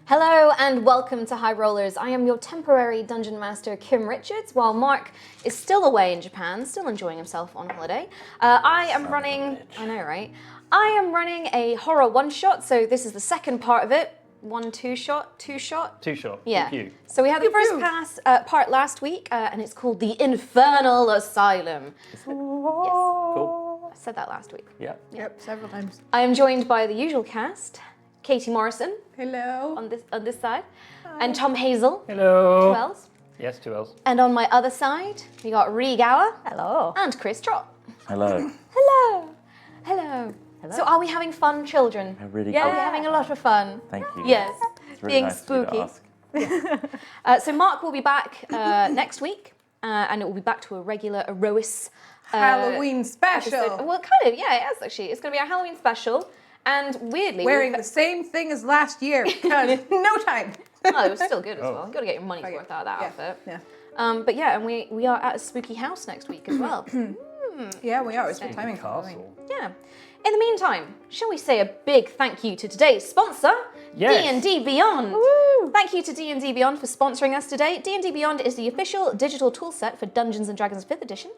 Hello and welcome to High Rollers. I am your temporary Dungeon Master, Kim Richards, while Mark is still away in Japan, still enjoying himself on holiday. I am running a horror one-shot, so this is the second part of it. Two shot? Yeah. So we had the first part last week, and it's called the Infernal Asylum. Yes. Cool. I said that last week. Yep, several times. I am joined by the usual cast. Katie Morrison. Hello. On this side. Hi. And Tom Hazel. Hello. 2 L's. Yes, 2 L's. And on my other side, we got Ree Gower. Hello. And Chris Trott. Hello. Hello. Hello. So are we having fun, children? Really Are good. we having a lot of fun? Thank you. Yes. It's really Being nice of you to spooky. ask. So Mark will be back next week, and it will be back to a regular Erois Halloween special. episode. Well, kind of, yeah, it is actually. It's going to be our Halloween special, and weirdly... Wearing the same thing as last year because no time. Oh, it was still good as well. You've got to get your money's worth out of that outfit. Yeah. But yeah, and we are at a spooky house next week as well. Yeah, we are. It's good timing. Castle. Yeah. In the meantime, shall we say a big thank you to today's sponsor, Yes. D&D Beyond. Woo! Thank you to D&D Beyond for sponsoring us today. D&D Beyond is the official digital toolset for Dungeons & Dragons 5th edition.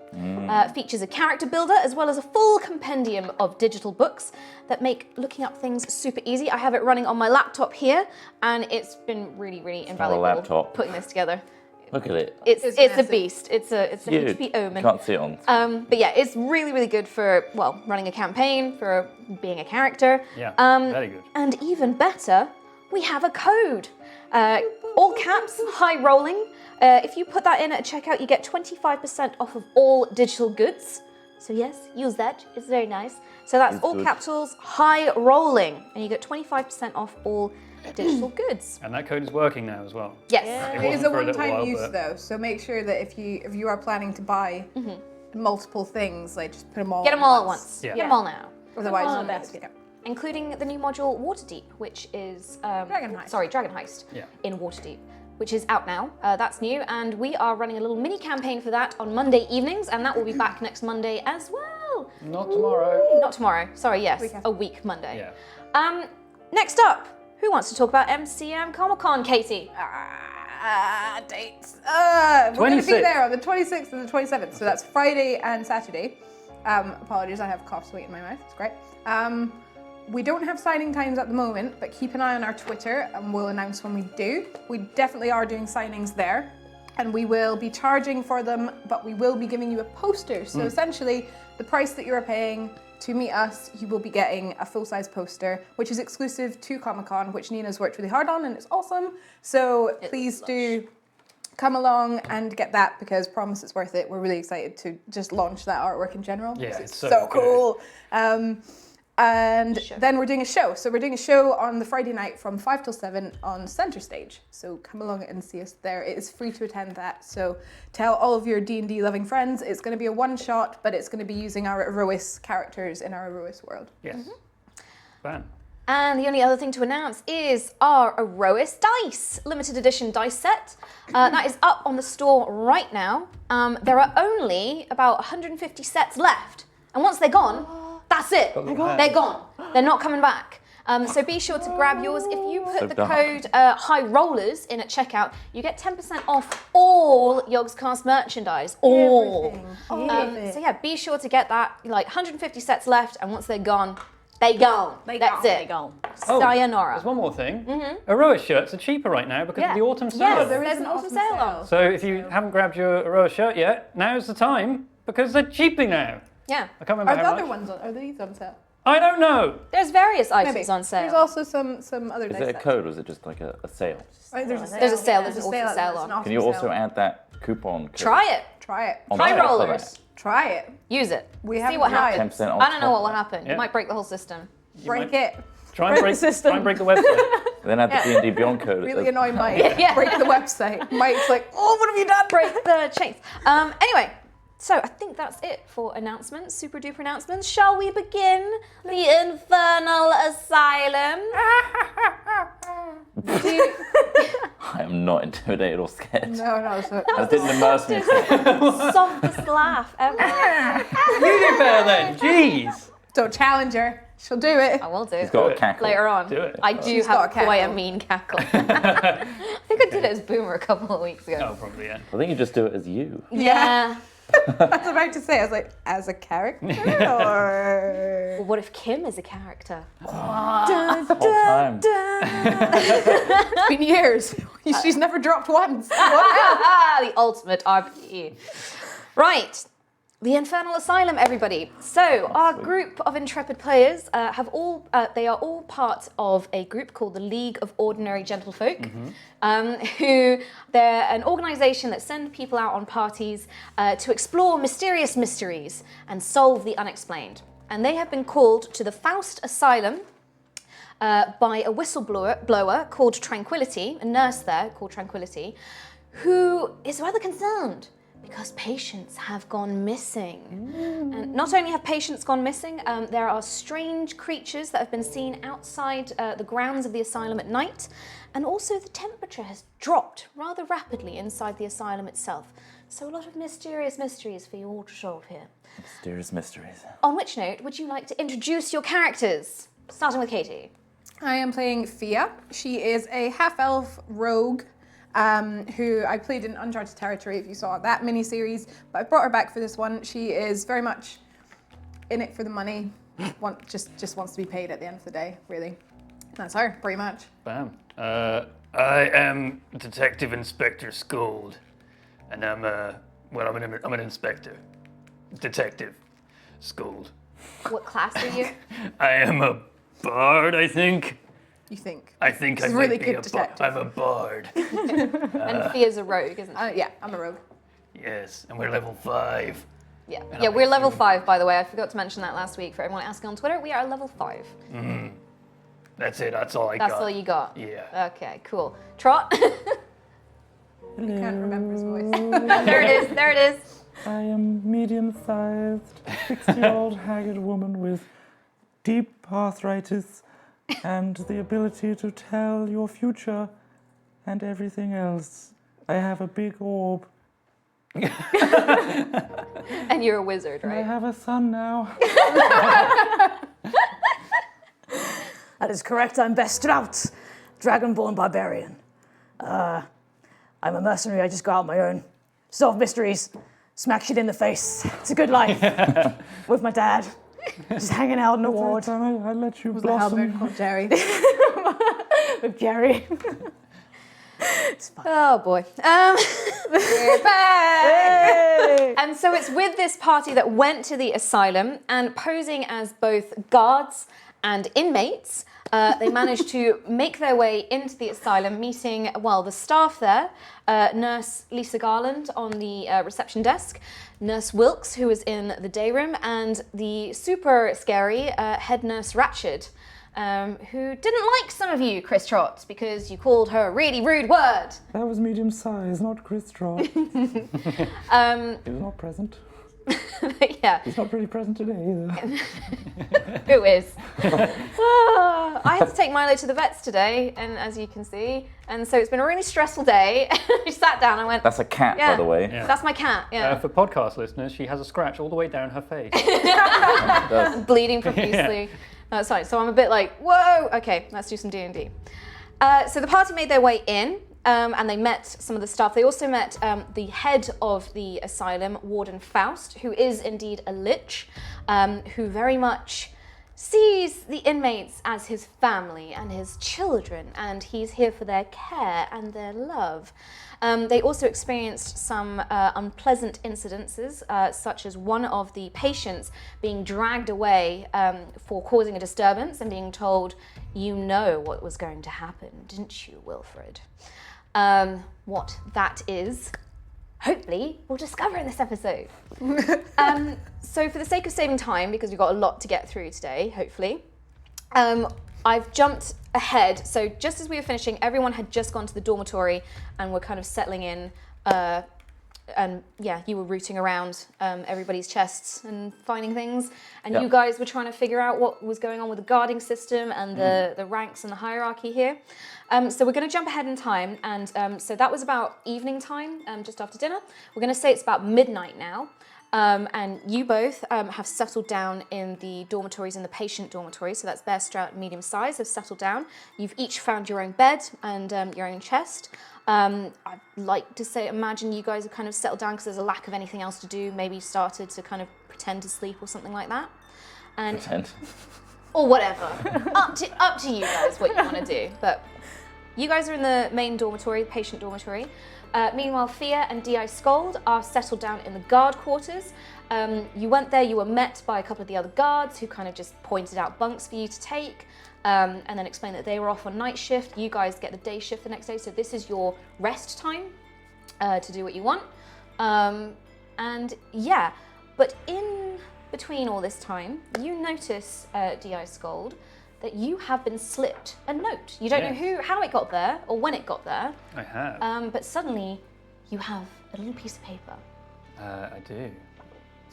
Features a character builder as well as a full compendium of digital books that make looking up things super easy. I have it running on my laptop here, and it's been really, really invaluable laptop. putting this together. Look at it. It's a massive. beast. It's a Huge. HP Omen. Can't see it on. But yeah, it's really, really good for, well, running a campaign, for being a character. Yeah, very good. And even better, we have a code. All caps, high rolling. If you put that in at checkout, you get 25% off of all digital goods. So yes, use that. It's very nice. So that's It's all good. capitals, high rolling. And you get 25% off all digital goods. And that code is working now as well. Yes. It It is wasn't a for a little one-time while, use but- though, so make sure that if you are planning to buy multiple things, like just put them all. Get them all at once. Yeah. Get them all now. Otherwise, all you'll in a miss. basket. Yeah. Including the new module Waterdeep, which is Dragon Heist. Dragon Heist Yeah. in Waterdeep, which is out now. That's new, and we are running a little mini campaign for that on Monday evenings, and that will be back next Monday as well. Not tomorrow. Not tomorrow. Sorry, yes, Week after. a week Monday. Yeah. Next up, who wants to talk about MCM Comic-Con, Katie? Dates. We're going to be 26th. there on the 26th and the 27th, so that's Friday and Saturday. Apologies, I have cough sweet in my mouth. It's great. We don't have signing times at the moment, but keep an eye on our Twitter and we'll announce when we do. We definitely are doing signings there, and we will be charging for them, but we will be giving you a poster. So essentially, the price that you're paying to meet us, you will be getting a full-size poster, which is exclusive to Comic-Con, which Nina's worked really hard on, and it's awesome. So please do come along and get that, because promise it's worth it. We're really excited to just launch that artwork in general. Yeah, because it's so so cool. And then we're doing a show. So we're doing a show on the Friday night from 5 till 7 on Centre Stage. So come along and see us there. It is free to attend that. So tell all of your D&D loving friends. It's going to be a one-shot, but it's going to be using our Erois characters in our Erois world. Yes. Fan. And the only other thing to announce is our Erois Dice, limited edition dice set. That is up on the store right now. There are only about 150 sets left. And once they're gone, that's it. They're gone. They're not coming back. So be sure to grab yours. If you put the code High Rollers in at checkout, you get 10% off all Yogscast merchandise. All. So yeah, be sure to get that. Like 150 sets left, and once they're gone, they gone. That's it. They go. Sayonara. There's one more thing. Eroa shirts are cheaper right now because of the autumn sale. Yes, there is there's an an autumn autumn sale sale. on. So if you haven't grabbed your Eroa shirt yet, now's the time because they're cheaper now. Yeah. I can't remember Are the how other much. ones on? Are these on sale? I don't know. There's various items Maybe. on sale. There's also some other. Is nice it a sets. code or is it just like a sale? Oh, there's a sale. There's a sale. Yeah, There's an autumn sale on. Can you also add that coupon code? Try it. Try it. on High top of Rollers. that? Try it. Use it. We See haven't what tried. happens. 10% on I don't know top what of will that. happen. Yeah. You might break the whole system. Break it. Try and break the website. Then add the D&D Beyond code. Really annoy Mike. Yeah. Break the website. Mike's like, oh, what have you done? Break the chains. Anyway, so I think that's it for announcements, super duper announcements. Shall we begin the Infernal Asylum? I am not intimidated or scared. No. So I didn't immerse myself. Softest laugh ever. You do better then. Jeez. Don't challenge her. She'll do it. I will do He's it got a cackle. later on. Do it. I do She's have got a quite a cackle. mean cackle. I think I did it as Boomer a couple of weeks ago. Oh, probably, yeah. I think you just do it as you. Yeah. I was about to say, I was like, as a character? Or... Well, what if Kim is a character? Whole time. It's been years. She's never dropped once. The ultimate RP. Right. The Infernal Asylum, everybody. So our group of intrepid players they are all part of a group called the League of Ordinary Gentlefolk, who they're an organisation that send people out on parties to explore mysterious mysteries and solve the unexplained. And they have been called to the Faust Asylum by a whistleblower called Tranquility, a nurse there called Tranquility, who is rather concerned because patients have gone missing. And not only have patients gone missing, there are strange creatures that have been seen outside the grounds of the asylum at night, and also the temperature has dropped rather rapidly inside the asylum itself. So a lot of mysterious mysteries for you all to solve here. Mysterious mysteries. On which note, would you like to introduce your characters? Starting with Katie. I am playing Fia. She is a half-elf rogue who I played in Uncharted Territory, if you saw that miniseries, but I brought her back for this one. She is very much in it for the money, just wants to be paid at the end of the day, really. That's her, pretty much. Bam. I am Detective Inspector Scold, and I'm an inspector. Detective Scold. What class are you? I am a bard, I think. You think? I think She's I a might really be good a detective. I'm a bard. And Fia's a rogue, isn't she? Yeah, I'm a rogue. Yes, and we're level 5. Yeah, we're level 5, by the way. I forgot to mention that last week for everyone asking on Twitter. We are level 5. That's it. That's all I got. That's all you got? Yeah. Okay, cool. Trot? I can't remember his voice. There it is, there it is. I am medium-sized, 60-year-old haggard woman with deep arthritis and the ability to tell your future and everything else. I have a big orb. And you're a wizard, I right? have a son now. That is correct. I'm Bestrout, Dragonborn Barbarian. I'm a mercenary. I just go out on my own, solve mysteries, smack shit in the face. It's a good life with my dad, just hanging out in the ward I let you Was the halberd blossom. called Jerry? with Jerry. Oh boy. We're back! And so it's with this party that went to the asylum and posing as both guards and inmates, they managed to make their way into the asylum, meeting, well, the staff there, Nurse Lisa Garland on the reception desk, Nurse Wilkes, who was in the day room, and the super scary head nurse Ratched, who didn't like some of you, Chris Trott, because you called her a really rude word. That was medium-sized, not Chris Trott. He was not present. Yeah, He's not really present today either. who is? I had to take Milo to the vets today, and as you can see, and so it's been a really stressful day. I sat down and went, That's a cat, Yeah. by the way. Yeah. that's my cat, yeah. For podcast listeners, she has a scratch all the way down her face. Bleeding profusely. That's fine. So I'm a bit like, whoa, okay, let's do some D&D. So the party made their way in, and they met some of the staff. They also met the head of the asylum, Warden Faust, who is indeed a lich, who very much sees the inmates as his family and his children, and he's here for their care and their love. They also experienced some unpleasant incidences, such as one of the patients being dragged away for causing a disturbance and being told, "You know what was going to happen, didn't you, Wilfred?" What that is, hopefully, we'll discover in this episode. So for the sake of saving time, because we've got a lot to get through today, hopefully, I've jumped ahead. So just as we were finishing, everyone had just gone to the dormitory and were kind of settling in. And yeah, you were rooting around everybody's chests and finding things. And Yep. you guys were trying to figure out what was going on with the guarding system and the ranks and the hierarchy here. So we're going to jump ahead in time. And so that was about evening time, just after dinner. We're going to say it's about midnight now. And you both have settled down in the dormitories, in the patient dormitory. So that's Bear, Strout, medium size, have settled down. You've each found your own bed and your own chest. I'd like to imagine you guys have kind of settled down because there's a lack of anything else to do. Maybe started to kind of pretend to sleep or something like that. And Pretend. or whatever. up to you guys what you want to do. But you guys are in the main dormitory, patient dormitory. Meanwhile, Fia and D.I. Scold are settled down in the guard quarters. You went there, you were met by a couple of the other guards who kind of just pointed out bunks for you to take and then explained that they were off on night shift. You guys get the day shift the next day, so this is your rest time to do what you want. And yeah, but in between all this time, you notice, D.I. Scold, that you have been slipped a note. You don't know how it got there or when it got there. I have. But suddenly, you have a little piece of paper. I do.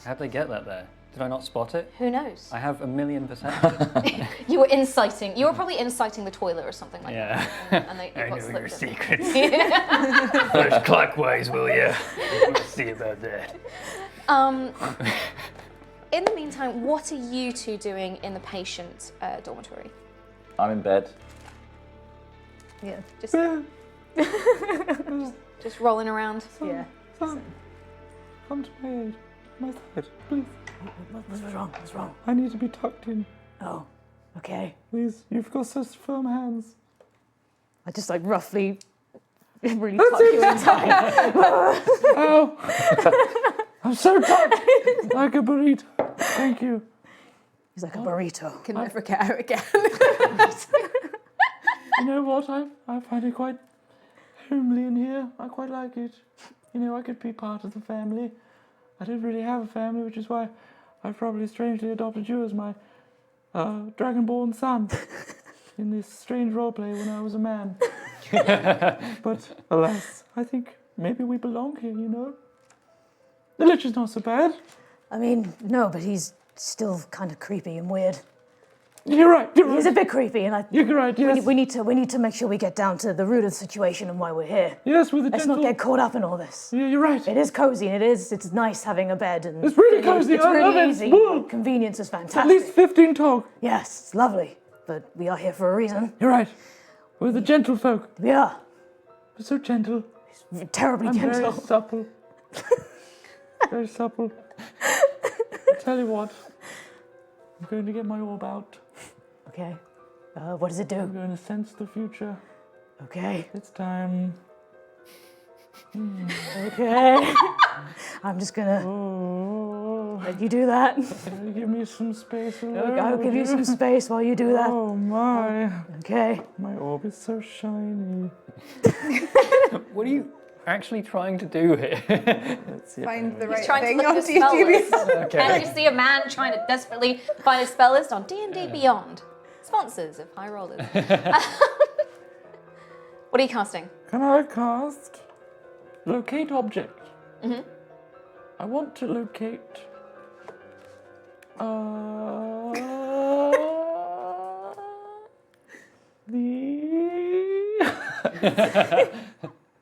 How'd they get that there? Did I not spot it? Who knows? I have 1,000,000%. You were inciting. You were probably inciting the toilet or something like that. And they I got know slipped your in. secrets. First clockwise, will you? We'll see about that. In the meantime, what are you two doing in the patient dormitory? I'm in bed. Yeah. Just rolling around. Yeah. Son, come to my aid. My side, please. What's wrong? What's wrong? I need to be tucked in. Oh, okay. Please, you've got such firm hands. I just like roughly really tuck you inside. Ow! I'm so tucked, like a burrito. Thank you. He's like a burrito. Can never get out again. You know what? I find it quite homely in here. I quite like it. You know, I could be part of the family. I didn't really have a family, which is why I've probably strangely adopted you as my dragonborn son in this strange roleplay when I was a man. But alas, I think maybe we belong here, you know? The Lich is not so bad. I mean, no, but he's still kind of creepy and weird. You're right, you're He's right. a bit creepy, and You're right, yes. we need to make sure we get down to the root of the situation and why we're here. Yes, with a Let's gentle... not get caught up in all this. Yeah, you're right. It is cozy, and it's nice having a bed, and It's really cozy. It's I really love it. easy. Whoa. Convenience is fantastic. At least 15 tog. Yes, it's lovely, but we are here for a reason. You're right. We're the gentle folk. We are We're so gentle. terribly I'm gentle. very supple. Very supple. I'll tell you what. I'm going to get my orb out. Okay. What does it I'm do? going to sense the future. Okay. It's time. Okay. I'm just gonna Oh, let you do that. give me some space alone. I'll would give you some space while you do that. Oh my. Okay. My orb is so shiny. What are you actually trying to do here? Let's see if Find the He's right trying to thing look on at his spell list. D&D. Can you see a man trying to desperately find his spell list on D&D Beyond? Sponsors of High Rollers. What are you casting? Can I cast locate object? Mm-hmm. I want to locate the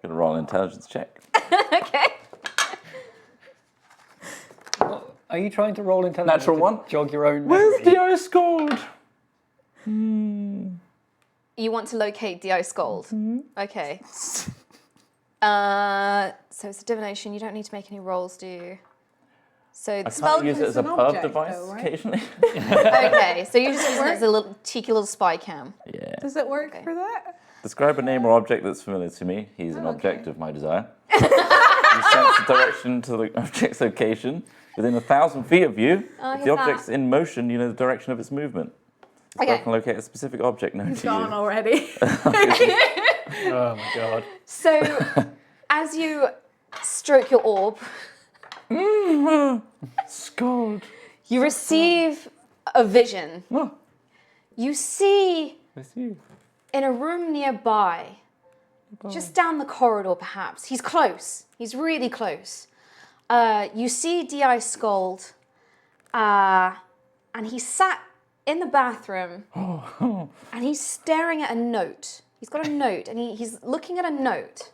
Gonna roll an intelligence check. Okay. Are you trying to roll intelligence? Natural to one. Jog your own Where's memory? the ice gold? You want to locate D.I. Scold. Okay. So it's a divination. You don't need to make any rolls, do you? So the I spell. can't use it as a an perv object, device though, right? occasionally. Okay, so you're just using it as a little cheeky little spy cam. Yeah. Does it work Okay. for that? Describe a name or object that's familiar to me. He's an Oh, object okay. of my desire. You sense the direction to the object's location within 1,000 feet of you. If the here's object's in motion, you know the direction of its movement. So I Okay. can locate a specific object known to Gone you. already. Oh my god. So as you stroke your orb, Scold. you receive a vision. Oh, You see I see. in a room nearby, just down the corridor perhaps, he's close, he's really close. You see D.I. Scold, and he's sat in the bathroom, and he's staring at a note. He's got a note, and he's looking at a note.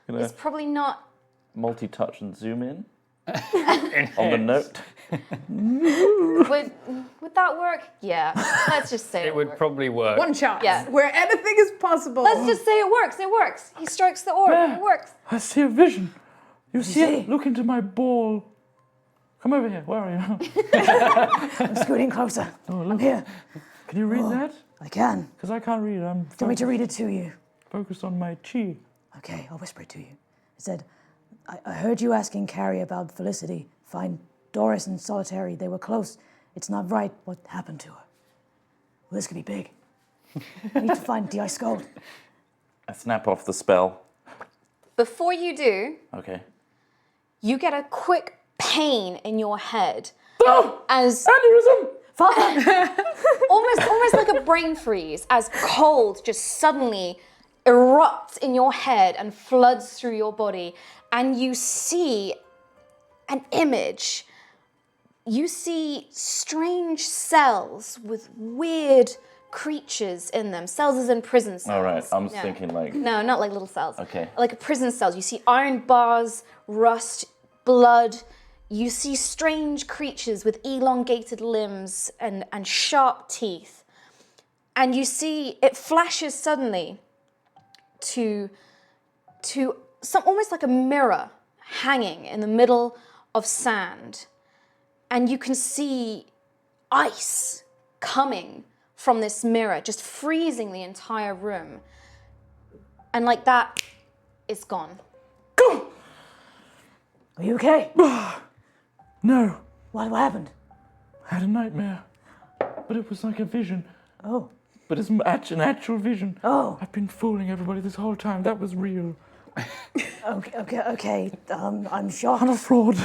Gonna It's probably not... multi-touch and zoom in. On the note. Would that work? Yeah. Let's just say It would works. probably work. One shot. Yeah. Where anything is possible. Let's just say it works. It works. He strikes the orb. It works. I see a vision. You see see? it? Look into my ball. Come over here. Where are you? I'm scooting closer. I'm here. Can you read that? I can. Because I can't read. I'm Do you want me to read it to you? focused on my chi. Okay, I'll whisper it to you. It said, I heard you asking Carrie about Felicity. Find Doris and Solitary. They were close. It's not right what happened to her. Well, this could be big. I need to find the ice gold. I snap off the spell. Before you do, Okay. you get a quick pain in your head Oh! as Aneurysm! Father! almost like a brain freeze, as cold just suddenly erupts in your head and floods through your body, and you see an image. You see strange cells with weird creatures in them. Cells as in prison cells. All right. I'm Yeah. thinking like. No, not like little cells. Okay. Like a prison cells. You see iron bars, rust, blood. You see strange creatures with elongated limbs and sharp teeth. And you see it flashes suddenly to some almost like a mirror hanging in the middle of sand. And you can see ice coming from this mirror, just freezing the entire room. And like that, it's gone. Are you okay? No, What happened? I had a nightmare. But it was like a vision. Oh. But it's an actual vision. Oh. I've been fooling everybody this whole time. That was real. Okay. I'm shocked. I'm a fraud.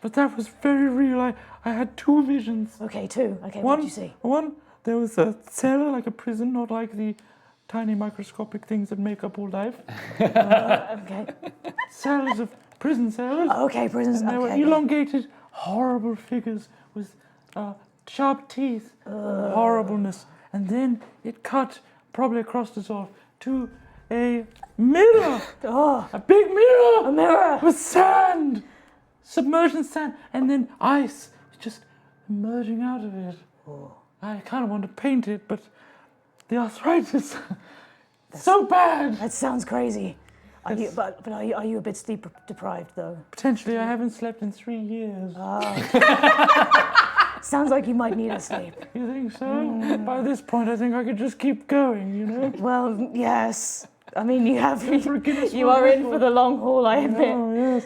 But that was very real. I had two visions. Okay, two. Okay, what did you see? One, there was a cell, like a prison, not like the tiny microscopic things that make up all life. Okay. Cells of prison cells. Okay, prisons. And they were Okay. elongated, horrible figures with sharp teeth, horribleness. And then it cut, probably across this off, to a mirror. Oh, A big mirror. a mirror. With sand. Submerged in sand. And then ice just emerging out of it. I kind of want to paint it, but the arthritis. So bad. That sounds crazy. Are you a bit sleep deprived though? Potentially, I haven't slept in 3 years. Sounds like you might need a sleep. You think so? By this point, I think I could just keep going, you know? Well, yes. I mean, you have. For a Guinness You World are in Record. for the long haul, I admit. Oh, yes.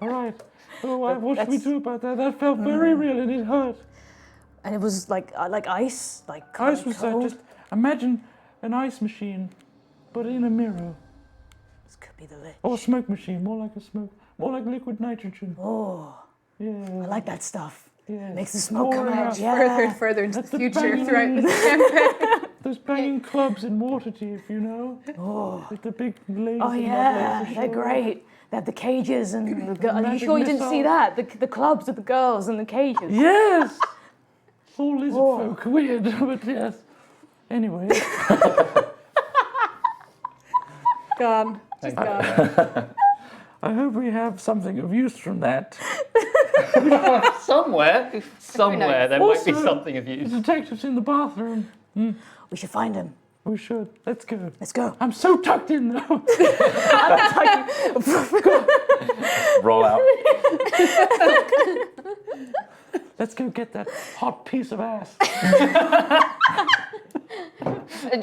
All right. Oh, what should we That's- do about that? That felt very real and it hurt. And it was like ice, like Ice was cold. just imagine an ice machine, but in a mirror. This could be the lich. Or a smoke machine, more like liquid nitrogen. Oh, Yeah. I like that stuff. Yeah. Makes the smoke come Pouring out. out. Yeah. Further and further into That's the the future banging throughout this campaign. Those banging clubs in Waterdeep, you know? Oh. With the big lasers. Oh and yeah, that they're laser show. great. They have the cages and the girls. Are you Magic sure you didn't see missiles. that? The clubs with the girls and the cages. Yes! All lizard Whoa. folk. Weird, but yes. Anyway. Gone. Just gone. I hope we have something of use from that. Somewhere there might be Also- something of The use. detective's in the bathroom. We should find him. We should. Let's go. Let's go. I'm so tucked in though. Roll out. Let's go get that hot piece of ass.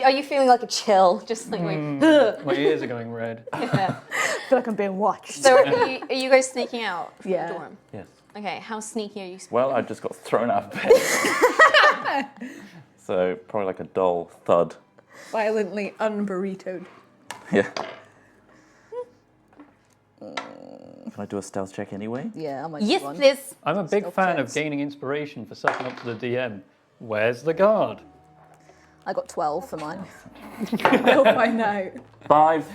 Are you feeling like a chill? Just like, My ears are going red. yeah. I feel like I'm being watched. So are you guys sneaking out from Yeah. the dorm? Yes. Okay, how sneaky are you? Well, I just got thrown out of bed. So probably like a dull thud. Violently unburritoed. Yeah. Can I do a stealth check anyway? Yeah, I might Yes, please. I'm a big Stealth fan checks. of gaining inspiration for sucking up to the DM. Where's the guard? I got 12 for mine. We'll find out. 5.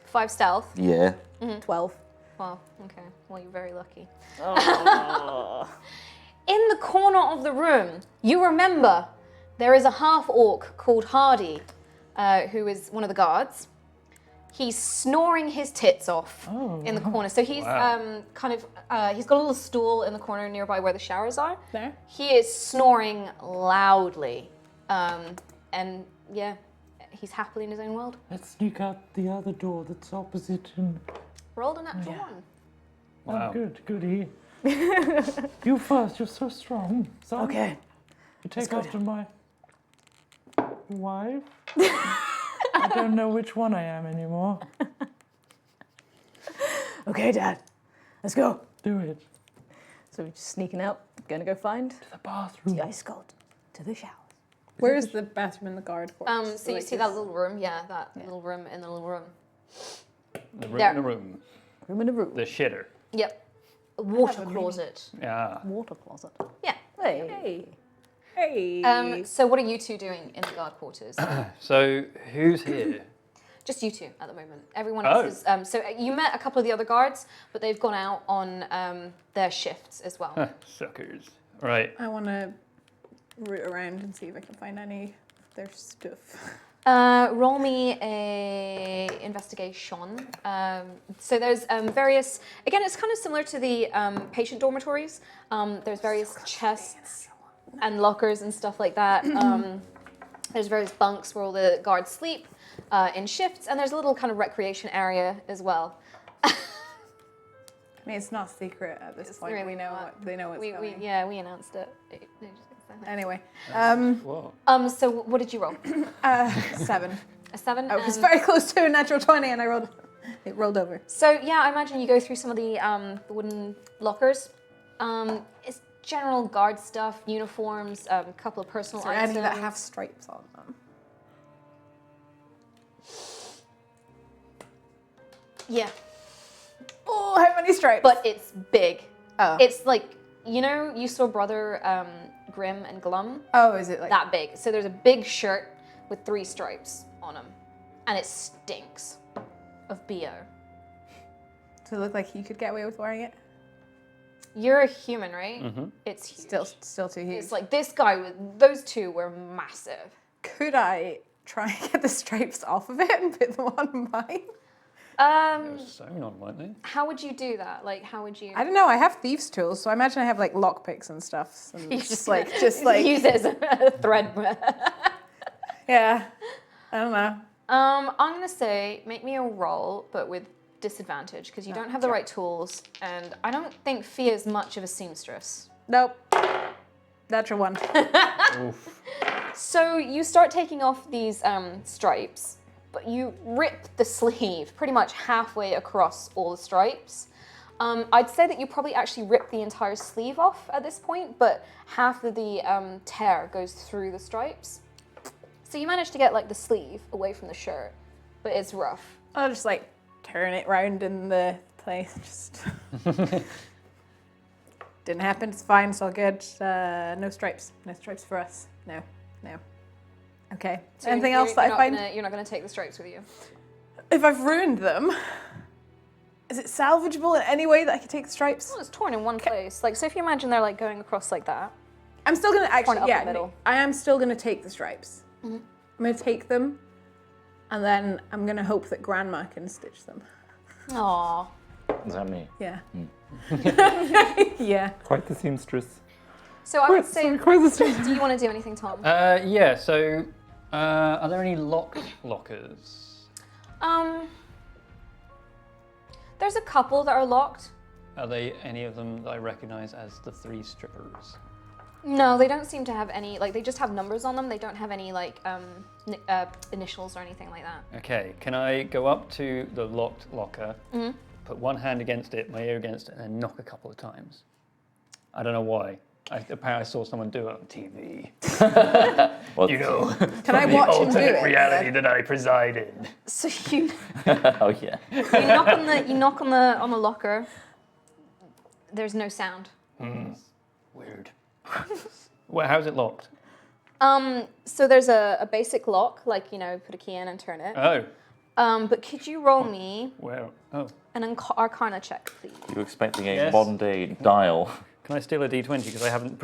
5 stealth. Yeah. 12. Well, okay. Well, you're very lucky. In the corner of the room, you remember there is a half-orc called Hardy, who is one of the guards. He's snoring his tits off in the corner. So he's he's got a little stool in the corner nearby where the showers are. There? He is snoring loudly. And yeah, he's happily in his own world. Let's sneak out the other door that's opposite and... Rolled a natural one. Wow. Oh, good, goody. You first, you're so strong. Son, Okay. you take after my wife. I don't know which one I am anymore. Okay, Dad. Let's go. Do it. So we're just sneaking out, gonna go find The bathroom. the ice cold to the shower. Where is the bathroom in the guard quarters? So you see that little room? Yeah, that little room in the little room. The room There. in the room. Room in a room. The shitter. Yep. A water closet. Yeah. Water closet. Yeah. Hey. Hey. So what are you two doing in the guard quarters? So who's here? Just you two at the moment. Everyone else is. So you met a couple of the other guards, but they've gone out on their shifts as well. Suckers. Right. I want to root around and see if I can find any of their stuff. Roll me a investigation. So there's various. Again, it's kind of similar to the patient dormitories. There's various chests and lockers and stuff like that. There's various bunks where all the guards sleep in shifts, and there's a little kind of recreation area as well. I mean, it's not secret at this point. really We know not. what they know what's coming. We announced it. Anyway, Whoa. So what did you roll? 7. A 7. I was very close to a natural 20, and it rolled over. So yeah, I imagine you go through some of the wooden lockers. It's general guard stuff, uniforms, a couple of personal Is there items. any that have stripes on them? Yeah, Oh, how many stripes? but it's big. Oh. It's like, you saw Brother Grim and Glum? Oh, is it like That big. So there's a big shirt with 3 stripes on them. And it stinks of BO. to look like he could get away with wearing it? You're a human, right? Mm-hmm. It's huge. Still too huge. It's like this guy, those two were massive. Could I try and get the stripes off of it and put them on mine? Sewn on, weren't they? How would you do that? Like, how would you? I don't know. I have thieves' tools, so I imagine I have like lockpicks and stuff. And You just like use it as a thread. yeah. I don't know. I'm gonna say make me a roll, but with disadvantage because you don't have the right tools, and I don't think Fia's much of a seamstress. Nope. Natural 1. Oof. So you start taking off these stripes, but you rip the sleeve pretty much halfway across all the stripes. I'd say that you probably actually rip the entire sleeve off at this point, but half of the tear goes through the stripes. So you manage to get like the sleeve away from the shirt, but it's rough. I'll just like turn it round in the place. Just didn't happen. It's fine. It's all good. No stripes. No stripes for us. No. Okay. So Anything you're- else that you're I find? You're not gonna take the stripes with you. If I've ruined them, is it salvageable in any way that I can take the stripes? Well, it's torn in one place. Like, so if you imagine they're like going across like that. I'm still gonna actually, up yeah, the middle. I am still gonna take the stripes. I'm gonna take them, and then I'm gonna hope that Grandma can stitch them. Aww. Is that me? Yeah. Yeah. Quite the seamstress. So I would say, Quite the same. do you want to do anything, Tom? Yeah, so are there any locked lockers? There's a couple that are locked. Are they any of them that I recognise as the 3 strippers? No, they don't seem to have any, like, they just have numbers on them. They don't have any, like, initials or anything like that. Okay, can I go up to the locked locker, put one hand against it, my ear against it, and then knock a couple of times? I don't know why. Apparently I saw someone do it on TV. Well, You know, Can I watch him do it? reality that I preside in. So you oh yeah. knock on the locker. There's no sound. Weird. Well, how's it locked? So there's a basic lock, like, put a key in and turn it. Oh, But could you roll me well, oh. an Arcana check, please? You're expecting a Yes. modern day dial. Can I steal a D20 because I haven't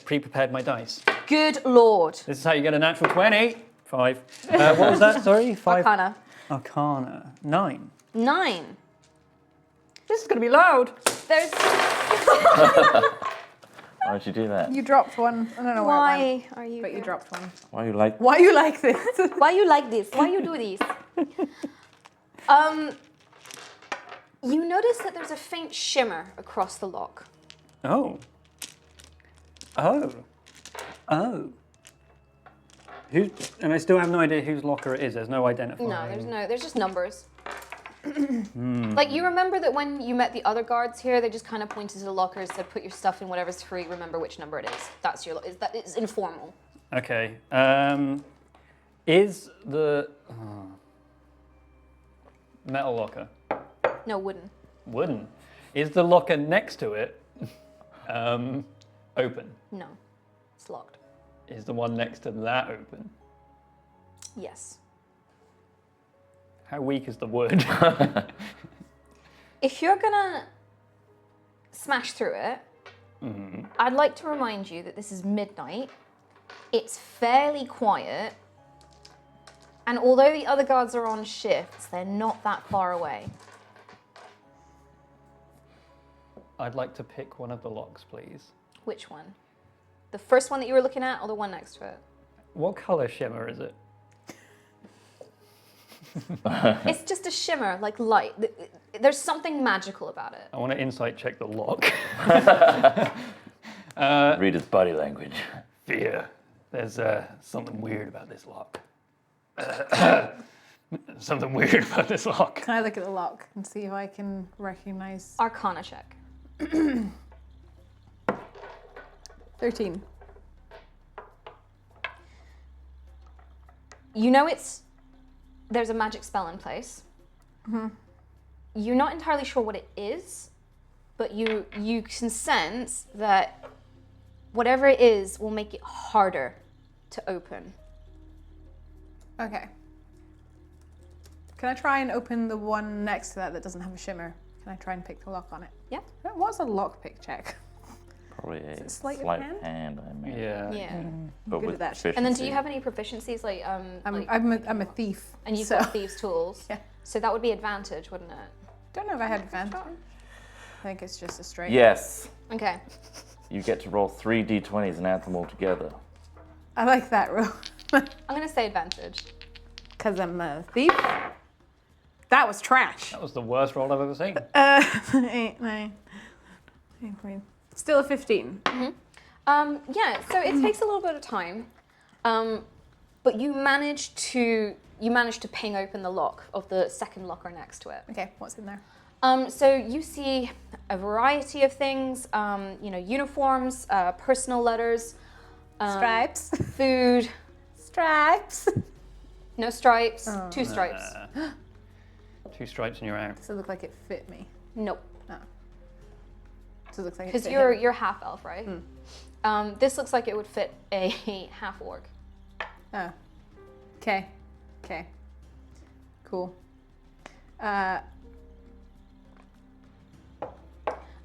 pre-prepared my dice? Good lord. This is how you get a natural 20. 5. What was that? Sorry, 5. Arcana. Arcana. 9. 9. This is going to be loud. There's Why'd you do that? You dropped one. I don't know where it went, why are you? but you here? dropped one. Why you like? Why you like this? Why you like this? Why you do this? You notice that there's a faint shimmer across the lock. Oh. Oh. Oh. Who? And I still have no idea whose locker it is. There's no identifying. No, there's just numbers. Like, you remember that when you met the other guards here, they just kind of pointed to the lockers, said put your stuff in whatever's free, remember which number it is. That's your, it's informal. Okay. Is the metal locker No, wooden. wooden? Is the locker next to it open? No, it's locked. Is the one next to that open? Yes. How weak is the wood? If you're gonna smash through it, I'd like to remind you that this is midnight. It's fairly quiet. And although the other guards are on shifts, they're not that far away. I'd like to pick one of the locks, please. Which one? The first one that you were looking at or the one next to it? What color shimmer is it? It's just a shimmer, like light. There's something magical about it. I want to insight check the lock. Read its body language. Fear. There's something weird about this lock. Something weird about this lock. Can I look at the lock and see if I can recognize? Arcana check. 13. You know there's a magic spell in place. You're not entirely sure what it is, but you can sense that whatever it is will make it harder to open. Okay. Can I try and open the one next to that doesn't have a shimmer? Can I try and pick the lock on it? Yeah. What's a lock-pick check? Probably a it sleight of sleight hand? of hand, I imagine. Yeah. Yeah. But Good with at that. proficiency. And then do you have any proficiencies like I'm a thief. and you've so. got thieves tools? Yeah. So that would be advantage, wouldn't it? Don't know if I had advantage. I think it's just a straight. Yes. Okay. You get to roll 3 d20s and add them all together. I like that roll. I'm gonna say advantage. Because I'm a thief. That was trash. That was the worst roll I've ever seen. 8, 9, 8, still a 15. Yeah, so it takes a little bit of time, but you manage to ping open the lock of the second locker next to it. Okay, what's in there? So you see a variety of things, uniforms, personal letters, Stripes. food, Stripes. no stripes, 2 stripes. 2 stripes and you're out. Does it look like it fit me? Nope, Does it look like it because fit you're half elf, right? This looks like it would fit a half orc. Oh. Okay. Okay. Cool.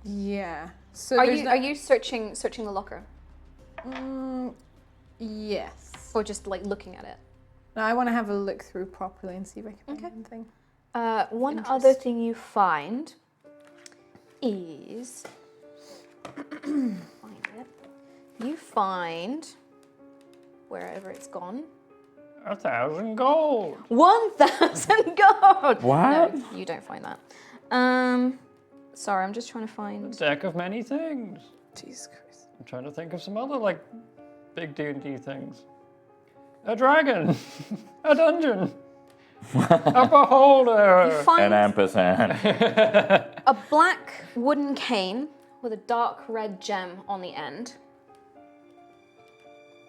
Yeah. So Are there's you are you searching the locker, yes. or just like looking at it? No, I want to have a look through properly and see if I can find Okay. anything. One other thing you find is find it. You find wherever it's gone 1,000 gold. 1,000 gold. What? No, you don't find that. Sorry, I'm just trying to find. Deck of many things. Jesus Christ. I'm trying to think of some other like big D&D things. A dragon. A dungeon. A beholder. You find An ampersand. a black wooden cane with a dark red gem on the end.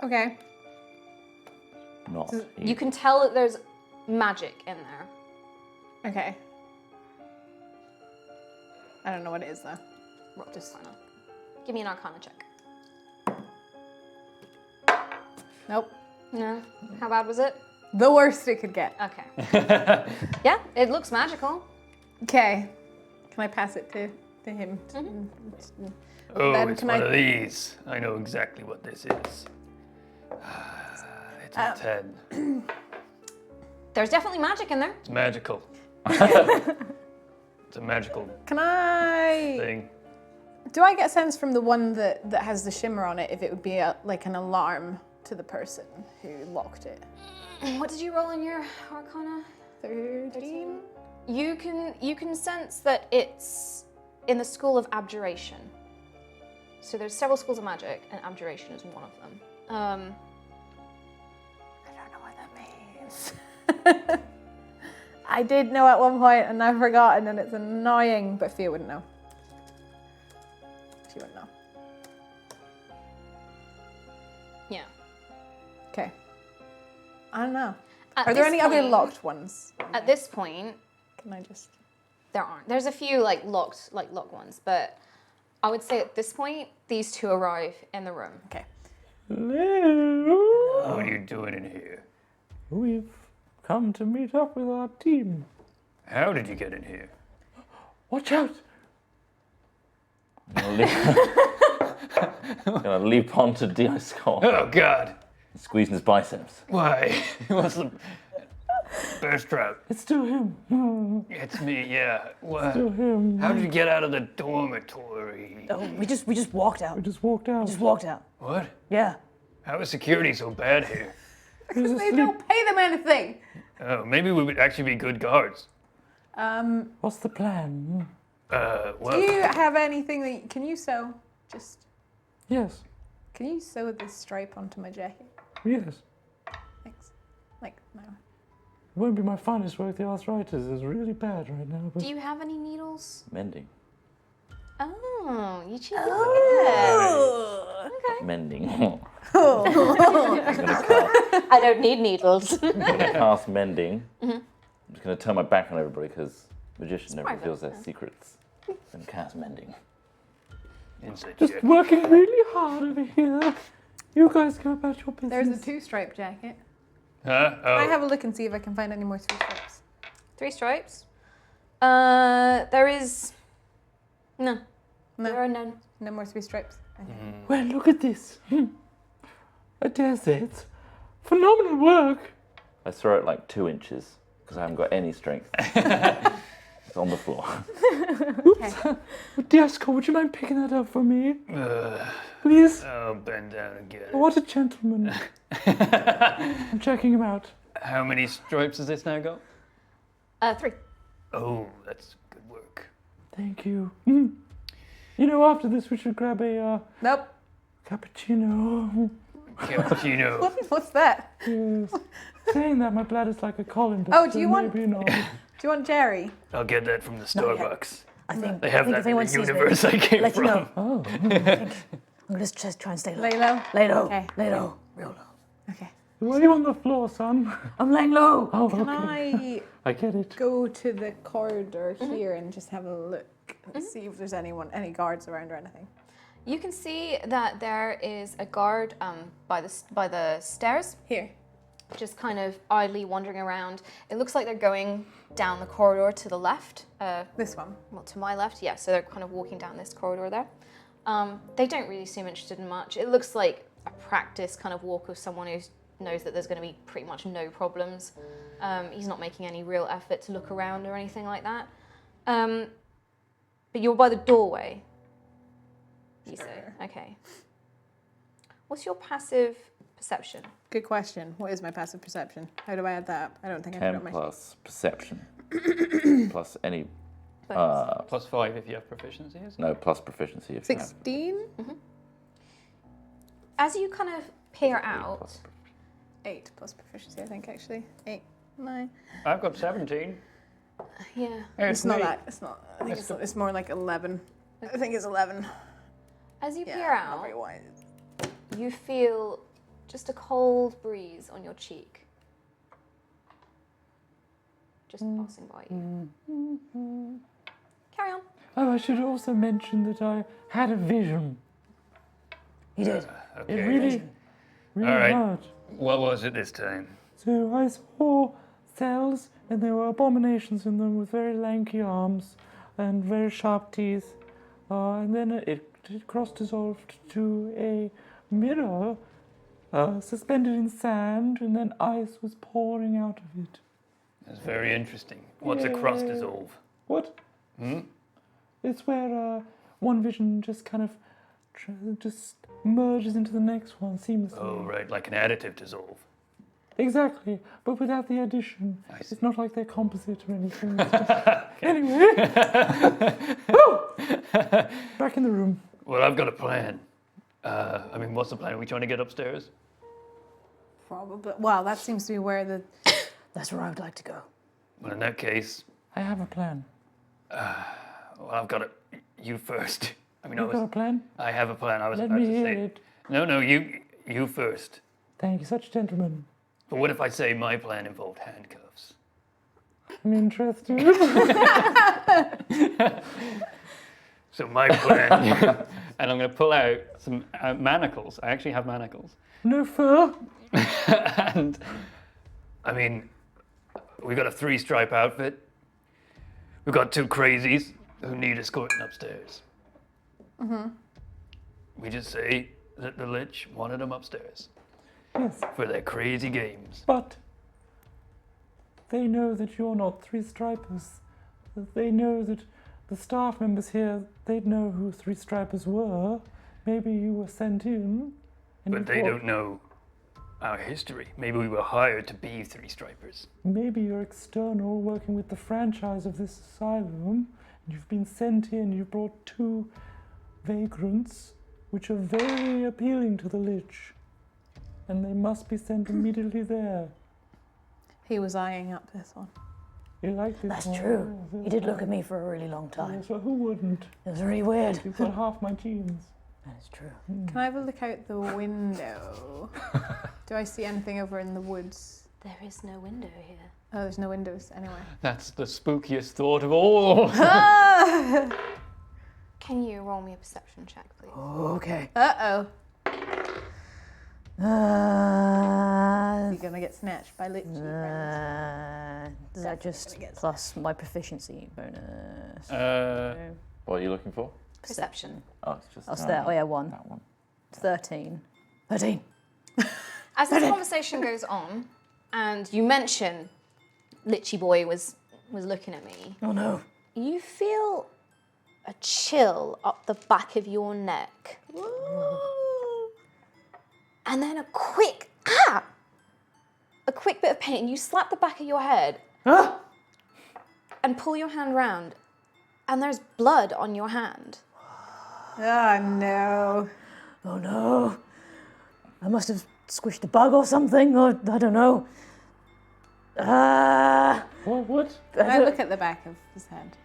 Okay. Not. You can tell that there's magic in there. Okay. I don't know what it is though. Roll just sign up. Give me an Arcana check. Nope. No. How bad was it? The worst it could get. Okay. Yeah, it looks magical. Okay. Can I pass it to him? Oh, Then it's can one I- of these. I know exactly what this is. It's a 10. There's definitely magic in there. It's magical. It's a magical Can I? thing. Do I get a sense from the one that has the shimmer on it if it would be like an alarm to the person who locked it? What did you roll in your Arcana? 13? You can sense that it's in the school of abjuration. So there's several schools of magic, and abjuration is one of them. I don't know what that means. I did know at one point and I've forgotten and it's annoying, but Fia wouldn't know. She wouldn't know. Yeah. Okay. I don't know. At Are there this any other point- locked ones? At this point, Can I just... there aren't. There's a few locked ones, but I would say at this point, these two arrive in the room. Okay. Hello. What are you doing in here? We've come to meet up with our team. How did you get in here? Watch out! I'm gonna leap onto Dice Scott, Oh God! squeezing his biceps. Why? What's the burst trap? It's still him. It's me. Yeah. What? Still him. How did you get out of the dormitory? Oh, we just walked out. We just walked out. Just walked out. What? Yeah. How is security so bad here? He was They asleep. don't pay them anything! Oh, maybe we would actually be good guards. What's the plan? Do Well, you have anything that... Can you sew? Just... Yes. Can you sew this stripe onto my jacket? Yes. Thanks. Like, no. It won't be my finest work. The arthritis is really bad right now. But Do you have any needles? Mending. Oh, you choose. Mending. I'm gonna cast, I don't need needles. I'm gonna cast mending. I'm just gonna turn my back on everybody because magician never private, reveals their secrets. And cast mending. inside just check. working really hard over here. You guys go about your business. There's a 2-stripe jacket. Huh? Oh. I have a look and see if I can find any more 3 stripes. 3 stripes. There is. No. No. There are none. No more 3 stripes. Okay. Well, look at this. I dare say it's phenomenal work. I throw it like 2 inches because I haven't got any strength. It's on the floor. Diasco, would you mind picking that up for me? Please? I'll bend down and get it. What a gentleman. I'm checking him out. How many stripes has this now got? 3. Oh, that's good work. Thank you. You know, after this, we should grab a Nope. cappuccino. Cappuccino. What's that? Yes. Saying that, my bladder's like a colander. Oh, do so you want- maybe not. Do you want Jerry? I'll get that from the Not yet. Starbucks. I think They have I think that if in anyone the sees me, universe I came let you from. know. Oh. I'm gonna just try and stay low. Lay low? Lay low. Okay. Lay low. Real low. Okay. Why are you on the floor, son? I'm laying low. Oh, Can okay. I I get it. go to the corridor here and just have a look and see if there's any guards around or anything? You can see that there is a guard by the stairs, Here. just kind of idly wandering around. It looks like they're going down the corridor to the left. This one. Well, to my left, yeah. So they're kind of walking down this corridor there. They don't really seem interested in much. It looks like a practice kind of walk of someone who knows that there's going to be pretty much no problems. He's not making any real effort to look around or anything like that. But you're by the doorway, you say. Okay. What's your passive perception? Good question. What is my passive perception? How do I add that up? I don't think I put 10 it on my... plus perception. plus any... +5 if you have proficiency, is it? No, plus proficiency if you have. 16? As you kind of peer 8 out, plus 8 plus proficiency, I think, actually. 8, 9. I've got 17. yeah. It's not that. It's not. I think it's more like 11. I think it's 11. As you Yeah, peer not out, very wide. you feel just a cold breeze on your cheek. Just passing by you. Carry on. Oh, I should also mention that I had a vision. He did. It Okay. really All right. hurt. What was it this time? So I saw cells, and there were abominations in them with very lanky arms and very sharp teeth. And then it cross-dissolved to a mirror suspended in sand, and then ice was pouring out of it. That's very interesting. What's a cross Yeah. dissolve? What? Hmm? It's where one vision just kind of just merges into the next one seamlessly. Oh, right, like an additive dissolve. Exactly, but without the addition. I see. It's not like they're composite or anything. It's just... Anyway. Woo! Back in the room. Well, I've got a plan. What's the plan? Are we trying to get upstairs? Probably. Well, that seems to be where the. That's where I would like to go. Well, in that case, I have a plan. well, I've got it. You first. You've got a plan? I have a plan. I was Let about me to hear say. it. No, you first. Thank you, such a gentleman. But what if I say my plan involved handcuffs? I'm interested. So my plan, and I'm going to pull out some manacles. I actually have manacles. No fur. And, we've got a 3-stripe outfit. We've got 2 crazies who need escorting upstairs. Mm-hmm. We just say that the Lich wanted them upstairs Yes, for their crazy games. but they know that you're not 3-stripers. They know that the staff members here, they'd know who 3-stripers were. Maybe you were sent in. And But you they thought, don't know our history. Maybe we were hired to be 3-stripers. Maybe you're external, working with the franchise of this asylum, and you've been sent in. You brought 2 vagrants, which are very appealing to the Lich, and they must be sent immediately there. He was eyeing up this one. You like this That's one? true. Yes, He did look at me for a really long time. Yes, well, who wouldn't? It was really weird. You've got half my genes. That is true. Can I have a look out the window? Do I see anything over in the woods? There is no window here. Oh, there's no windows anyway. That's the spookiest thought of all. Can you roll me a perception check, please? Okay. Uh-oh. Uh, You're gonna get snatched by Lich. is that just gonna get plus my proficiency bonus? What are you looking for? Perception. Oh, it's just That's there. Oh yeah, 1. that one. 13. 13. As this conversation goes on, and you mention Litchy Boy was looking at me, Oh no. you feel a chill up the back of your neck. And then a quick bit of pain. You slap the back of your head and pull your hand round, and there's blood on your hand. Oh no. Oh no. I must have squished a bug or something, or I don't know. What? I look at the back of his head.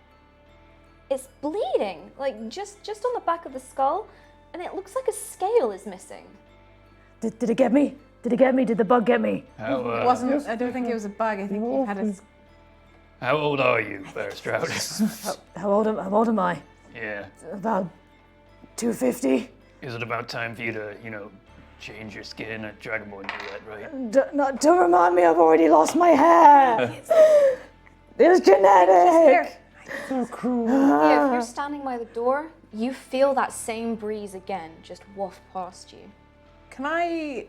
It's bleeding, like just on the back of the skull, and it looks like a scale is missing. Did it get me? Did it get me? Did the bug get me? How, It wasn't. I don't think it was a bug. I think you had a. how old are you, Bear Stroud? How old am I? Yeah. About 250. Is it about time for you to, change your skin? A Dragonborn do that, right? Don't remind me, I've already lost my hair. It's genetic. So cruel. Yeah, if you're standing by the door, you feel that same breeze again, just waft past you. Can I?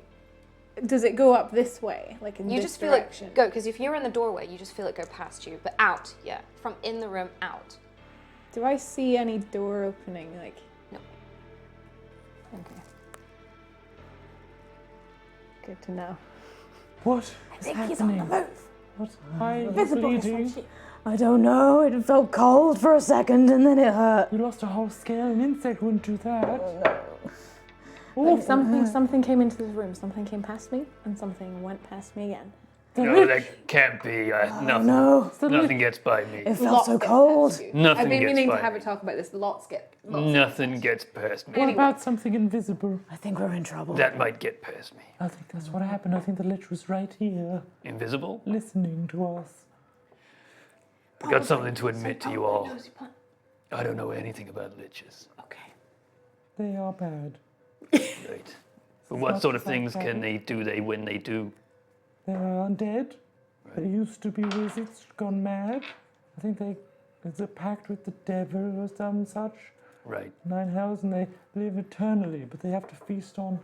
Does it go up this way, like in You this just feel direction? it go, because if you're in the doorway, you just feel it go past you, but out, yeah, from in the room out. Do I see any door opening? Like. No. Okay. Good to know. What is happening? What? Why are you bleeding? I don't know, it felt cold for a second and then it hurt. You lost a whole scale. An insect wouldn't do that. Like something came into the room. Something came past me, and something went past me again. No, that can't be. Nothing. No, Nothing gets by me. it felt so cold. Nothing I've been gets meaning by to have me. a talk about this. Lots get. Nothing gets past me. What about something invisible? I think we're in trouble. That might get past me. I think that's what happened. I think the Lich was right here, Invisible? listening to us. I've got something to admit to you all. I don't know anything about liches. Okay. They are bad. Right. But what not sort of so things bad. can they do when they do? They are undead. They used to be wizards gone mad. I think it's a pact with the devil or some such. Right. 9 hells, and they live eternally, but they have to feast on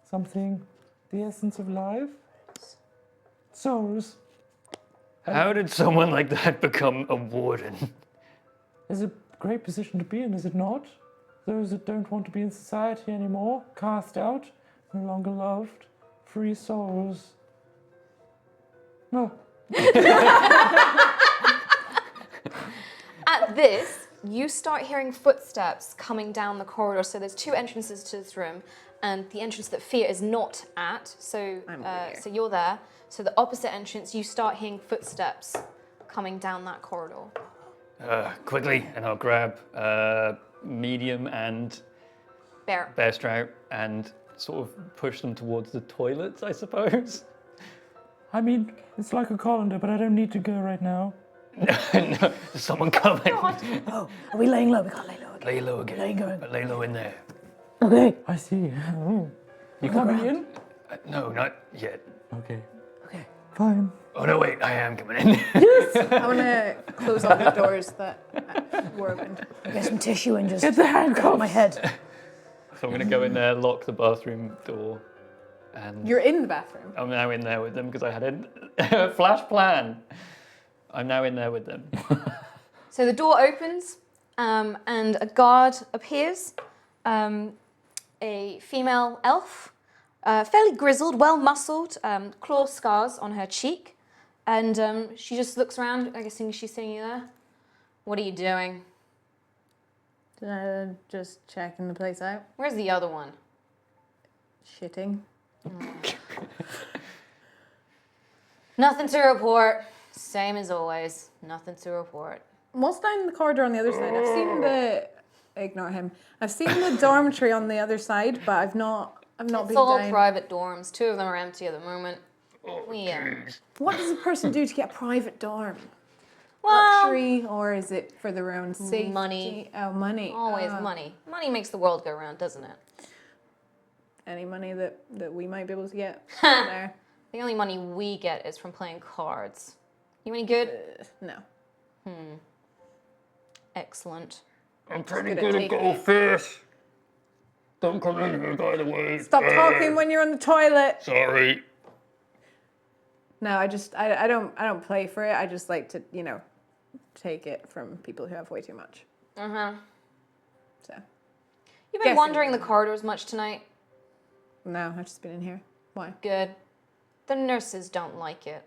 something, the essence of life. Souls. How did someone like that become a warden? It's a great position to be in, is it not? Those that don't want to be in society anymore, cast out, no longer loved, free souls. Oh, At this, you start hearing footsteps coming down the corridor. So there's 2 entrances to this room, and the entrance that Fia is not at. So, I'm over here. so you're there. So the opposite entrance, you start hearing footsteps coming down that corridor. Quickly, and I'll grab medium and Bear. bear strap and sort of push them towards the toilets, I suppose. I mean, it's like a colander, but I don't need to go right now. No, there's someone coming. Oh, are we laying low? We can't lay low again. Lay low again. Lay low in there. Okay. I see. Oh. You Coming in? No, not yet. Okay. Okay. Fine. Oh no, wait, I am coming in. I want to close all the doors that were opened. Get some tissue and just Get the handcuffs. my head. So I'm gonna go in there, lock the bathroom door, and You're in the bathroom. I'm now in there with them because I had a flash plan. I'm now in there with them. So the door opens, and a guard appears. A female elf, fairly grizzled, well-muscled, claw scars on her cheek. And she just looks around, I guess she's seeing you there. What are you doing? Just checking the place out. Where's the other one? Shitting. Nothing to report. Same as always. Nothing to report. What's down the corridor on the other side? I've seen the... Ignore him. I've seen the dormitory on the other side, but I've not It's been all down. private dorms. 2 of them are empty at the moment. What does a person do to get a private dorm? Well, Luxury, or is it for their own safety? Money. Oh, money. always Ah. money. Money makes the world go round, doesn't it? Any money that we might be able to get there? The only money we get is from playing cards. You any good? No. Excellent. I'm pretty good at good at taking goldfish. Don't come in here, by the way. Stop talking when you're on the toilet. Sorry. No, I don't play for it. I just like to, take it from people who have way too much. Uh-huh. So, You've been Guessing. wandering the corridors much tonight? no, I've just been in here. Why? Good. The nurses don't like it.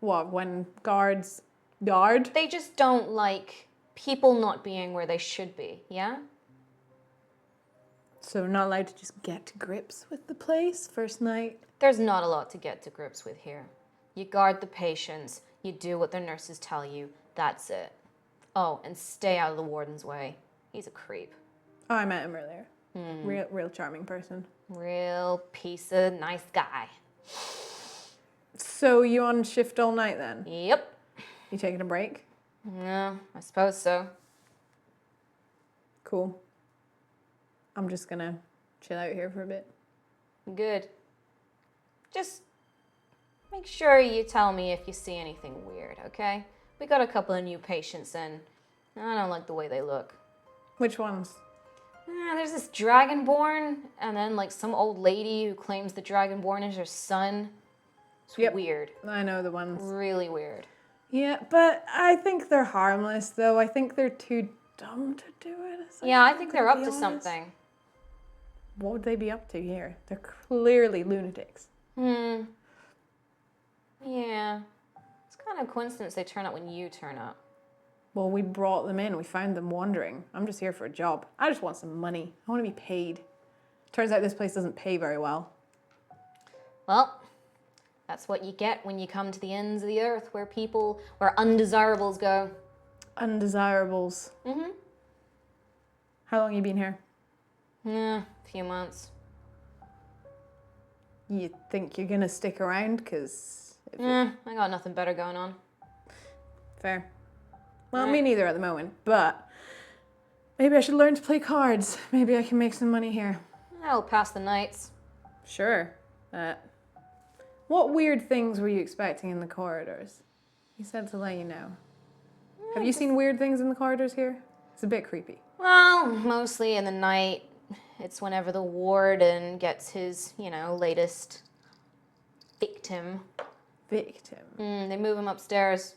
What, when guards guard? They just don't like people not being where they should be, yeah? So we're not allowed to just get to grips with the place first night? There's not a lot to get to grips with here. You guard the patients, you do what the nurses tell you, that's it. Oh, and stay out of the warden's way. He's a creep. Oh, I met him earlier. Real charming person. Real piece of nice guy. So you on shift all night then? Yep. You taking a break? Yeah, I suppose so. Cool. I'm just gonna chill out here for a bit. Good. Just make sure you tell me if you see anything weird, okay? We got a couple of new patients in. I don't like the way they look. Which ones? There's this dragonborn, and then like some old lady who claims the dragonborn is her son. It's Yep. weird. I know the ones. Really weird. Yeah, but I think they're harmless though. I think they're too dumb to do it. Yeah, I think they're up be to honest. something. What would they be up to here? They're clearly lunatics. Yeah. It's kind of a coincidence they turn up when you turn up. Well, we brought them in. We found them wandering. I'm just here for a job. I just want some money. I want to be paid. Turns out this place doesn't pay very well. Well, that's what you get when you come to the ends of the earth where undesirables go. Undesirables. Mm-hmm. How long you been here? Yeah, a few months. You think you're gonna stick around? Cause I got nothing better going on. fair. Well, me neither at the moment. But maybe I should learn to play cards. Maybe I can make some money here. I'll pass the nights. Sure. What weird things were you expecting in the corridors? He said to let you know. Have you seen weird things in the corridors here? It's a bit creepy. Well, mostly in the night. It's whenever the warden gets his, latest victim. Victim. They move him upstairs.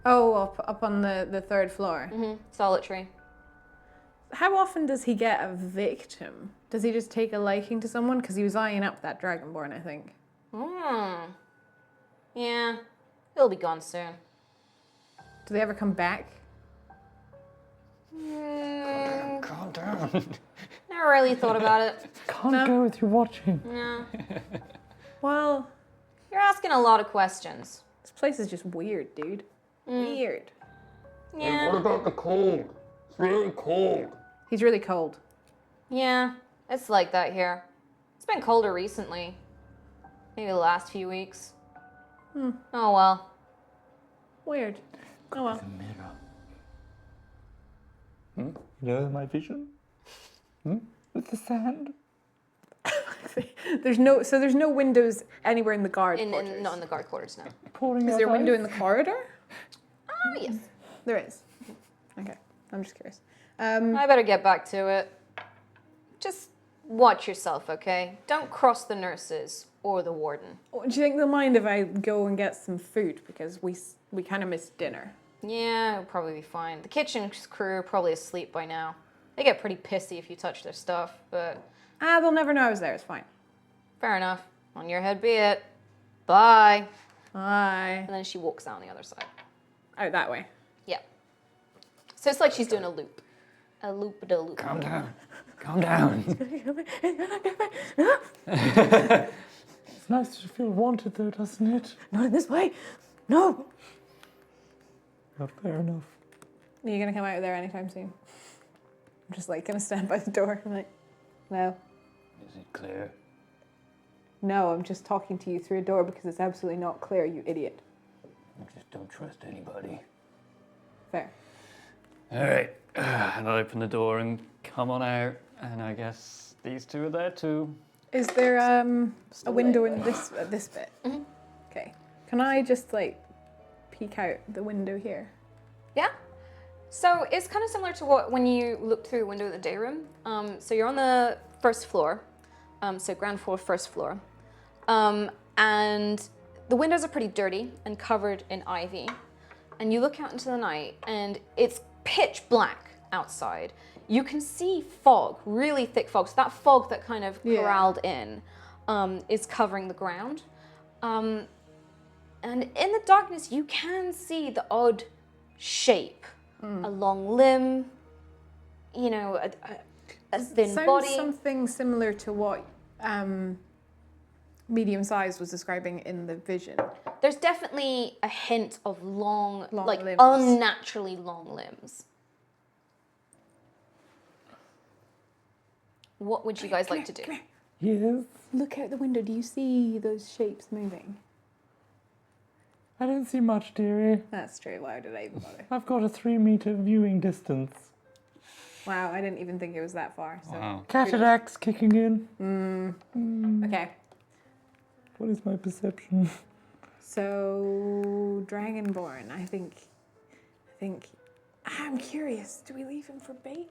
Oh, up on the third floor. Solitary. How often does he get a victim? Does he just take a liking to someone? Because he was eyeing up that Dragonborn, I think. Yeah. He'll be gone soon. Do they ever come back? Calm down. Never really thought about it. Can't go with you watching. No. Well, You're asking a lot of questions. this place is just weird, dude. Weird. Yeah. about the cold? It's really cold. He's really cold. Yeah. It's like that here. It's been colder recently. Maybe the last few weeks. Oh well. Weird. Oh well. You know my vision? With the sand? There's no windows anywhere in the guard quarters. Not in the guard quarters, no. Pouring Is out there a window ice? in the corridor? Oh, yes. There is. Okay, I'm just curious. I better get back to it. Just watch yourself, okay? Don't cross the nurses or the warden. Do you think they'll mind if I go and get some food because we kind of missed dinner? Yeah, it'll probably be fine. The kitchen crew are probably asleep by now. They get pretty pissy if you touch their stuff, but They'll never know I was there. It's fine. fair enough. On your head be it. Bye. Bye. And then she walks out on the other side. Out that way. Yeah. So it's like she's doing a loop. A loop-a-de-loop. Calm down. Calm down. It's nice to feel wanted though, doesn't it? Not in this way. No. Oh, fair enough. Are you gonna come out of there anytime soon? I'm just like gonna stand by the door. I'm like, no. Is it clear? No, I'm just talking to you through a door because it's absolutely not clear, you idiot. I just don't trust anybody. Fair. All right. And I open the door and come on out. And I guess these two are there too. Is there a window in this bit? Okay. Can I just like peek out the window here? Yeah. So it's kind of similar to what when you looked through the window of the day room. So you're on the first floor, so ground floor, first floor, and the windows are pretty dirty and covered in ivy. And you look out into the night, and it's pitch black outside. You can see fog, really thick fog. So that fog that kind of corralled in is covering the ground. And in the darkness, you can see the odd shape. A long limb, you know, a thin Sounds body. something similar to what medium size was describing in the vision. There's definitely a hint of long like limbs. unnaturally long limbs. What would you guys like to do? Yes. Look out the window. Do you see those shapes moving? I don't see much, dearie. That's true. Why did I even bother? I've got a 3-meter viewing distance. Wow, I didn't even think it was that far. So. Wow. Cataracts kicking in. Okay. What is my perception? So Dragonborn, I think I'm curious. Do we leave him for bait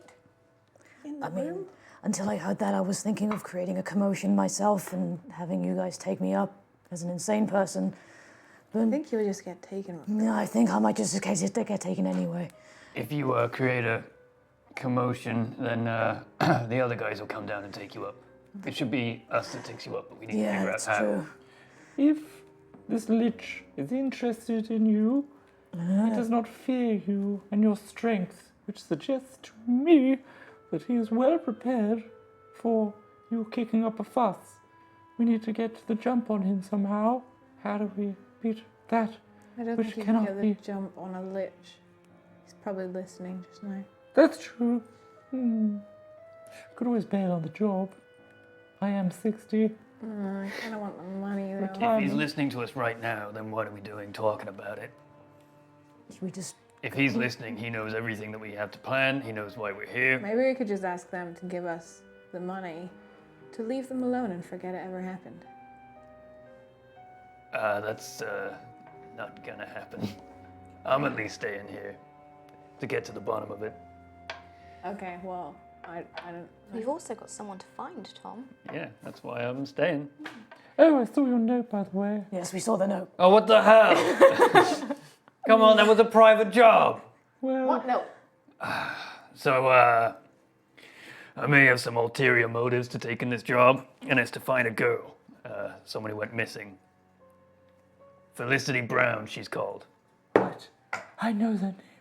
in the room? Until I heard that, I was thinking of creating a commotion myself and having you guys take me up as an insane person. I think you'll just get taken. No, I think I might just in case they get taken anyway. If you create a commotion, then the other guys will come down and take you up. It should be us that takes you up, but we need to Yeah, figure out that's how. true. If this lich is interested in you, he does not fear you and your strength, which suggests to me that he is well prepared for you kicking up a fuss. We need to get the jump on him somehow. How do we beat that? I don't Which think you cannot can be. get the jump on a lich. He's probably listening just now. That's true. Could always bail on the job. I am 60. I kind of want the money though. If he's listening to us right now, then what are we doing talking about it? Should we just... If he's listening, he knows everything that we have to plan. He knows why we're here. Maybe we could just ask them to give us the money to leave them alone and forget it ever happened. That's not gonna happen. I'm at least staying here to get to the bottom of it. Okay, well, I don't. You've also got someone to find, Tom. Yeah, that's why I'm staying. Oh, I saw your note, by the way. Yes, we saw the note. Oh, what the hell? Come on, that was a private job. Well, What? No. So, I may have some ulterior motives to taking this job, and it's to find a girl. Someone who went missing. Felicity Brown, she's called. what? I know that name.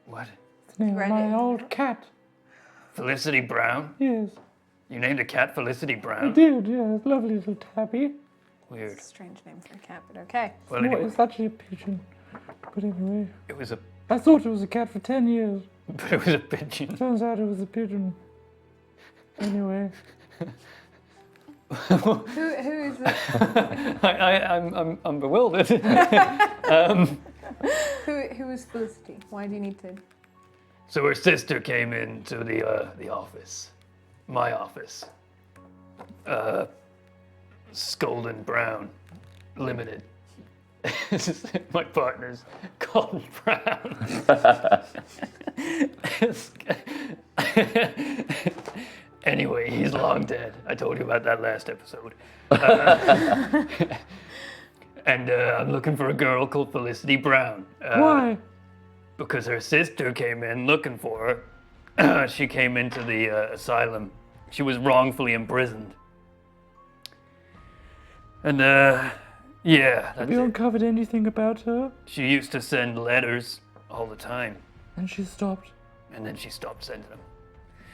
What? It's the name of read my it. old cat. Felicity Brown? Yes, You named a cat Felicity I Brown? did, yes. Lovely little tabby. Weird. Strange name for a cat, but okay. Well, What anyway, is actually a pigeon? But anyway, it was a, I thought it was a cat for 10 years. but it was a pigeon. Turns out it was a pigeon. Anyway, Who is this? I'm bewildered. Who is Felicity? Why do you need to? So her sister came into the office, my office. Skolden Brown, Limited. My partner's called Brown. Anyway, he's long dead. I told you about that last episode. And I'm looking for a girl called Felicity Brown. why? Because her sister came in looking for her. She came into the asylum. She was wrongfully imprisoned. And, yeah, that's Have you it. uncovered anything about her? She used to send letters all the time, And she stopped. and then she stopped sending them.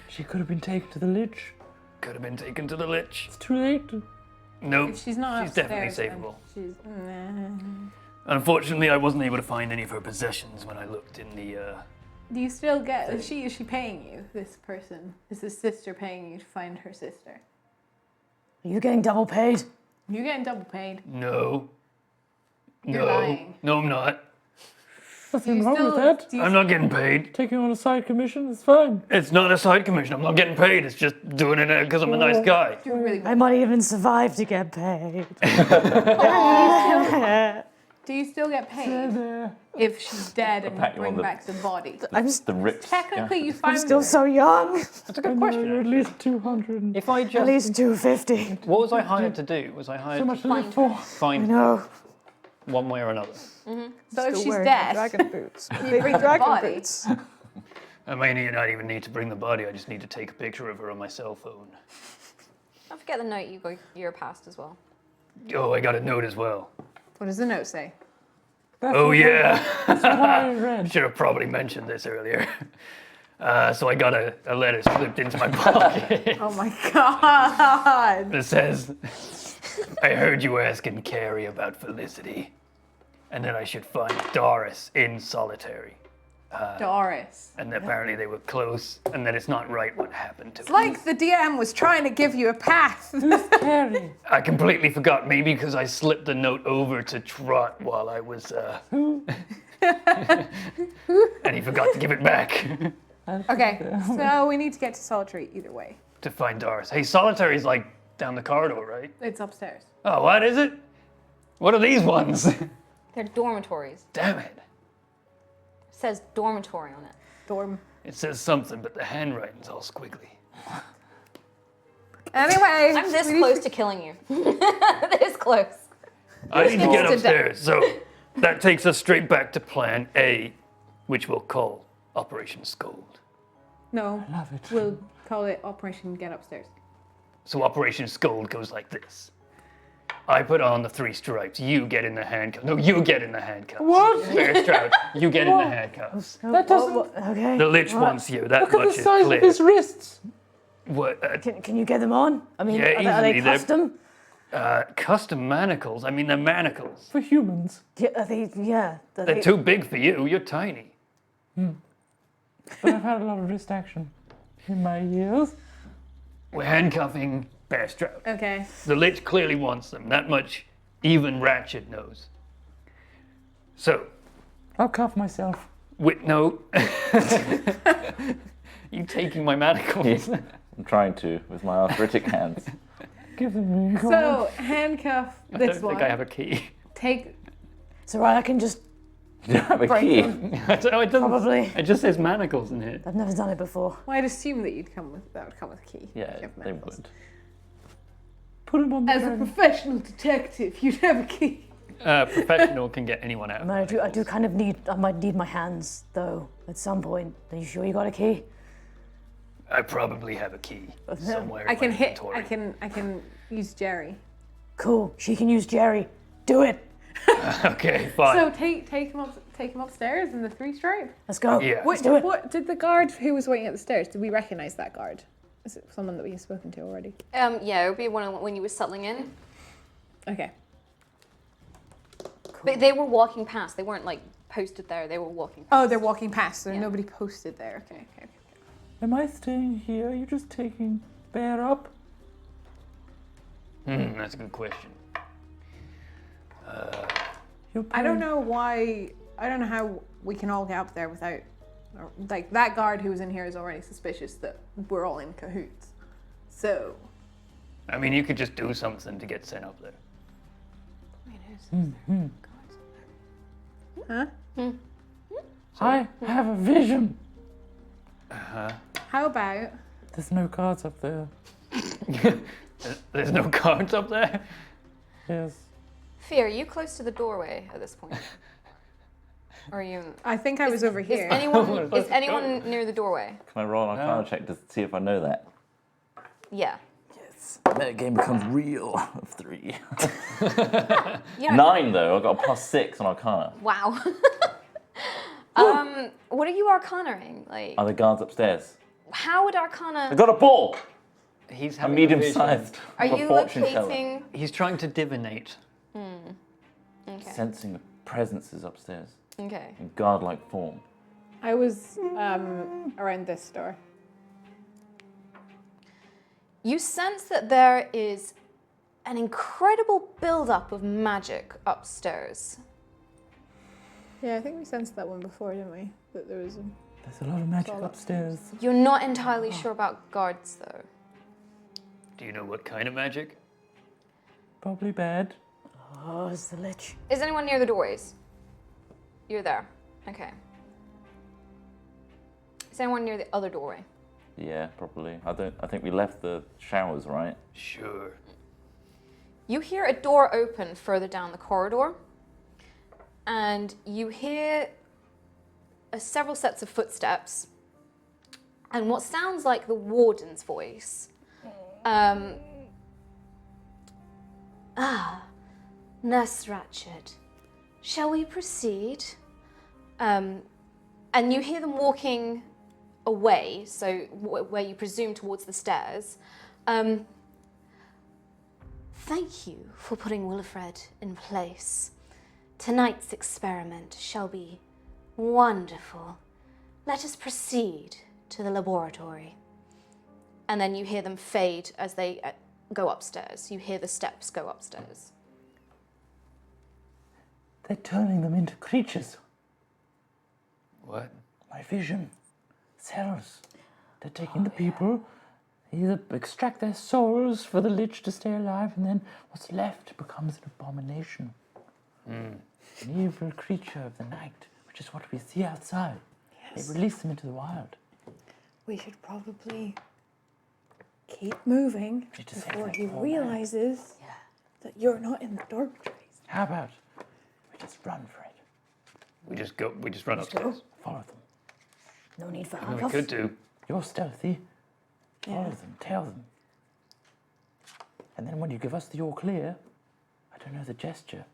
She could have been taken to the lich. Could have been taken to the lich. It's too late. Nope, If she's not she's definitely upstairs, then savable. She's. Unfortunately, I wasn't able to find any of her possessions when I looked in the, Do you still get? Is she paying you? This person is this sister paying you to find her sister? Are you getting double paid? You're getting double paid. No. You're No. lying. No, I'm not. Nothing wrong with that. Do you I'm not getting paid. Taking on a side commission is fine. It's not a side commission. I'm not getting paid. It's just doing it because I'm a nice guy. do really I might even survive to get paid. Do you still get paid There. if she's dead and pat you you on bring the- back the body? I'm, s- The rich. Technically, you I'm found still her. so young. That's a I good know question. you're at least 200. If I At just, least 250. what was I hired to do? Was I hired So to much to live for. find No. one way or another? So if she's wearing dead, dragon boots. you bring the body. I may not even need to bring the body. I just need to take a picture of her on my cell phone. Don't forget the note you got year past as well. Oh, I got a note as well. What does the note say? That's Oh what yeah, That's what I read. should have probably mentioned this earlier. So I got a letter slipped into my pocket. Oh my god! It says, I heard you asking Carrie about Felicity, and that I should find Doris in solitary. Doris. And apparently they were close, and that it's not right what happened to It's her. like the DM was trying to give you a path. Carrie. I completely forgot, maybe because I slipped the note over to Trot while I was, and he forgot to give it back. Okay, so we need to get to solitary either way. To find Doris. Hey, solitary's like down the corridor, right? It's upstairs. Oh, what is it? What are these ones? They're dormitories. Damn it. It says dormitory on it. Dorm. It says something, but the handwriting's all squiggly. Anyway, I'm this we need close to killing you. This close. I need to get to upstairs, so that takes us straight back to Plan A, which we'll call Operation Scold. No, Love it. we'll call it Operation Get Upstairs. So Operation Scold goes like this. I put on the 3 stripes. You get in the handcuffs. No, you get in the handcuffs. What? Bear Stroud, you get in the handcuffs. That doesn't. Okay. The Lich wants you. That Look at much the is size clear. of his wrists. What? Can you get them on? I mean, Yeah, are they easily. They're- custom? Custom manacles. I mean, they're manacles. For humans. Yeah, are they, yeah. Are They're they- too big for you. You're tiny. But I've had a lot of wrist action in my years. We're handcuffing Bear Stroud. Okay. The Lich clearly wants them. That much even Ratchet knows. So, I'll cuff myself. no. You taking my manacles? I'm trying to with my arthritic hands. Give them me. Go on. So handcuff I this don't one. think I have a key. Take. So right, I can just You don't have a key. It doesn't. Probably. It just says manacles in here. I've never done it before. Well, I'd assume that that would come with a key. Yeah, if you have they manacles. would. Put him on the As a dragon. professional detective, you'd have a key. Professional can get anyone out. I mean, I do kind of need. I might need my hands though at some point. Are you sure you got a key? I probably have a key somewhere. in I my can hit. inventory. I can use Jerry. Cool. She can use Jerry. Do it. Okay, fine. So take him upstairs in the 3-stripe. Let's go. Yeah. Let's do it. What did the guard who was waiting at the stairs? Did we recognize that guard? Is it someone that we have spoken to already? Yeah, it would be when you were settling in. Okay. But they were walking past. They weren't like posted there. They were walking past. Oh, they're walking past. So Yeah. nobody posted there. Okay. Am I staying here? Are you just taking Bear up? That's a good question. You're I don't paying- know why. I don't know how we can all get up there without. Like that guard who was in here is already suspicious that we're all in cahoots. So I mean, you could just do something to get sent up there. I have a vision. how about There's no guards up there. There's no guards up there. Yes. Fear, are you close to the doorway at this point? Or are you? I think I was over Is here. anyone near the doorway? Can I roll an Arcana check to see if I know that? Yeah. Yes. Metagame becomes real of 3. You know, 9 though, I got a +6 on Arcana. Wow. What are you arcanaing? Like, Are the guards upstairs? how would I arcana? got a ball! He's A having medium-sized. Are I'm a you fortune teller. locating? He's trying to divinate. Okay. Sensing the presences upstairs Okay. in godlike form. I was around this door. You sense that there is an incredible buildup of magic upstairs. Yeah, I think we sensed that one before, didn't we? That there was a... There's a lot of magic all upstairs. You're not entirely sure about guards, though. Do you know what kind of magic? Probably bad. Oh, it's the lich. Is anyone near the doorways? You're there. Okay. Is anyone near the other doorway? Yeah, probably. I think we left the showers, right? Sure. You hear a door open further down the corridor, and you hear several sets of footsteps, and what sounds like the warden's voice. Nurse Ratchet, shall we proceed? And you hear them walking away, so where you presume towards the stairs. Thank you for putting Wilfred in place. Tonight's experiment shall be wonderful. Let us proceed to the laboratory. And then you hear them fade as they go upstairs. You hear the steps go upstairs. They're turning them into creatures. What? My vision. Cells. They're taking the people, either extract their souls for the lich to stay alive, and then what's left becomes an abomination. An evil creature of the night, which is what we see outside. They release them into the wild. We should probably keep moving Need to save before that he poor man. realizes that you're not in the dormitories. How about we just run for it? We just run upstairs. Follow them. No need for I mean, we handcuffs. could do. You're stealthy. Follow them, tell them. And then when you give us the all clear, I don't know the gesture,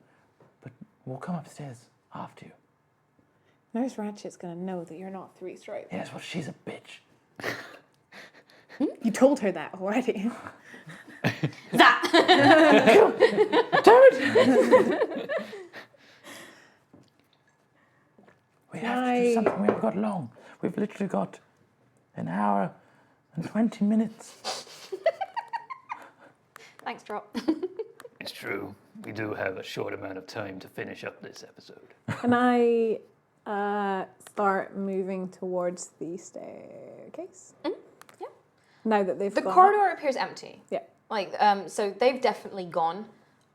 but we'll come upstairs after you. Nurse Ratchet's gonna know that you're not 3 stripes. Yes, well, she's a bitch. You told her that already. We have to do something. We haven't got long. We've literally got an hour and 20 minutes. Thanks, Drop. It's true. We do have a short amount of time to finish up this episode. Can I start moving towards the staircase? Yeah. Now that they've The gone corridor appears empty. Yeah. Like, so they've definitely gone.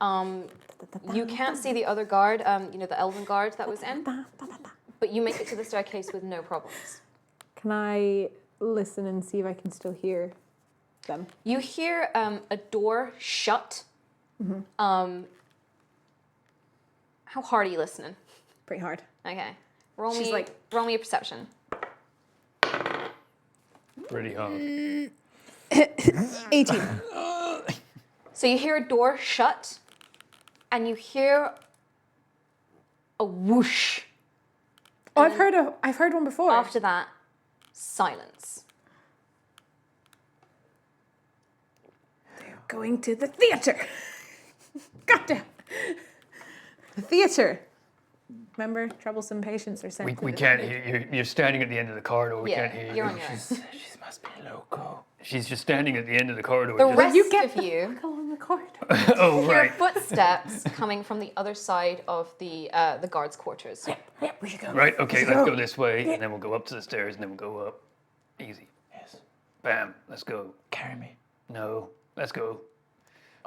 You can't see the other guard, the elven guard that was in, but you make it to the staircase with no problems. Can I listen and see if I can still hear them? You hear a door shut. How hard are you listening? Pretty hard. Okay. Roll She's me like- roll me a perception. Pretty hard. 18. So you hear a door shut, and you hear a whoosh. Oh, I've heard one before. After that, silence. Going to the theatre. Goddamn. The theatre. Remember, troublesome patients are sent to We the can't theatre. hear you. You're standing at the end of the corridor. We can't hear you. You're on your own. She must be loco. She's just standing at the end of the corridor. The just- rest You get of you along the corridor. Oh, hear right. footsteps coming from the other side of the guards' quarters. We should go. Right, okay, let's go this way, and then we'll go up to the stairs, and then we'll go up. Easy. Yes. Bam, let's go. Carry me. No, let's go.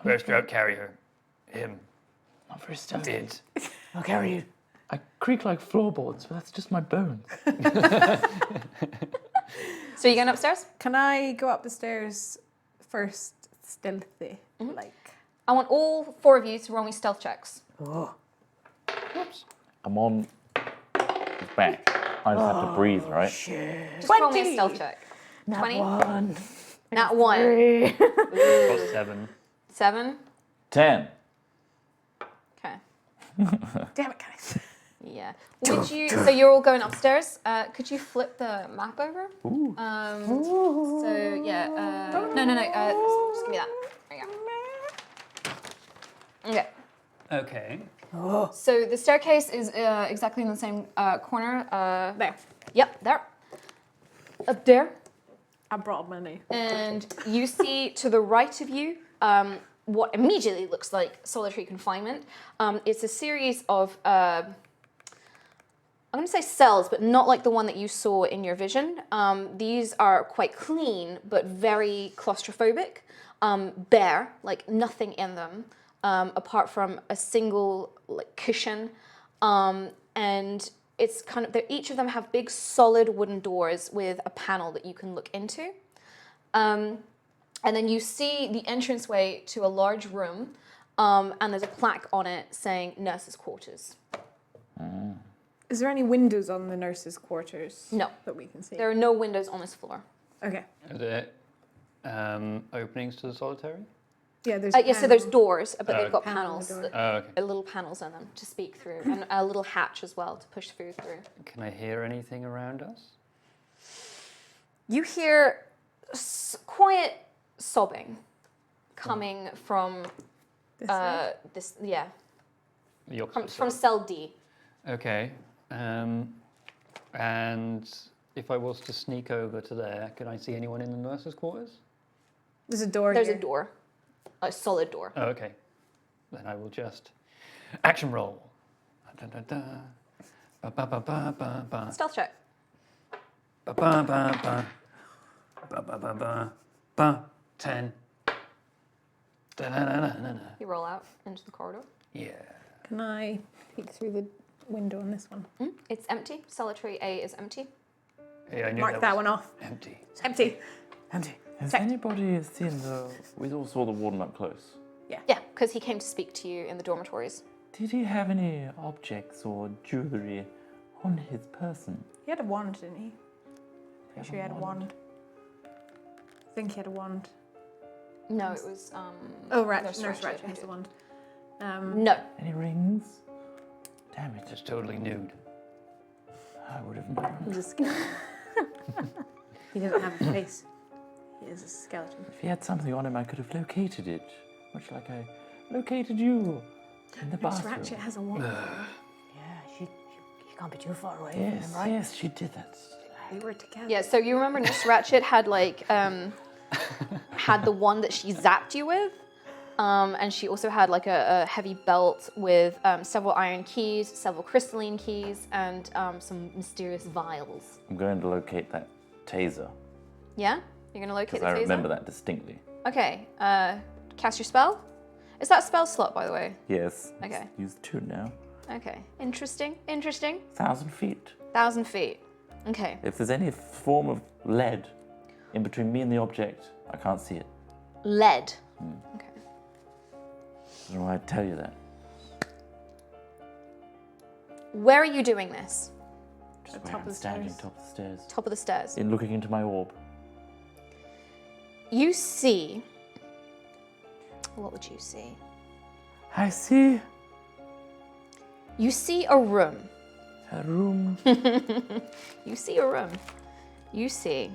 First route, carry her. Him. Not very stealthy. It. I'll carry you. I creak like floorboards, but that's just my bones. So you going upstairs? Can I go up the stairs first, stealthy? Like, I want all 4 of you to roll me stealth checks. Oh. I'm on his back. I just have to breathe, right? Shit. Just roll me a stealth check. Nat 20? 1. Nat 1. 3. Got 7. 7. 10. Okay. damn it, guys. Yeah. Would you? So you're all going upstairs. Could you flip the map over? Ooh. So yeah. No. Just give me that. There you go. Okay. Okay. So the staircase is exactly in the same corner. There. Yep. There. Up there. I brought money. And you see to the right of you what immediately looks like solitary confinement. It's a series of, I'm going to say cells, but not like the one that you saw in your vision. These are quite clean, but very claustrophobic, bare, like nothing in them, apart from a single like cushion. And it's kind of, each of them have big solid wooden doors with a panel that you can look into. And then you see the entranceway to a large room, and there's a plaque on it saying nurses' quarters. Is there any windows on the nurses' quarters? No. That we can see? There are no windows on this floor. Okay. Are there openings to the solitary? Yeah, there's. Yes, so there's doors, but they've got Panel on the panels, door. Oh, okay. little panels on them to speak through, and a little hatch as well to push food through. Can I hear anything around us? You hear quiet sobbing coming from This way? this, The opposite from side. cell D. Okay. And if I was to sneak over to there, can I see anyone in the nurses' quarters? There's a door There's here. a door, a solid door. Oh, okay. Then I will just action roll. Da, da, da. Ba, ba, ba, ba, ba, ba. Stealth check. Ba, ba, ba, ba. Ba, ba, ba, ba. Ba. 10. Da, da, da, da, da, da. You roll out into the corridor. Yeah. Can I peek through the window on this one? It's empty. Solitary A is empty. Hey, I knew Mark that was one off. empty. It's empty. Empty. Has Check. anybody seen the... We all saw the warden up close. Yeah, because he came to speak to you in the dormitories. Did he have any objects or jewellery on his person? He had a wand, didn't he? Pretty sure he had a wand. I think he had a wand. No, it was Oh, right. Nurse Nurse Ratchet Ratchet has did. a wand. No. Any rings? Damn it, Just totally nude. I would have known. He's a skeleton. He doesn't have a face. He is a skeleton. If he had something on him, I could have located it. Much like I located you in the Nurse bathroom. Ratchet has a wand. Yeah, she can't be too far away from Yes, him, right? yes, she did that. They were together. Yeah, so you remember Nurse Ratchet had like had the one that she zapped you with, and she also had like a heavy belt with several iron keys, several crystalline keys, and some mysterious vials. I'm going to locate that taser, Yeah, you're gonna locate because the I taser. remember that distinctly. Okay, cast your spell. Is that a spell slot, by the way? Yes. Okay. Use 2 now. Okay. Interesting. 1,000 feet. 1,000 feet. Okay. If there's any form of lead in between me and the object, I can't see it. Lead. Okay. I don't know why I'd tell you that. Where are you doing this? Just At where top I'm of the standing, stairs. top of the stairs. Top of the stairs. In looking into my orb. You see. What would you see? I see You see a room. a room. You see a room. You see.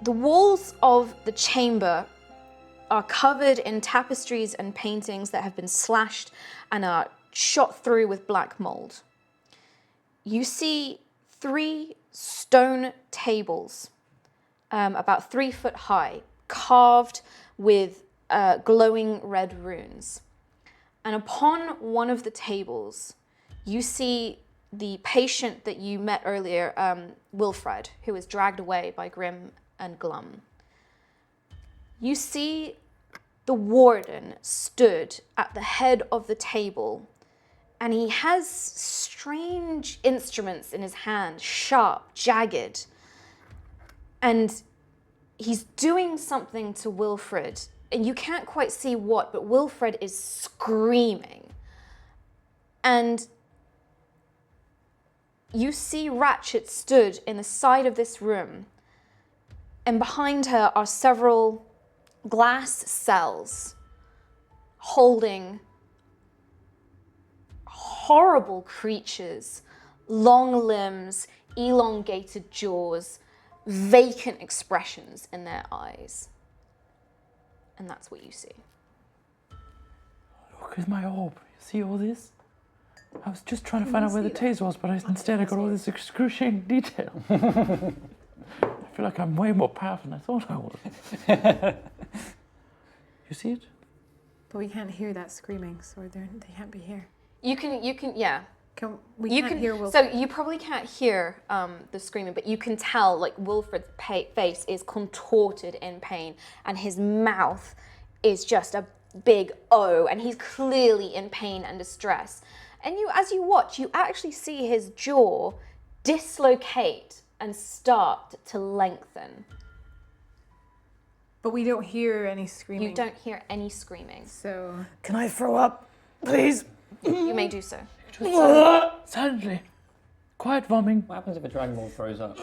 The walls of the chamber are covered in tapestries and paintings that have been slashed and are shot through with black mold. You see 3 stone tables, about 3 foot high, carved with glowing red runes. And upon one of the tables, you see the patient that you met earlier, Wilfred, who was dragged away by Grim and Glum. You see the warden stood at the head of the table, and he has strange instruments in his hand, sharp, jagged. And he's doing something to Wilfred, and you can't quite see what, but Wilfred is screaming. And you see Ratchet stood in the side of this room, and behind her are several glass cells holding horrible creatures, long limbs, elongated jaws, vacant expressions in their eyes. And that's what you see. Look at my orb. You see all this? I was just trying to find out where the taser was, but instead I got all this excruciating detail. I feel like I'm way more powerful than I thought I was. You see it? But we can't hear that screaming, so they can't be here. You can, yeah. We can't hear Will. So you probably can't hear the screaming, but you can tell, like, Wilfred's face is contorted in pain, and his mouth is just a big O, and he's clearly in pain and distress. And as you watch, you actually see his jaw dislocate and start to lengthen. But we don't hear any screaming. You don't hear any screaming. So Can I throw up, please? You may do so. Silently. Quiet vomiting. What happens if a Dragon Ball throws up?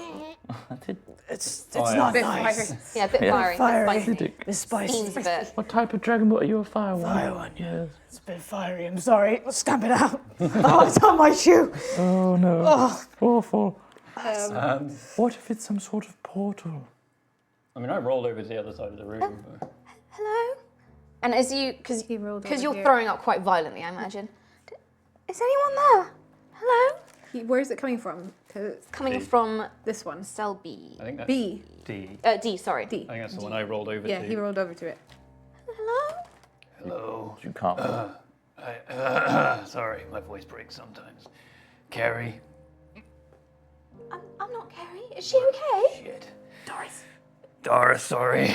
That's it. It's Oh, yeah. not Bit nice. fiery. Yeah, a bit fiery, Fiery. bit spicy. It's spicy. Seems a bit. What type of dragon ball are you? A fire one? Fire one. Yes. It's a bit fiery. I'm sorry. Let's stamp it out. Oh, it's on my shoe. Oh no. Oh. Awful. Um, What if it's some sort of portal? I mean, I rolled over to the other side of the room. But Hello? And as you, because He rolled over you're here. throwing up quite violently, I imagine. Is anyone there? Hello? where's it coming from? 'Cause it's Coming from this one. cell B. I think that's B. D. D, sorry. D. I think that's the one I rolled over Yeah, to. he rolled over to it. Hello? Hello. You can't. Sorry, my voice breaks sometimes. Carrie? I'm not Carrie. Is she okay? Shit. Doris. Doris, sorry.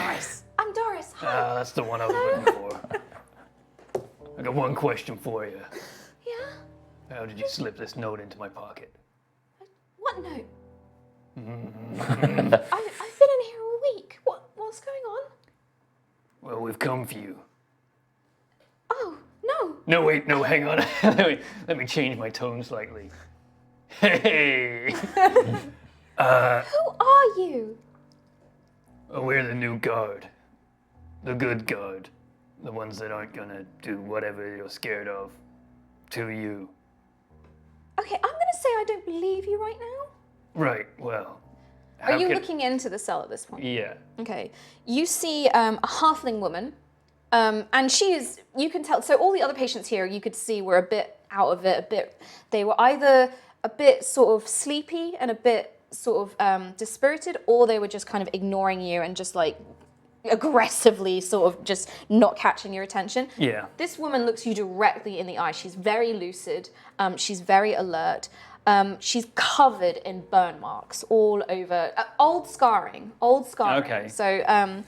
I'm Doris. Hi. That's the one I was looking for. I got one question for you. Yeah? How did you slip this note into my pocket? What note? I've been in here all week. What's going on? Well, we've come for you. Oh, no. No, wait, no, hang on. Let me change my tone slightly. Hey! Who are you? We're the new guard. The good guard. The ones that aren't gonna do whatever you're scared of to you. Okay, I'm going to say I don't believe you right now. Right, well. Are how you can- looking into the cell at this point? Yeah. Okay. You see a halfling woman, and she is, you can tell, so all the other patients here you could see were a bit out of it, they were either a bit sort of sleepy and a bit sort of dispirited, or they were just kind of ignoring you and just like aggressively sort of just not catching your attention. Yeah. This woman looks you directly in the eye. She's very lucid. She's very alert. She's covered in burn marks all over. Old scarring. Okay. So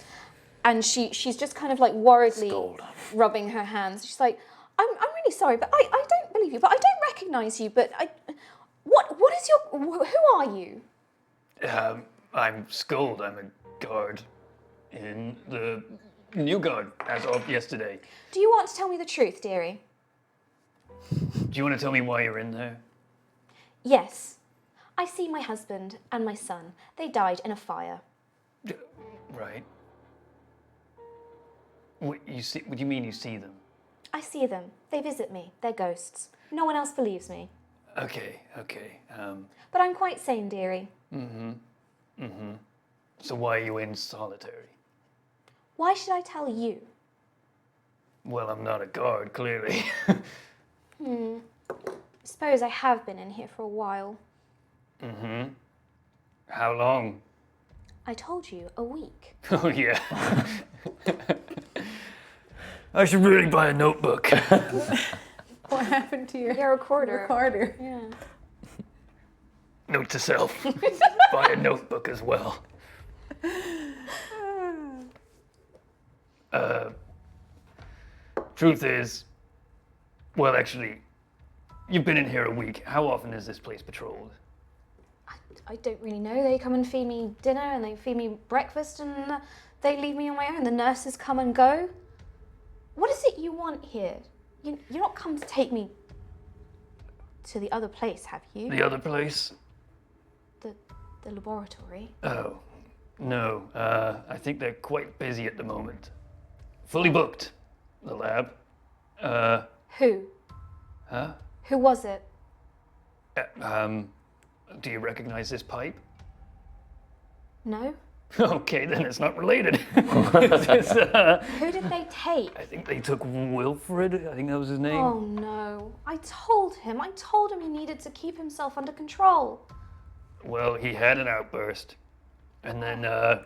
And she's just kind of like worriedly Scold. rubbing her hands. She's like, I'm really sorry, but I don't believe you, but I don't recognise you, but what is your, who are you? I'm Scold. I'm a guard in the new guard as of yesterday. Do you want to tell me the truth, dearie? Do you want to tell me why you're in there? Yes. I see my husband and my son. They died in a fire. Right. What do you mean you see them? I see them. They visit me. They're ghosts. No one else believes me. Okay. But I'm quite sane, dearie. So why are you in solitary? Why should I tell you? Well, I'm not a guard, clearly. I suppose I have been in here for a while. How long? I told you, a week. Oh, yeah. I should really buy a notebook. What happened to your Your recorder. recorder? Yeah. Note to self. Buy a notebook as well. Truth is, well, actually, you've been in here a week. How often is this place patrolled? I don't really know. They come and feed me dinner and they feed me breakfast and they leave me on my own. The nurses come and go. What is it you want here? You're not come to take me to the other place, have you? The other place? The laboratory. Oh, no. I think they're quite busy at the moment. Fully booked, the lab. Who? Huh? Who was it? Do you recognize this pipe? No? Okay, then it's not related. It's, Who did they take? I think they took Wilfred. I think that was his name. Oh no. I told him he needed to keep himself under control. Well, he had an outburst. And then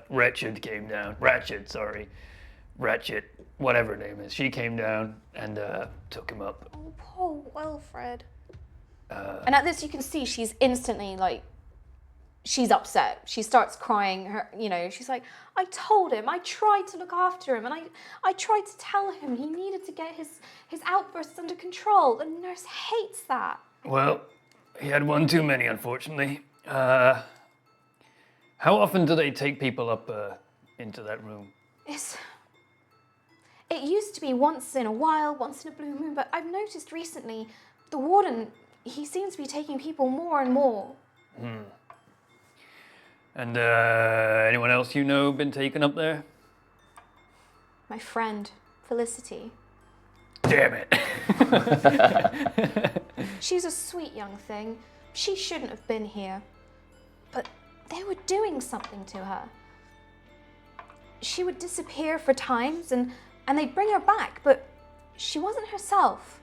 Ratchet came down. Ratchet, whatever her name is. She came down and took him up. Oh, poor Wilfred. And at this you can see she's instantly like, she's upset. She starts crying. She's like, I told him, I tried to look after him, and I tried to tell him he needed to get his outbursts under control. The nurse hates that. Well, he had one too many, unfortunately. How often do they take people up into that room? It used to be once in a while, once in a blue moon, but I've noticed recently the warden, he seems to be taking people more and more. And anyone else you know been taken up there? My friend, Felicity. Damn it. She's a sweet young thing. She shouldn't have been here. But they were doing something to her. She would disappear for times and they'd bring her back, but she wasn't herself.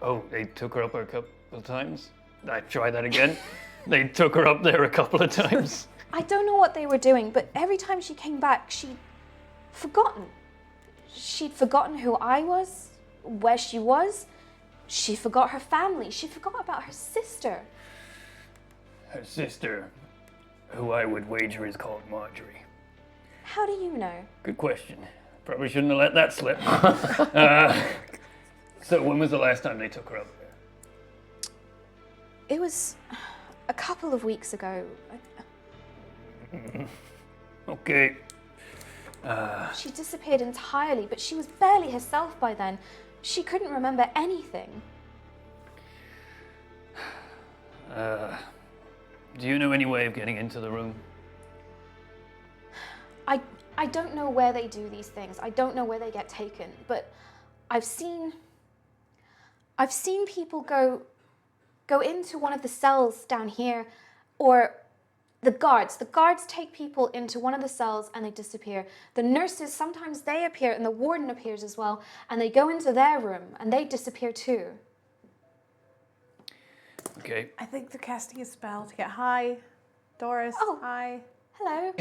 Oh, they took her up a couple of times? I try that again. They took her up there a couple of times. I don't know what they were doing, but every time she came back, she'd forgotten. She'd forgotten who I was, where she was. She forgot her family. She forgot about her sister. Her sister, who I would wager is called Marjorie. How do you know? Good question. Probably shouldn't have let that slip. So when was the last time they took her up there? It was a couple of weeks ago. Okay. She disappeared entirely, but she was barely herself by then. She couldn't remember anything. Do you know any way of getting into the room? I don't know where they do these things. I don't know where they get taken, but I've seen people go into one of the cells down here, or the guards take people into one of the cells and they disappear. The nurses, sometimes they appear, and the warden appears as well, and they go into their room and they disappear too. Okay. I think they're casting a spell to get hi, Doris. Oh. Hi. Hello.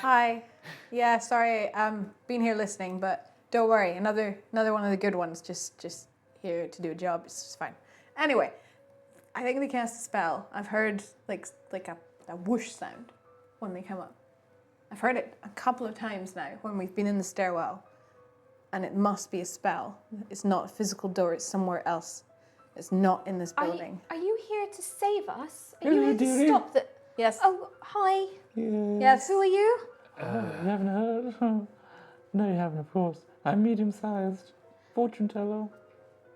Hi. Yeah, sorry, been here listening, but don't worry, another one of the good ones, just here to do a job. It's just fine. Anyway, I think they cast a spell. I've heard like a whoosh sound when they come up. I've heard it a couple of times now when we've been in the stairwell, and it must be a spell. It's not a physical door, it's somewhere else. It's not in this building. Are you here to save us? Are Hello, you here to dearie. stop the... Yes. Oh, hi. Yes. Who are you? You haven't heard? No, you haven't, of course. I'm medium-sized. Fortune teller.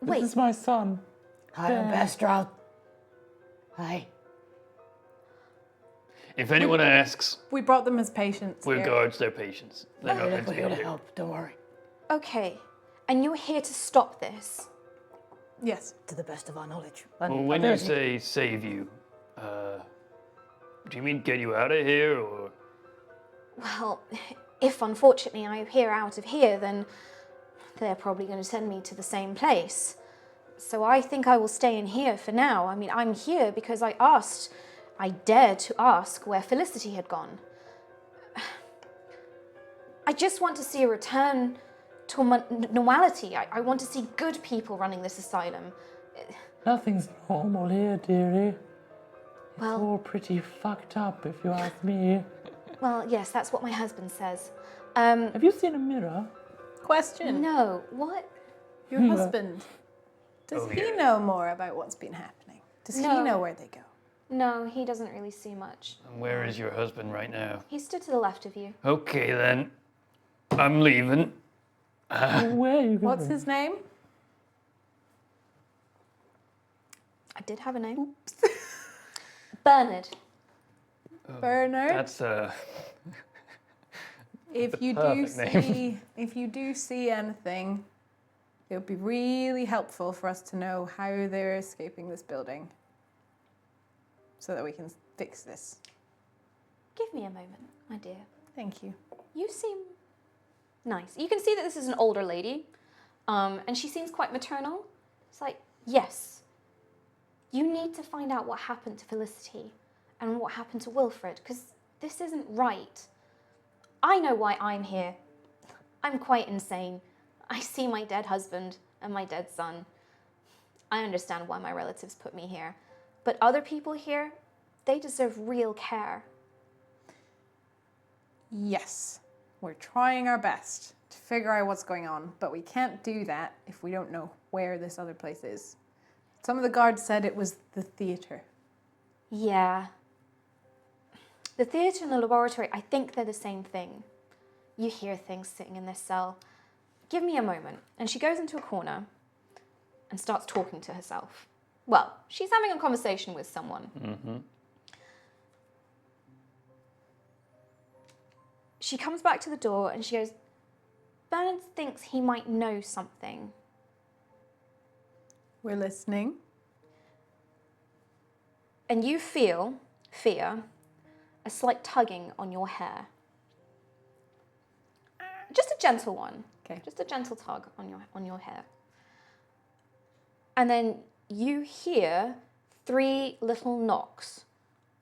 Wait. This is my son. Hi, I'm Bastrop. Hi. If anyone asks, We brought them as patients. we're here. guards their patients. They're not meant to We're be here to here. help. Don't worry. Okay. And you're here to stop this? Yes. To the best of our knowledge. Well, when you say save you, do you mean get you out of here, or? Well, if unfortunately I appear out of here, then they're probably going to send me to the same place. So I think I will stay in here for now. I mean, I'm here because I dared to ask where Felicity had gone. I just want to see a return to normality. I want to see good people running this asylum. Nothing's normal here, dearie. It's Well- all pretty fucked up, if you ask me. Well, yes, that's what my husband says. Have you seen a mirror? Question. No, what? Your husband. Does Oh, he yeah. know more about what's been happening? Does he No. know where they go? No, he doesn't really see much. And where is your husband right now? He stood to the left of you. Okay then, I'm leaving. Where are you going? What's his name? I did have a name. Bernard. Bernard. That's If you do perfect name. see, if you do see anything, it would be really helpful for us to know how they're escaping this building, so that we can fix this. Give me a moment, my dear. Thank you. You seem nice. You can see that this is an older lady, and she seems quite maternal. It's like, yes, you need to find out what happened to Felicity and what happened to Wilfred, because this isn't right. I know why I'm here. I'm quite insane. I see my dead husband and my dead son. I understand why my relatives put me here. But other people here, they deserve real care. Yes, we're trying our best to figure out what's going on, but we can't do that if we don't know where this other place is. Some of the guards said it was the theatre. Yeah. The theatre and the laboratory, I think they're the same thing. You hear things sitting in this cell. Give me a moment. And she goes into a corner and starts talking to herself. Well, she's having a conversation with someone. Mm-hmm. She comes back to the door and she goes, Bernard thinks he might know something. We're listening. And you feel fear, a slight tugging on your hair. Just a gentle one. Okay. Just a gentle tug on your hair. And then you hear 3 little knocks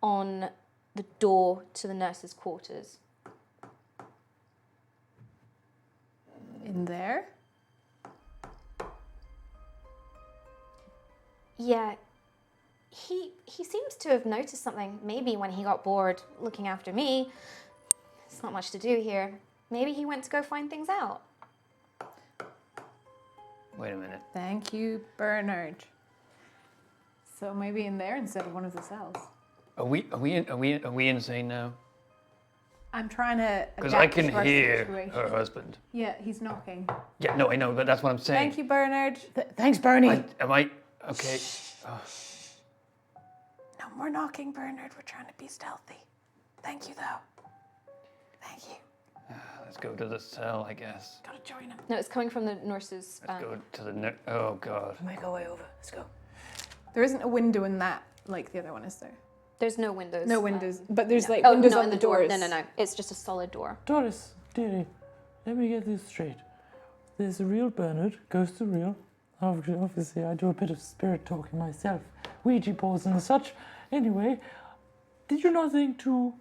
on the door to the nurses' quarters. In there? Yeah, he seems to have noticed something. Maybe when he got bored looking after me. There's not much to do here. Maybe he went to go find things out. Wait a minute. Thank you, Bernard. So maybe in there instead of one of the cells. Are we insane now? I'm trying to Because I adapt can to our hear situation. her husband. Yeah, he's knocking. Yeah, no, I know, but that's what I'm saying. Thank you, Bernard. Thanks, Bernie. Am I okay? No more knocking, Bernard. We're trying to be stealthy. Thank you, though. Thank you. Let's go to the cell, I guess. Gotta join him. No, it's coming from the nurses. Let's go to the oh god. Make our way over. Let's go. There isn't a window in that like the other one, is there? There's no windows. No windows, but there's like Oh, windows no, on in the door. doors. No. It's just a solid door. Doris, dearie, let me get this straight. There's a real Bernard, ghosts are real. Obviously, I do a bit of spirit talking myself, Ouija boards and such. Anyway, did you not think to,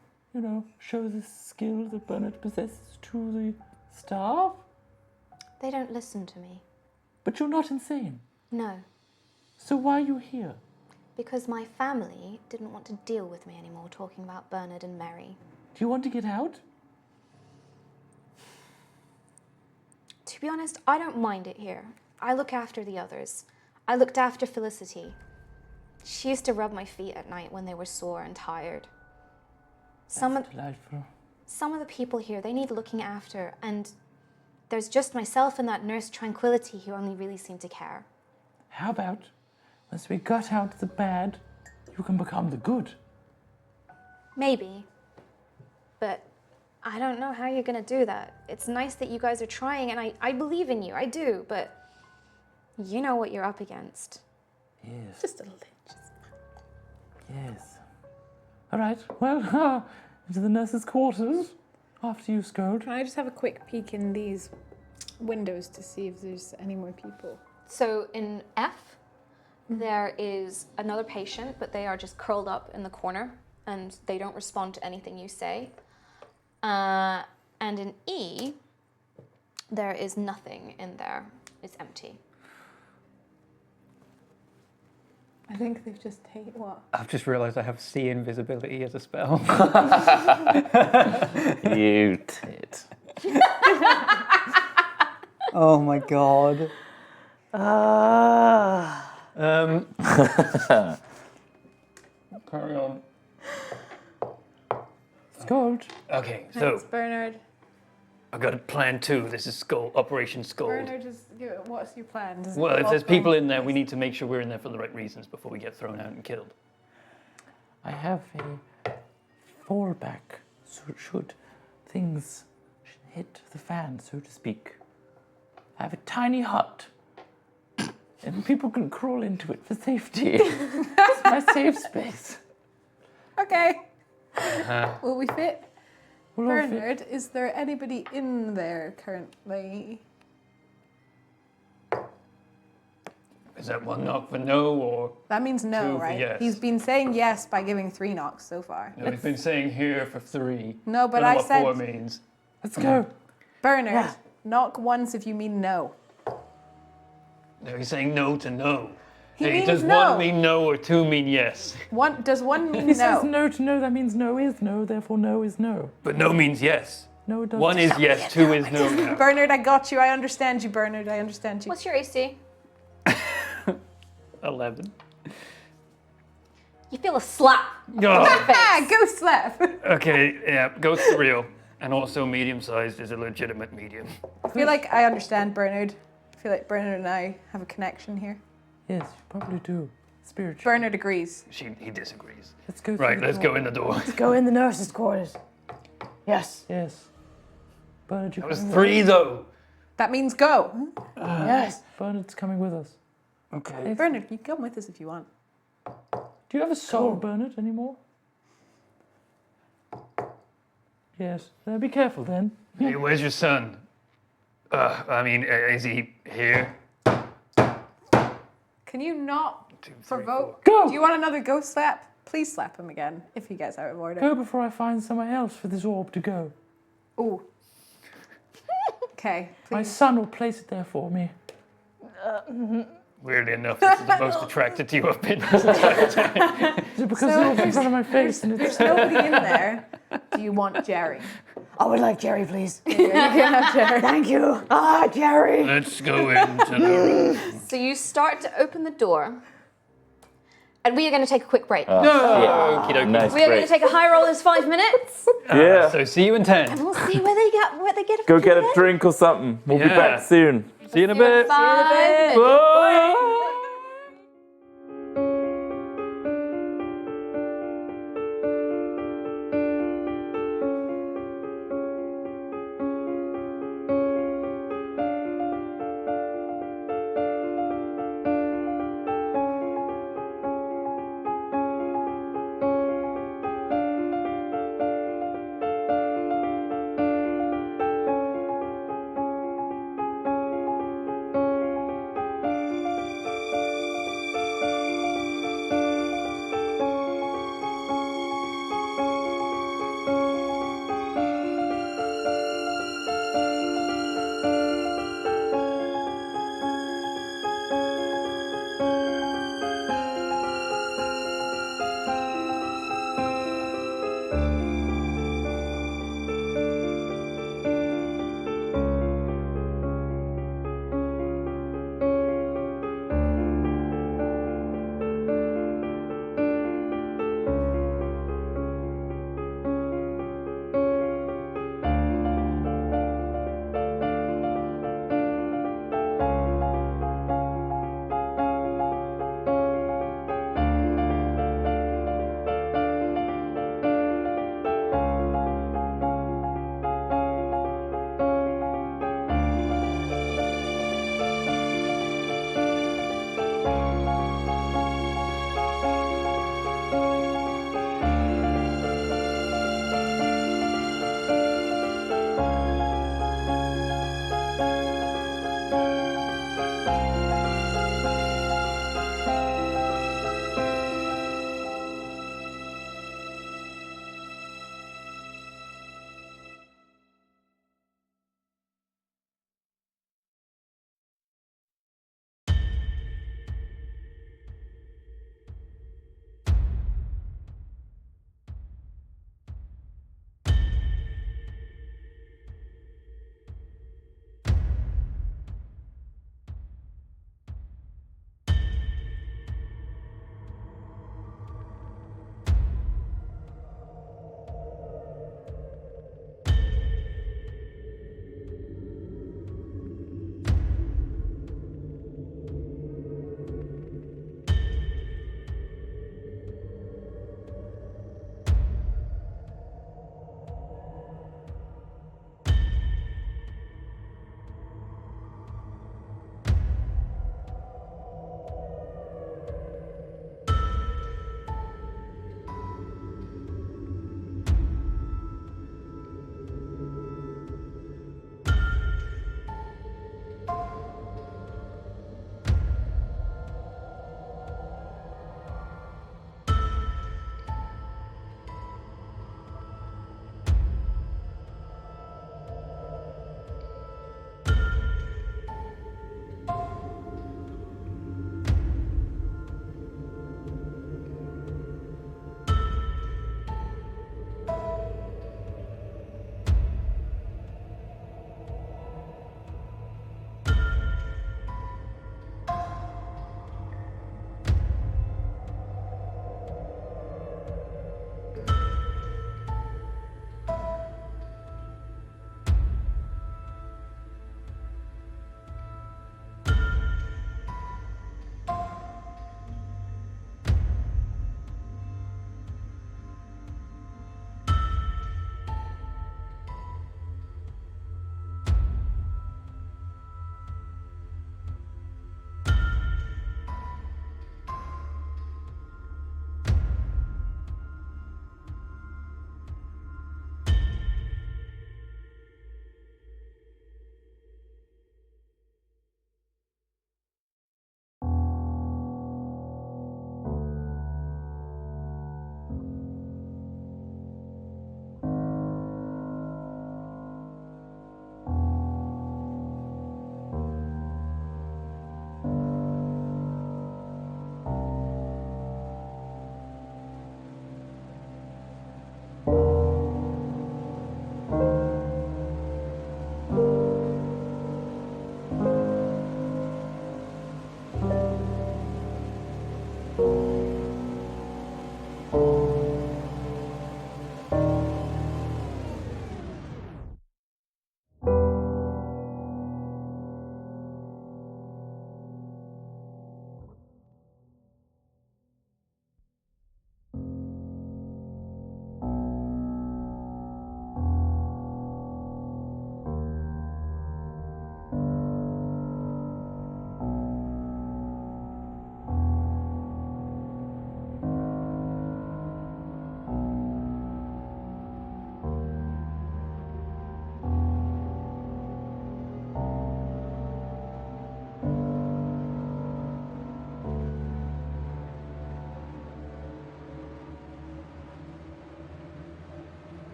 show this skill that Bernard possesses to the staff? They don't listen to me. But you're not insane. No, So why are you here? because my family didn't want to deal with me anymore talking about Bernard and Mary. Do you want to get out? To be honest, I don't mind it here. I look after the others. I looked after Felicity. She used to rub my feet at night when they were sore and tired. Some of the people here, they need looking after, and there's just myself and that nurse Tranquility who only really seem to care. How about, once we gut out the bad, you can become the good? Maybe. But I don't know how you're gonna do that. It's nice that you guys are trying, and I believe in you, I do, but you know what you're up against. Yes. Just a little. Yes. All right, well, into the nurse's quarters after you scold. Can I just have a quick peek in these windows to see if there's any more people? So in F, there is another patient, but they are just curled up in the corner, and they don't respond to anything you say. And in E, there is nothing in there. It's empty. I think they've just taken what? I've just realised I have see invisibility as a spell. You tit. Oh my god. Carry on. Scold. Okay, so Thanks, Bernard. I've got a plan 2. This is Operation Scold. Bernard, what's your plan? Does it Well, if involve there's people going- in there, we need to make sure we're in there for the right reasons before we get thrown out and killed. I have a fallback, so should things hit the fan, so to speak. I have a tiny hut, and people can crawl into it for safety. It's my safe space. Okay. Will we fit? We'll all fit. Bernard, is there anybody in there currently? Is that 1 knock for no, or That means Two no, for right? yes. He's been saying yes by giving 3 knocks so far. no, we've been saying here for 3. No, but Don't know I what said 4 means. Let's go. Bernard, Yeah. knock once if you mean no. No, he's saying no to no. He Hey, means does no. 1 mean no or 2 mean yes? Does one mean He says no? no to no, that means no is no, therefore no is no. But no means yes. No, it doesn't. 1 is yes, 2 is no now. Bernard, I got you. I understand you, Bernard. I understand you. What's your AC? 11. You feel a slap. Oh, Ah, go slap. okay, yeah, ghost are real. And also medium-sized is a legitimate medium. I feel like I understand Bernard. I feel like Bernard and I have a connection here. Yes, you probably do. Spiritual. Bernard agrees. He disagrees. Let's go through Right, the let's door. go in the door. Go in the nurse's quarters. Yes. Yes. Bernard, you That was coming 3 though. That means go. Yes. Bernard's coming with us. Okay. Bernard, you can come with us if you want. Do you have a soul, Bernard, anymore? Yes. Be careful then. Hey, where's your son? Is he here? Can you not 2, 3, provoke? 4. Go! Do you want another ghost slap? Please slap him again if he gets out of order. Go before I find somewhere else for this orb to go. Ooh. Okay, My please. son will place it there for me. Weirdly enough, this is the most attracted to you I've been. Is it because the orb's in front of my face and it's... There's nobody in there. Do you want Jerry? I would like Jerry, please. You can have Jerry. Thank you. Ah, Jerry. Let's go into the room. So you start to open the door, and we are going to take a quick break. Okie dokie. Nice We are going break. to take a high roll in 5 minutes. Yeah. So see you in 10. We'll see where they get. Go get a drink or something. We'll be Yeah. back soon. See you in a bit. 5 minutes. Bye.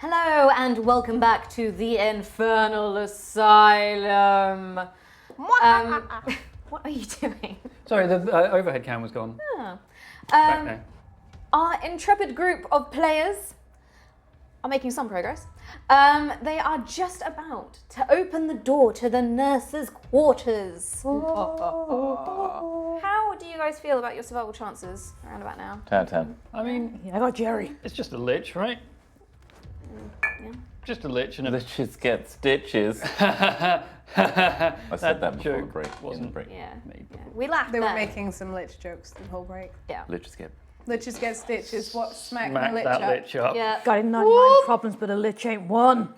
Hello and welcome back to the Infernal Asylum. What are you doing? Sorry, the overhead cam was gone. Back now. Our intrepid group of players are making some progress. They are just about to open the door to the nurse's quarters. How do you guys feel about your survival chances around about now? 10 out of 10. I mean, I got Jerry. it's just a lich, right? Yeah. Just a lich and a... Liches get stitches. I said that before the joke break. In the wasn't break. Yeah. made. Yeah. We laughed They were then. making some lich jokes the whole break. Yeah. Liches get. Liches get stitches. What smack my Smack lich that up? lich up. Yeah. Got in 99 problems, but a lich ain't one.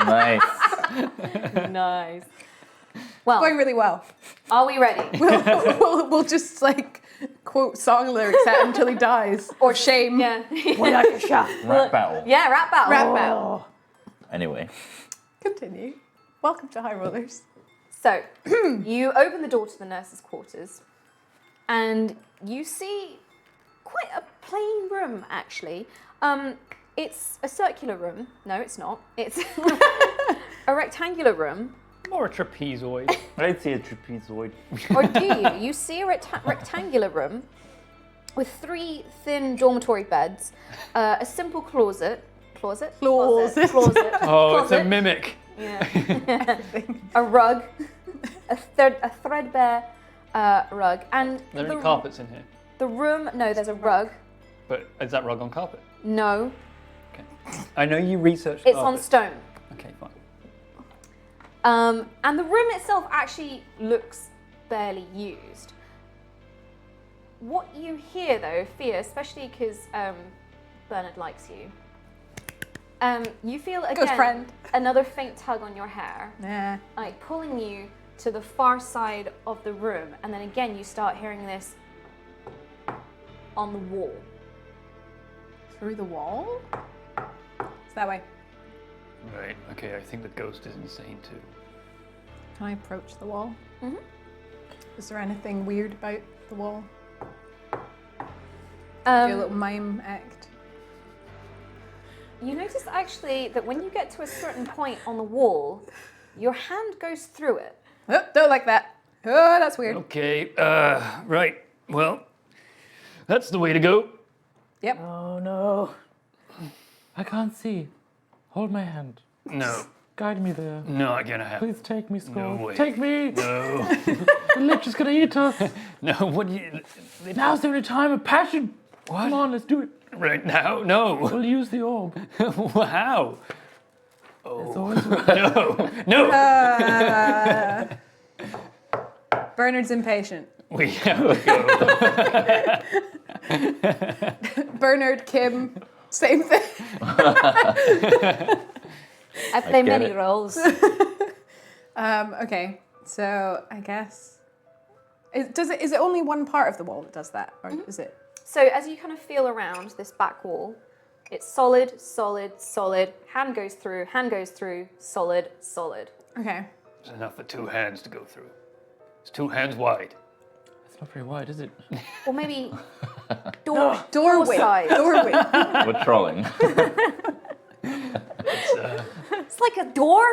Nice. Nice. Well, Going really well. are we ready? We'll just like quote song lyrics at him until he dies. Or shame. Yeah. Boy, like a shot. Rap battle. Yeah, rap battle. Rap battle. Anyway. Continue. Welcome to High Rollers. So, you open the door to the nurse's quarters, and you see quite a plain room, actually. It's a circular room. No, it's not. It's a rectangular room. Or a trapezoid. I'd see a trapezoid. Or do you? You see a rectangular room with 3 thin dormitory beds, a simple closet. Closet? Closet. Oh, it's a Closet. mimic. Yeah. A rug, a threadbare rug, and Are there the, any carpets in here? the room. No, there's a rug. But is that rug on carpet? No, Okay. I know you researched it's on carpet. stone. Okay, fine. And the room itself actually looks barely used. What you hear, though, Fia, especially because Bernard likes you, you feel again friend. another faint tug on your hair, Nah. like pulling you to the far side of the room, and then again you start hearing this on the wall. Through the wall? It's that way. Right, okay, I think the ghost is insane too. Can I approach the wall? Mhm. Is there anything weird about the wall? Do a little Um, mime act. you notice actually that when you get to a certain point on the wall, your hand goes through it. Oh, don't like that. Oh, that's weird. Okay, right, well, that's the way to go. Yep. Oh no. I can't see. Hold my hand. No, Guide me there. not gonna happen. Please take me, Skull. way. Take me! No, The lich is gonna eat us. no, what do you... Now's the only time of passion. What? Come on, let's do it. Right now? No. We'll use the orb. How? It's always No. Bernard's impatient. We have to go. Bernard, Kim, same thing. I play get many it. roles. Okay, so I guess is it only one part of the wall that does that, or is it? So as you kind of feel around this back wall, it's solid, solid, solid. Hand goes through, solid, solid. Okay. It's enough for 2 hands to go through. It's 2 hands wide. It's not very wide, is it? Or maybe door Doorway. size. Doorway. We're trolling. It's like a door.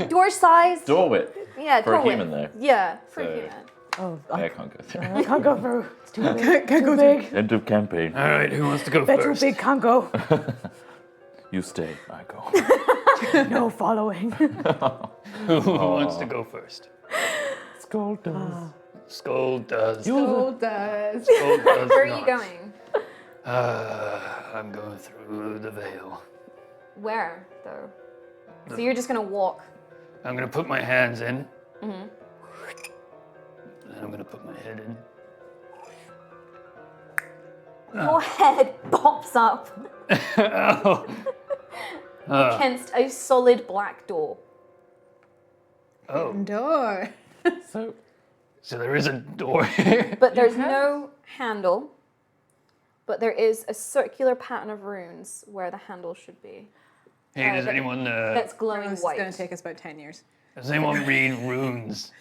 Door size. Door width. Yeah, For a door human, width. though. Yeah, for a So- human. Oh, I can't go through. I can't go through. It's too big. Too big. End of campaign. All right, who wants to go They're too first? big, can't go. You stay. I go. No following. Who wants to go first? Skull does. Skull does. So does. Skull does Where are not. you going? I'm going through the veil. Where though? So you're just gonna walk. I'm gonna put my hands in. And then I'm gonna put my head in. Your head pops up Oh. against a solid black door. Oh. Door. So, So there is a door here. But there's no handle. But there is a circular pattern of runes where the handle should be. Hey, does that- anyone That's glowing This is white. going to take us about 10 years. does anyone read runes?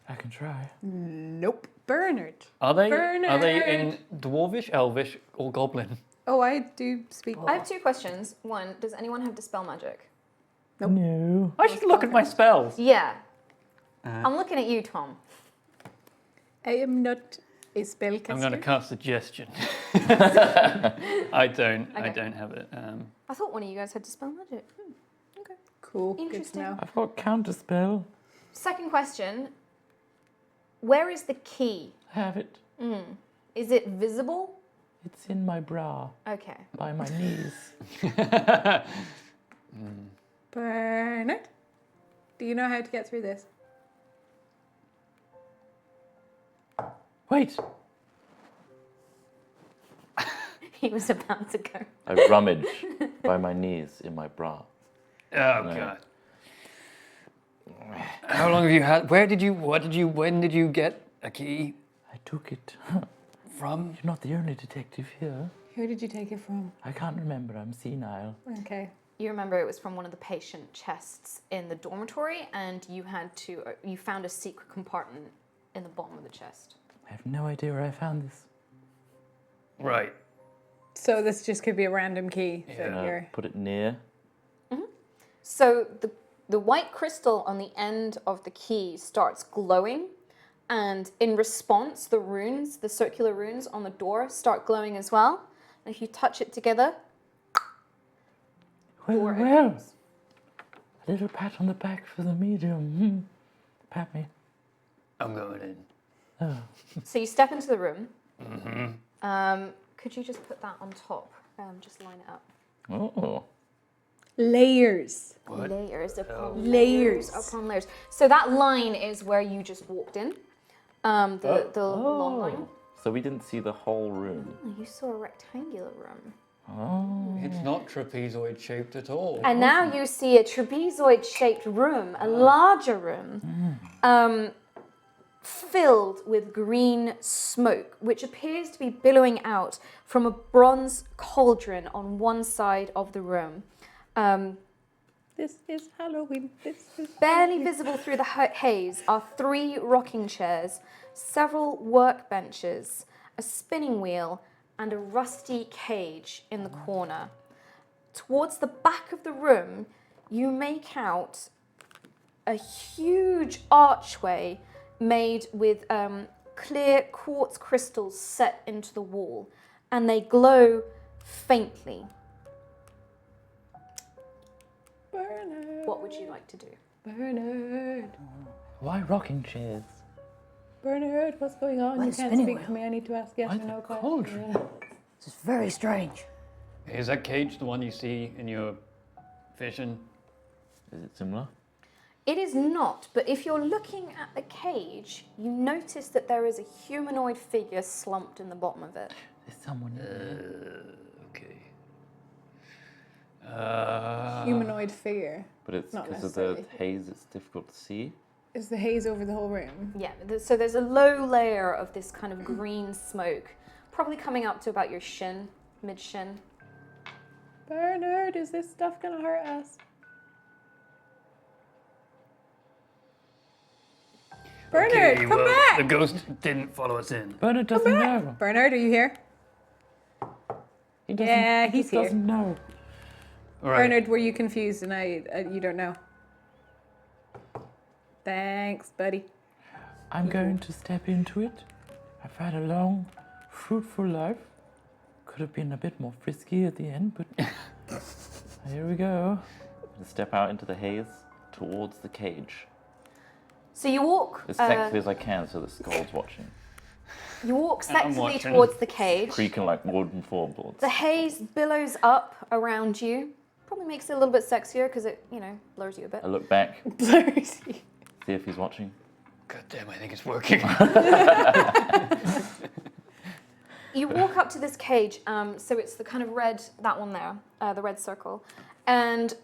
I can try. Nope. Bernard. Are they Bernard. in dwarvish, elvish, or goblin? Oh, I do speak. I have 2 questions. One, does anyone have Dispel Magic? No. I should look at my spells. Yeah. I'm looking at you, Tom. I am not a spellcaster. I'm going to cast Suggestion. I don't have it. I thought one of you guys had Dispel Magic. Okay. Cool. Interesting. Good to know. I've got counterspell. Second question. Where is the key? Have it. Is it visible? It's in my bra Okay. by my knees. Bernard, do you know how to get through this? Wait. He was about to go. I rummage by my knees in my bra. Oh, God. How long have you had? When did you get a key I took it. from? You're not the only detective here. Who did you take it from? I can't remember. I'm senile. Okay. You remember it was from one of the patient chests in the dormitory, and you found a secret compartment in the bottom of the chest. I have no idea where I found this. Right. So this just could be a random key that you're... Put it near. So the white crystal on the end of the key starts glowing, and in response, the circular runes on the door start glowing as well. And if you touch it together, door Well. opens. A little pat on the back for the medium. Pat me. I'm going in. So you step into the room. Could you just put that on top? Just line it up. Oh. Layers. What? Layers upon Layers. upon layers. So that line is where you just walked in. The long line. So we didn't see the whole room. Oh, you saw a rectangular room. Oh. It's not trapezoid shaped at all. And now you see a trapezoid-shaped room, a larger room, filled with green smoke, which appears to be billowing out from a bronze cauldron on one side of the room. This is Halloween. This is Barely visible through the haze are 3 rocking chairs, several workbenches, a spinning wheel, and a rusty cage in the corner. Towards the back of the room, you make out a huge archway made with clear quartz crystals set into the wall, and they glow faintly. Bernard. What would you like to do? Bernard. Why rocking chairs? Bernard, what's going on? Why You the can't spinning speak wheel? to me. I need to ask yes Why or the no questions. cauldron? Yeah. This is very strange. Is that cage the one you see in your vision? Is it similar? It is not, but if you're looking at the cage, you notice that there is a humanoid figure slumped in the bottom of it. There's someone in there. Okay. Humanoid figure. But it's Not because of the necessarily. haze, it's difficult to see. Is the haze over the whole room? Yeah, so there's a low layer of this kind of green smoke, probably coming up to about your shin, mid-shin. Bernard, is this stuff gonna hurt us? Bernard, Okay, come well, back! the ghost didn't follow us in. Bernard doesn't know. Bernard, are you here? He doesn't, Yeah, he he's just here. doesn't know. All right. Bernard, were you confused and you don't know? Thanks, buddy. I'm going to step into it. I've had a long, fruitful life. Could have been a bit more frisky at the end, but here we go. And step out into the haze towards the cage. So you walk, As sexy as I can so the skull's watching. sexily watching. towards the cage. Creaking like wooden floorboards. The haze billows up around you. Probably makes it a little bit sexier because it, blurs you a bit. I look back, Blurs. see if he's watching. God damn, I think it's working. You walk up to this cage, so it's the kind of red, that one there, the red circle, and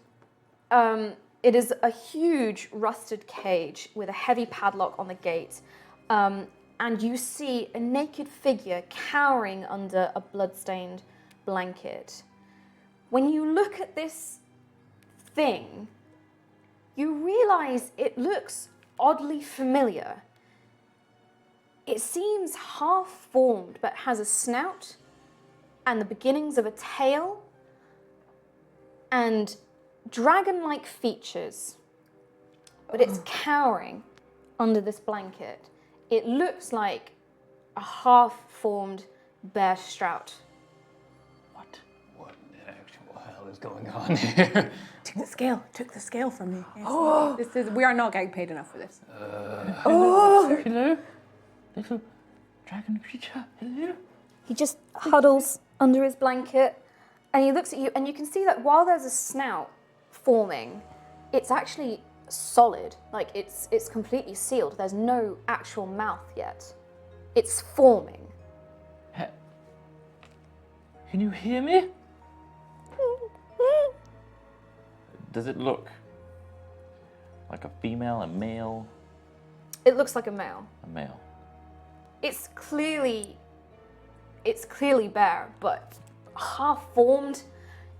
it is a huge rusted cage with a heavy padlock on the gate, and you see a naked figure cowering under a bloodstained blanket. When you look at this thing, you realize it looks oddly familiar. It seems half-formed, but has a snout and the beginnings of a tail and dragon-like features, but it's cowering under this blanket. It looks like a half-formed bear strout. What the actual hell is going on here? Took the scale from me. Yes. Oh, we are not getting paid enough for this. Hello, little dragon creature. Hello. He just huddles under his blanket and he looks at you, and you can see that while there's a snout forming, it's actually solid. Like it's completely sealed. There's no actual mouth yet. It's forming. Can you hear me? Does it look like a female, a male? It looks like a male. A male. It's clearly bare, but half formed.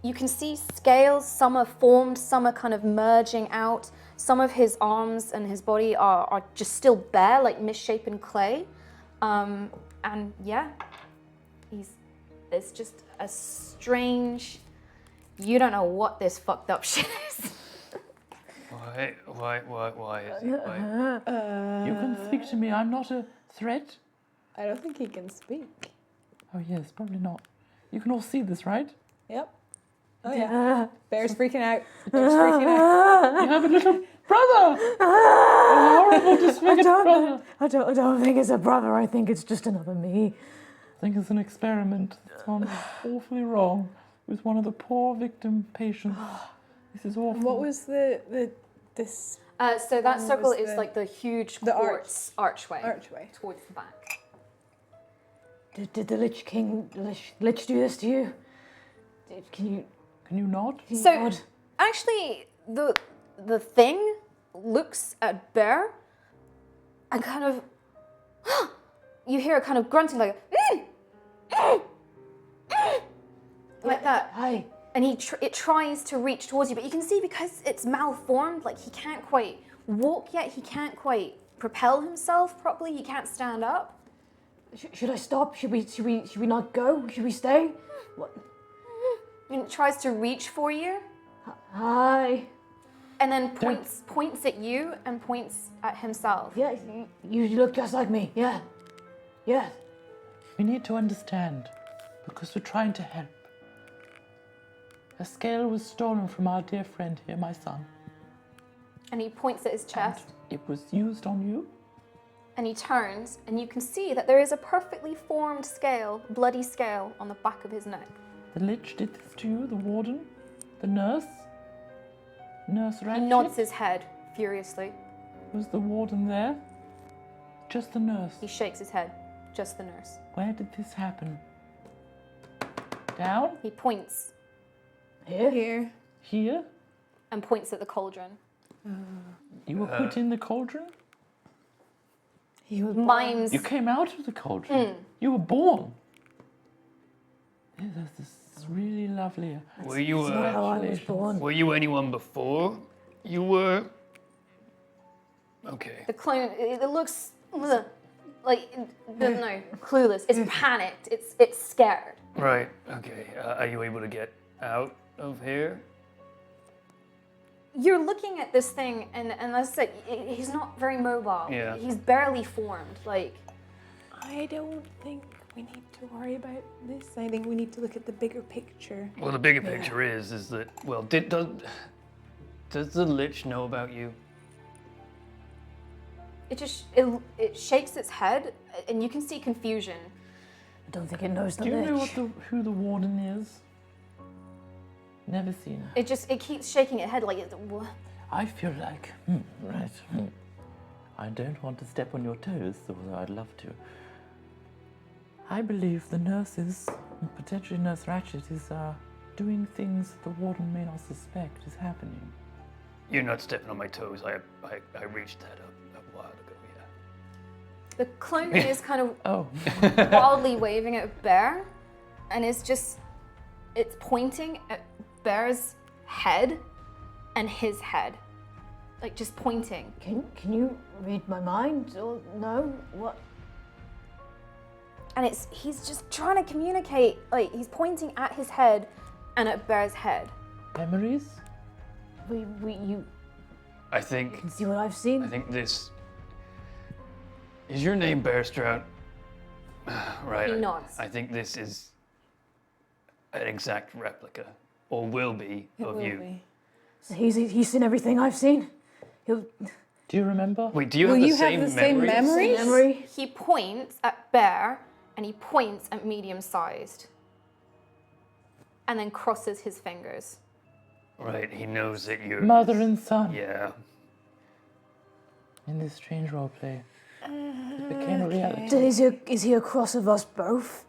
You can see scales, some are formed, some are kind of merging out. Some of his arms and his body are just still bare, like misshapen clay. And yeah, it's just a strange, you don't know what this fucked up shit is. Why is it? Why? You can speak to me. I'm not a threat. I don't think he can speak. Oh yes, probably not. You can all see this, right? Yep. Oh yeah. Bear's freaking out. Bear's freaking out. You have a little brother. A horrible, disfigured brother. I don't think it's a brother. I think it's just another me. I think it's an experiment that's gone awfully wrong with one of the poor victim patients. This is awful. What was this So that What circle was is the- like the huge the quartz archway archway? towards the back. Did the Lich King, the Lich do this to you? Can you nod? you So nod? actually, the thing looks at Bear and kind of, you hear a kind of grunting like like that. Hi. And it tries to reach towards you, but you can see because it's malformed, like he can't quite walk yet, he can't quite propel himself properly, he can't stand up. Should I stop? Should we not go? Should we stay? What? And it tries to reach for you, Hi. and then points at you and points at himself. Yeah, you look just like me. Yeah. Yeah. We need to understand, because we're trying to help. A scale was stolen from our dear friend here, my son. And he points at his chest. It was used on you? And he turns, and you can see that there is a perfectly formed scale, bloody scale, on the back of his neck. The Lich did this to you, the warden, the nurse? Nurse Ratchet? He nods his head furiously. Was the warden there? Just the nurse? He shakes his head. Just the nurse. Where did this happen? Down? He points Here. Here? and points at the cauldron. You were put in the cauldron? He was Mimes. You came out of the cauldron? You were born? Yeah, this is really lovely. Were you How I was born. were you anyone before you were? Okay. The clone. It looks like it doesn't know. Clueless. It's panicked. It's scared. Right. Okay. Are you able to get out of here? You're looking at this thing, and as I said, he's not very mobile. Yeah. He's barely formed. Like, I don't think we need to worry about this. I think we need to look at the bigger picture. Well, the bigger picture is that well, does the Lich know about you? it shakes its head, and you can see confusion. I don't think it knows the Do you know Lich. who the warden is? Never seen her. It keeps shaking its head like I feel like, I don't want to step on your toes, although I'd love to. I believe the nurses, and potentially Nurse Ratchet, is doing things the warden may not suspect is happening. You're not stepping on my toes. I reached that up a while ago. Yeah. the clone is kind of Oh, wildly waving at Bear, and it's pointing at Bear's head and his head, like just pointing. Can you read my mind or no? What? and he's just trying to communicate. Like he's pointing at his head and at Bear's head. Memories? You I think can see what I've seen. this is your name, Bear Strout. Right. He nods. I think this is an exact replica, or will be, of you. So he's seen everything I've seen. Do you remember? Wait, do you Will have the you same have the same memories? memories? He points at Bear and he points at medium-sized, and then crosses his fingers. Right, he knows that you're Mother and son. Yeah. In this strange role play. It became a reality. Is he a cross of us both?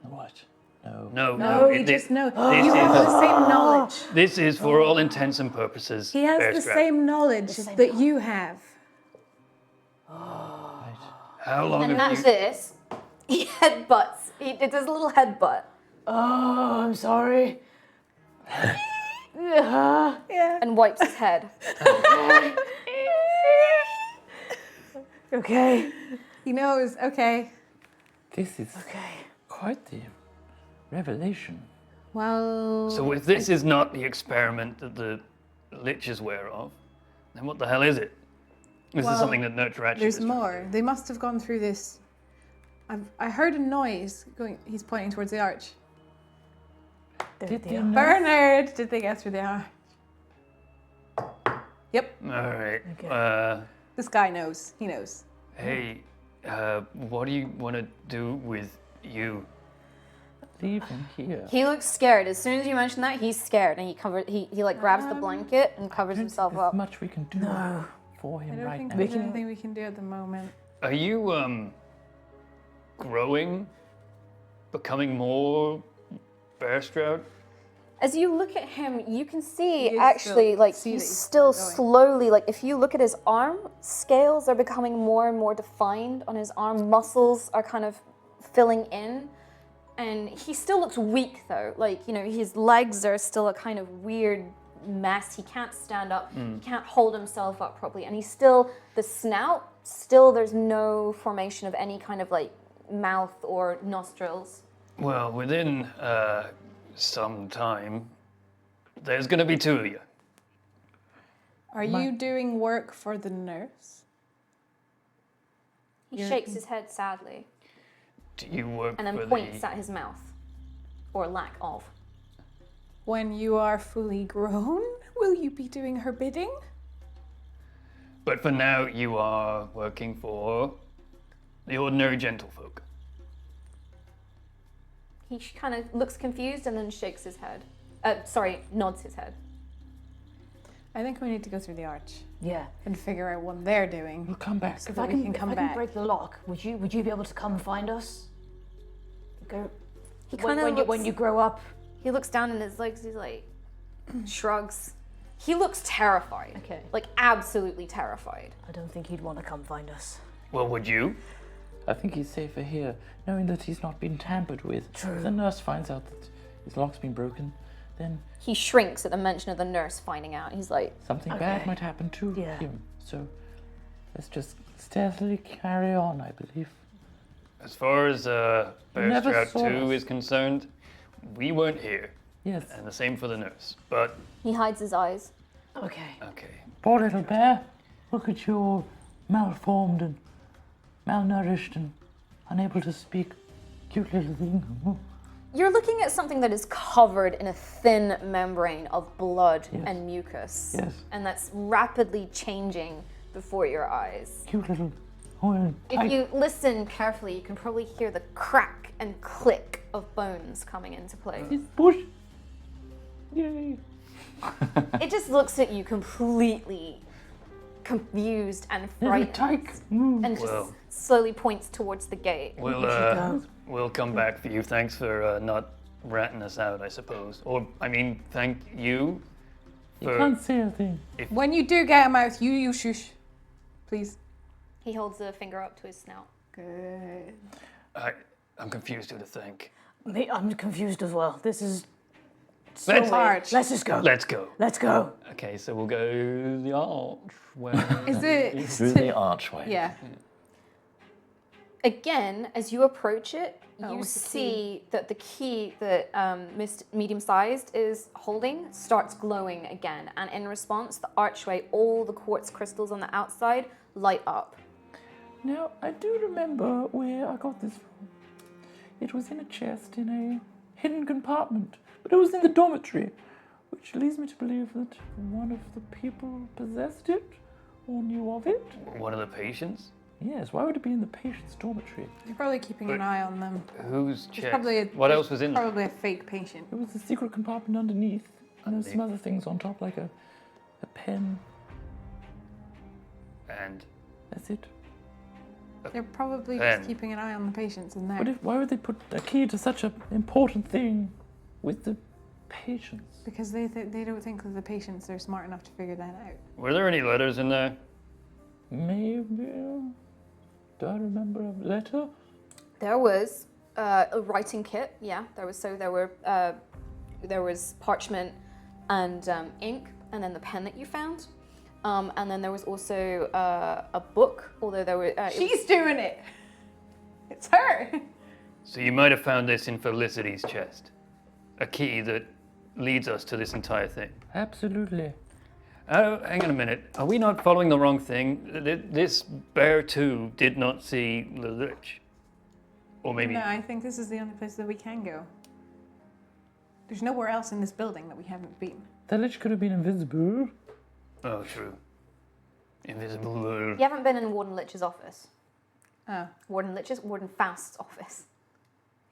What? No. No, No, it- you just know. This You have is, the same knowledge. this is for all intents and purposes. He has Bear the Strout. same knowledge that you have. How long And have at you? this, he headbutts. It does a little headbutt Oh, I'm sorry. and wipes his head. Okay. He knows, okay. This is quite the revelation. Well, So if this is not the experiment that the Lich is aware of, then what the hell is it? This is something that Nurture actually there's was trying to more. They must have gone through this. I heard a noise going. He's pointing towards the arch. Did you know? Bernard, did they get through the arch? Yep, do. All right. this guy knows. He knows. Hey, what do you want to do with you? Leave him here. He looks scared. As soon as you mention that, he's scared, and he like grabs the blanket and covers himself There's up. much we can do for him I don't right think now. there's anything we can do at the moment. Are you growing, becoming more Bear Strout? As you look at him, you can see You actually still like see he's that he's still still going. slowly like if you look at his arm, scales are becoming more and more defined on his arm. Muscles are kind of filling in. And he still looks weak though. Like, you know, his legs are still a kind of weird mess. He can't stand up. He can't hold himself up properly. And he's still, the snout, still there's no formation of any kind of like mouth or nostrils. Well, within some time, there's going to be two of you. Are you doing work for the nurse? He shakes his head sadly Do you work and then for points the... at his mouth, or lack of. When you are fully grown, will you be doing her bidding? But for now, you are working for the ordinary gentlefolk. He kind of looks confused and then shakes his head. Nods his head. I think we need to go through the arch Yeah. and figure out what they're doing. We'll come back. So that we can come back. break the lock, would you be able to come find us? Go. He When, kind of when you grow up. He looks down at his legs. He's like, shrugs. He looks terrified. Okay. Like absolutely terrified. I don't think he'd want to come find us. Well, would you? I think he's safer here, knowing that he's not been tampered with. True. If the nurse finds out that his lock's been broken, then He shrinks at the mention of the nurse finding out. He's like, something bad might happen to Yeah. him. So let's just stealthily carry on, I believe. As far as Bear Never Strout saw 2 us. is concerned, we weren't here. Yes. And the same for the nurse. But, he hides his eyes. Okay. okay. Poor little bear. Look at you all malformed and malnourished and unable to speak. Cute little thing. You're looking at something that is covered in a thin membrane of blood and mucus. Yes. And that's rapidly changing before your eyes. Cute little. Oh, If you listen carefully, you can probably hear the crack and click of bones coming into play. Push. Yay. It just looks at you completely confused and Little frightened. tyke. And just Well. slowly points towards the gate. We'll come back for you. Thanks for not ratting us out, I suppose. Or, I mean, thank you You for... can't say a thing. When you do get him out, you shush. Please. He holds a finger up to his snout. Good. I'm confused who to thank. I'm confused as well. This is Let's, Arch. Let's just go. let's go. Let's go. Okay, so we'll go the arch. Where Is it? Through the archway. Yeah. again, as you approach it, you with the see that the key that medium-sized is holding starts glowing again. And in response, the archway, all the quartz crystals on the outside light up. Now, I do remember where I got this from. It was in a chest in a hidden compartment, but it was in the dormitory, which leads me to believe that one of the people possessed it or knew of it. One of the patients? Yes, why would it be in the patient's dormitory? You're probably keeping an eye on them. Whose There's chest? probably What else was in there? Probably a fake patient. It was a secret compartment underneath, and there was some other things on top, like a pen. And That's it. They're probably Then- just keeping an eye on the patients in there. But why would they put a key to such an important thing with the patients? Because they don't think that the patients are smart enough to figure that out. were there any letters in there? Maybe. Do I remember a letter? There was a writing kit. Yeah, there was. So there was parchment and ink, and then the pen that you found, and then there was also a book. Although there were. She's doing it. It's her. So you might have found this in Felicity's chest. A key that leads us to this entire thing. Absolutely. Hang on a minute. Are we not following the wrong thing? This bear too did not see the lich. Or maybe... No, I think this is the only place that we can go. There's nowhere else in this building that we haven't been. The lich could have been invisible. Oh, true. Invisible. You haven't been in Warden Lich's office. Oh. Warden Faust's office.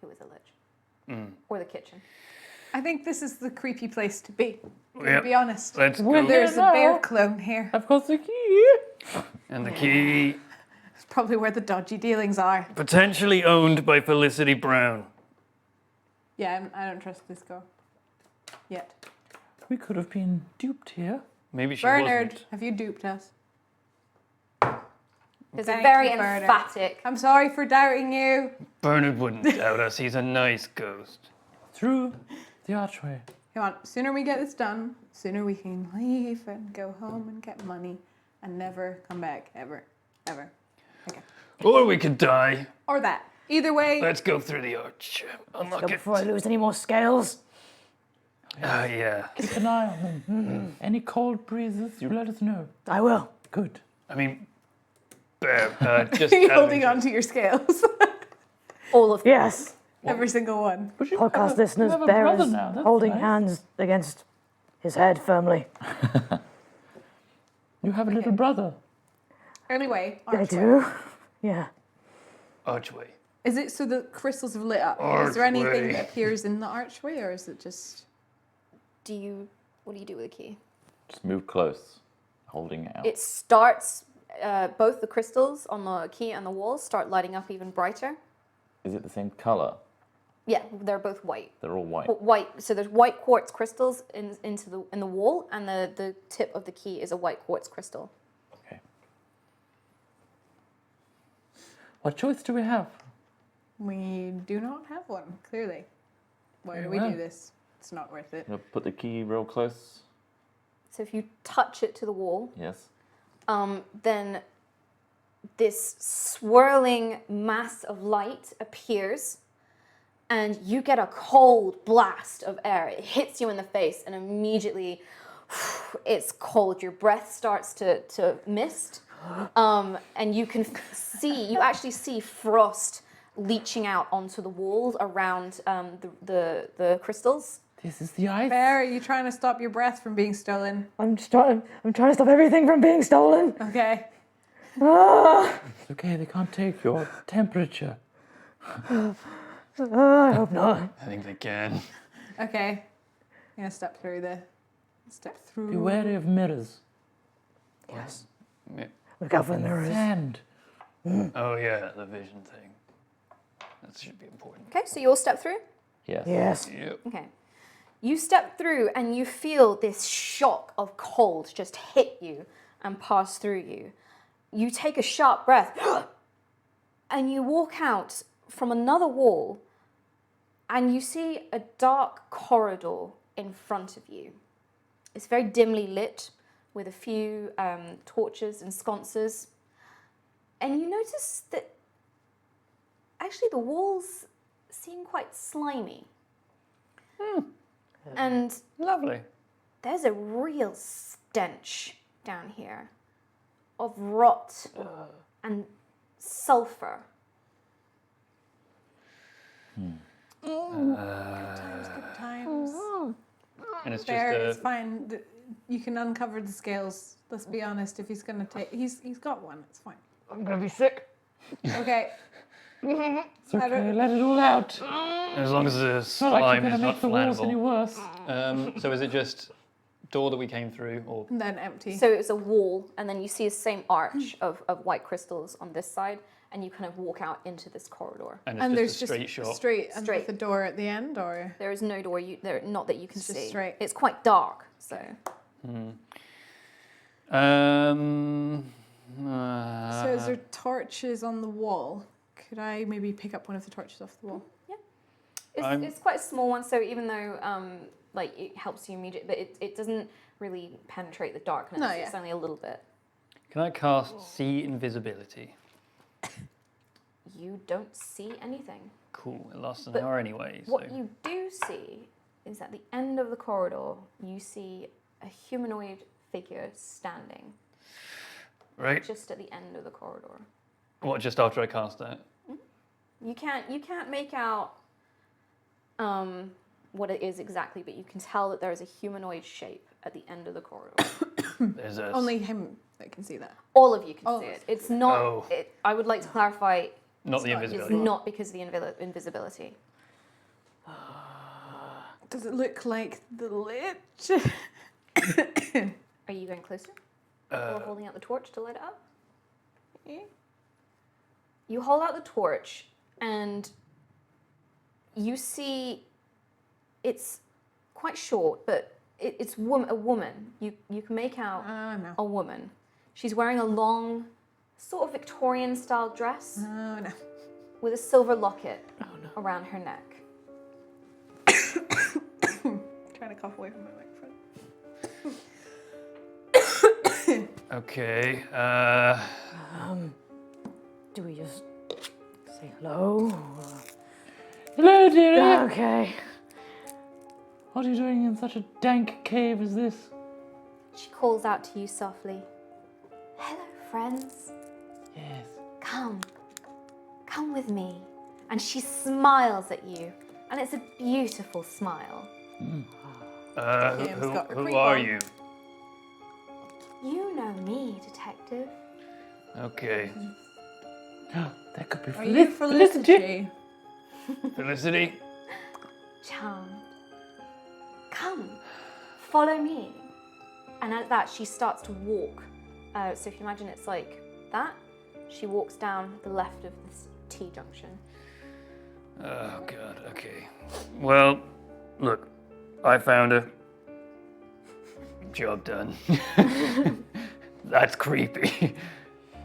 Who is a lich? Or the kitchen. I think this is the creepy place to be. To Yep. be honest. Let's go. There's a bear clone here. I've got the key. And the key It's probably where the dodgy dealings are. potentially owned by Felicity Brown. Yeah, I don't trust this girl. Yet. We could have been duped here. Maybe she Bernard, wasn't. have you duped us? There's Thank a very you, Bernard. emphatic. I'm sorry for doubting you. Bernard wouldn't doubt us. He's a nice ghost. Through the archway. Come on, sooner we get this done, sooner we can leave and go home and get money and never come back, ever, ever. Okay. Or we could die. Or that. Either way, Let's go through the arch. Unlock Go it. before I lose any more scales. Yeah. Keep an eye on them. Any cold breezes, you let us know. I will. Good. I mean, bear, just are you out of holding on interest. to your scales? All of them. Yes. Every single one. But you Podcast have listeners, you have a Bear brother is now. That's holding nice. hands against his head firmly. You have a little brother. Anyway, I archway. do. Yeah. Archway. Is it so the crystals have lit up? Is there anything Archway. that appears in the archway or is it just... What do you do with the key? Just move close, holding it out. It starts, both the crystals on the key and the walls start lighting up even brighter. Is it the same color? Yeah, they're both white. They're all white. White. So there's white quartz crystals in the wall, and the tip of the key is a white quartz crystal. Okay. What choice do we have? We do not have one, clearly. Why Very do we well. do this? It's not worth it. I'm gonna put the key real close. So if you touch it to the wall, Yes. then this swirling mass of light appears, and you get a cold blast of air. It hits you in the face, and immediately it's cold. Your breath starts to mist, and you can you actually see frost leaching out onto the walls around the crystals. This is the ice. Bear, are you trying to stop your breath from being stolen? I'm trying to stop everything from being stolen. Okay. It's okay, they can't take your temperature. I hope not. I think they can. Okay. I'm gonna step through. Be wary of mirrors. Yes. Yeah. Look out for the mirrors. Sand. Oh yeah, the vision thing. That should be important. Okay, so you all step through? Yes. Yes. Yep. Okay. You step through and you feel this shock of cold just hit you and pass through you. You take a sharp breath and you walk out from another wall and you see a dark corridor in front of you. It's very dimly lit with a few torches and sconces. And you notice that actually the walls seem quite slimy. And Lovely. there's a real stench down here of rot and sulfur. Good times. And it's Fair, it's just fine. You can uncover the scales. Let's be honest. If he's gonna take, he's got one. It's fine. I'm gonna be sick. Okay. It's okay, let it all out. as long as the It's not like slime you're is gonna not make the walls any flammable. worse. So is it just door that we came through, or And then empty. So it's a wall, and then you see the same arch of white crystals on this side, and you kind of walk out into this corridor. and and it's there's just a straight shot? straight and Straight. with the door at the end, or There is no door, not that you can It's just see. straight. It's quite dark, so. so is there torches on the wall? Could I maybe pick up one of the torches off the wall? It's quite a small one, so even though like it helps you immediately, but it doesn't really penetrate the darkness. No, It's yeah. only a little bit. Can I cast see invisibility? You don't see anything. Cool. It lasts an But hour anyway. So. What you do see is at the end of the corridor, you see a humanoid figure standing Right. just at the end of the corridor. What? Just after I cast that? You can't make out what it is exactly, but you can tell that there is a humanoid shape at the end of the corridor. There's a Only him that can see that. All of you can All see of it. us. It's not. Oh. I would like to clarify. not the not- It's invisibility. not because of the invisibility. Does it look like the lich? Are you going closer? Or holding out the torch to light it up? Yeah. You hold out the torch, and you see it's quite short, but it's a woman. You can make out No. a woman. She's wearing a long, sort of Victorian-style dress Oh no. with a silver locket around her neck. Trying to cough away from my microphone. Okay. Do we just say hello? Hello, dearie. Okay. What are you doing in such a dank cave as this? She calls out to you softly. Hello, friends. Yes. Come with me. And she smiles at you, and it's a beautiful smile. Cam's Who got a creep are on. you? You know me, detective. Okay. That could be Are you Felicity. Felicity? Felicity. Charmed. Come, follow me. And at that, she starts to walk. So if you imagine it's like that, she walks down the left of this T-junction. Oh god. Okay. Well, look, I found her. Job done. That's creepy.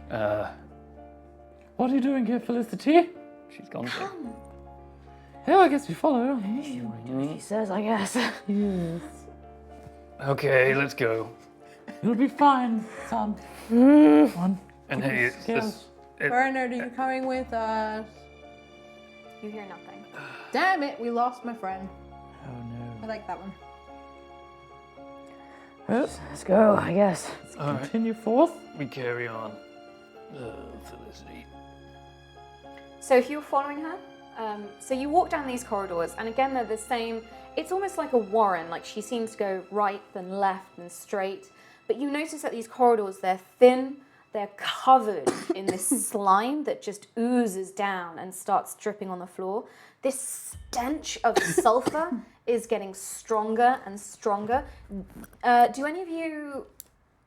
What are you doing here, Felicity? She's gone. So. Yeah, I guess we follow. She says, I guess. Yes. Okay, let's go. You'll be fine, son. One. And hey, it's Scales. Bernard, are you coming with us? You hear nothing. Damn it, we lost my friend. Oh I no. like that one. Let's go, I guess. all right. Continue forth. We carry on. Felicity. So if you're following her, so you walk down these corridors, and again they're the same. It's almost like a warren. Like she seems to go right, then left, then straight. But you notice that these corridors, they're thin. They're covered in this slime that just oozes down and starts dripping on the floor. This stench of sulfur is getting stronger and stronger. Do any of you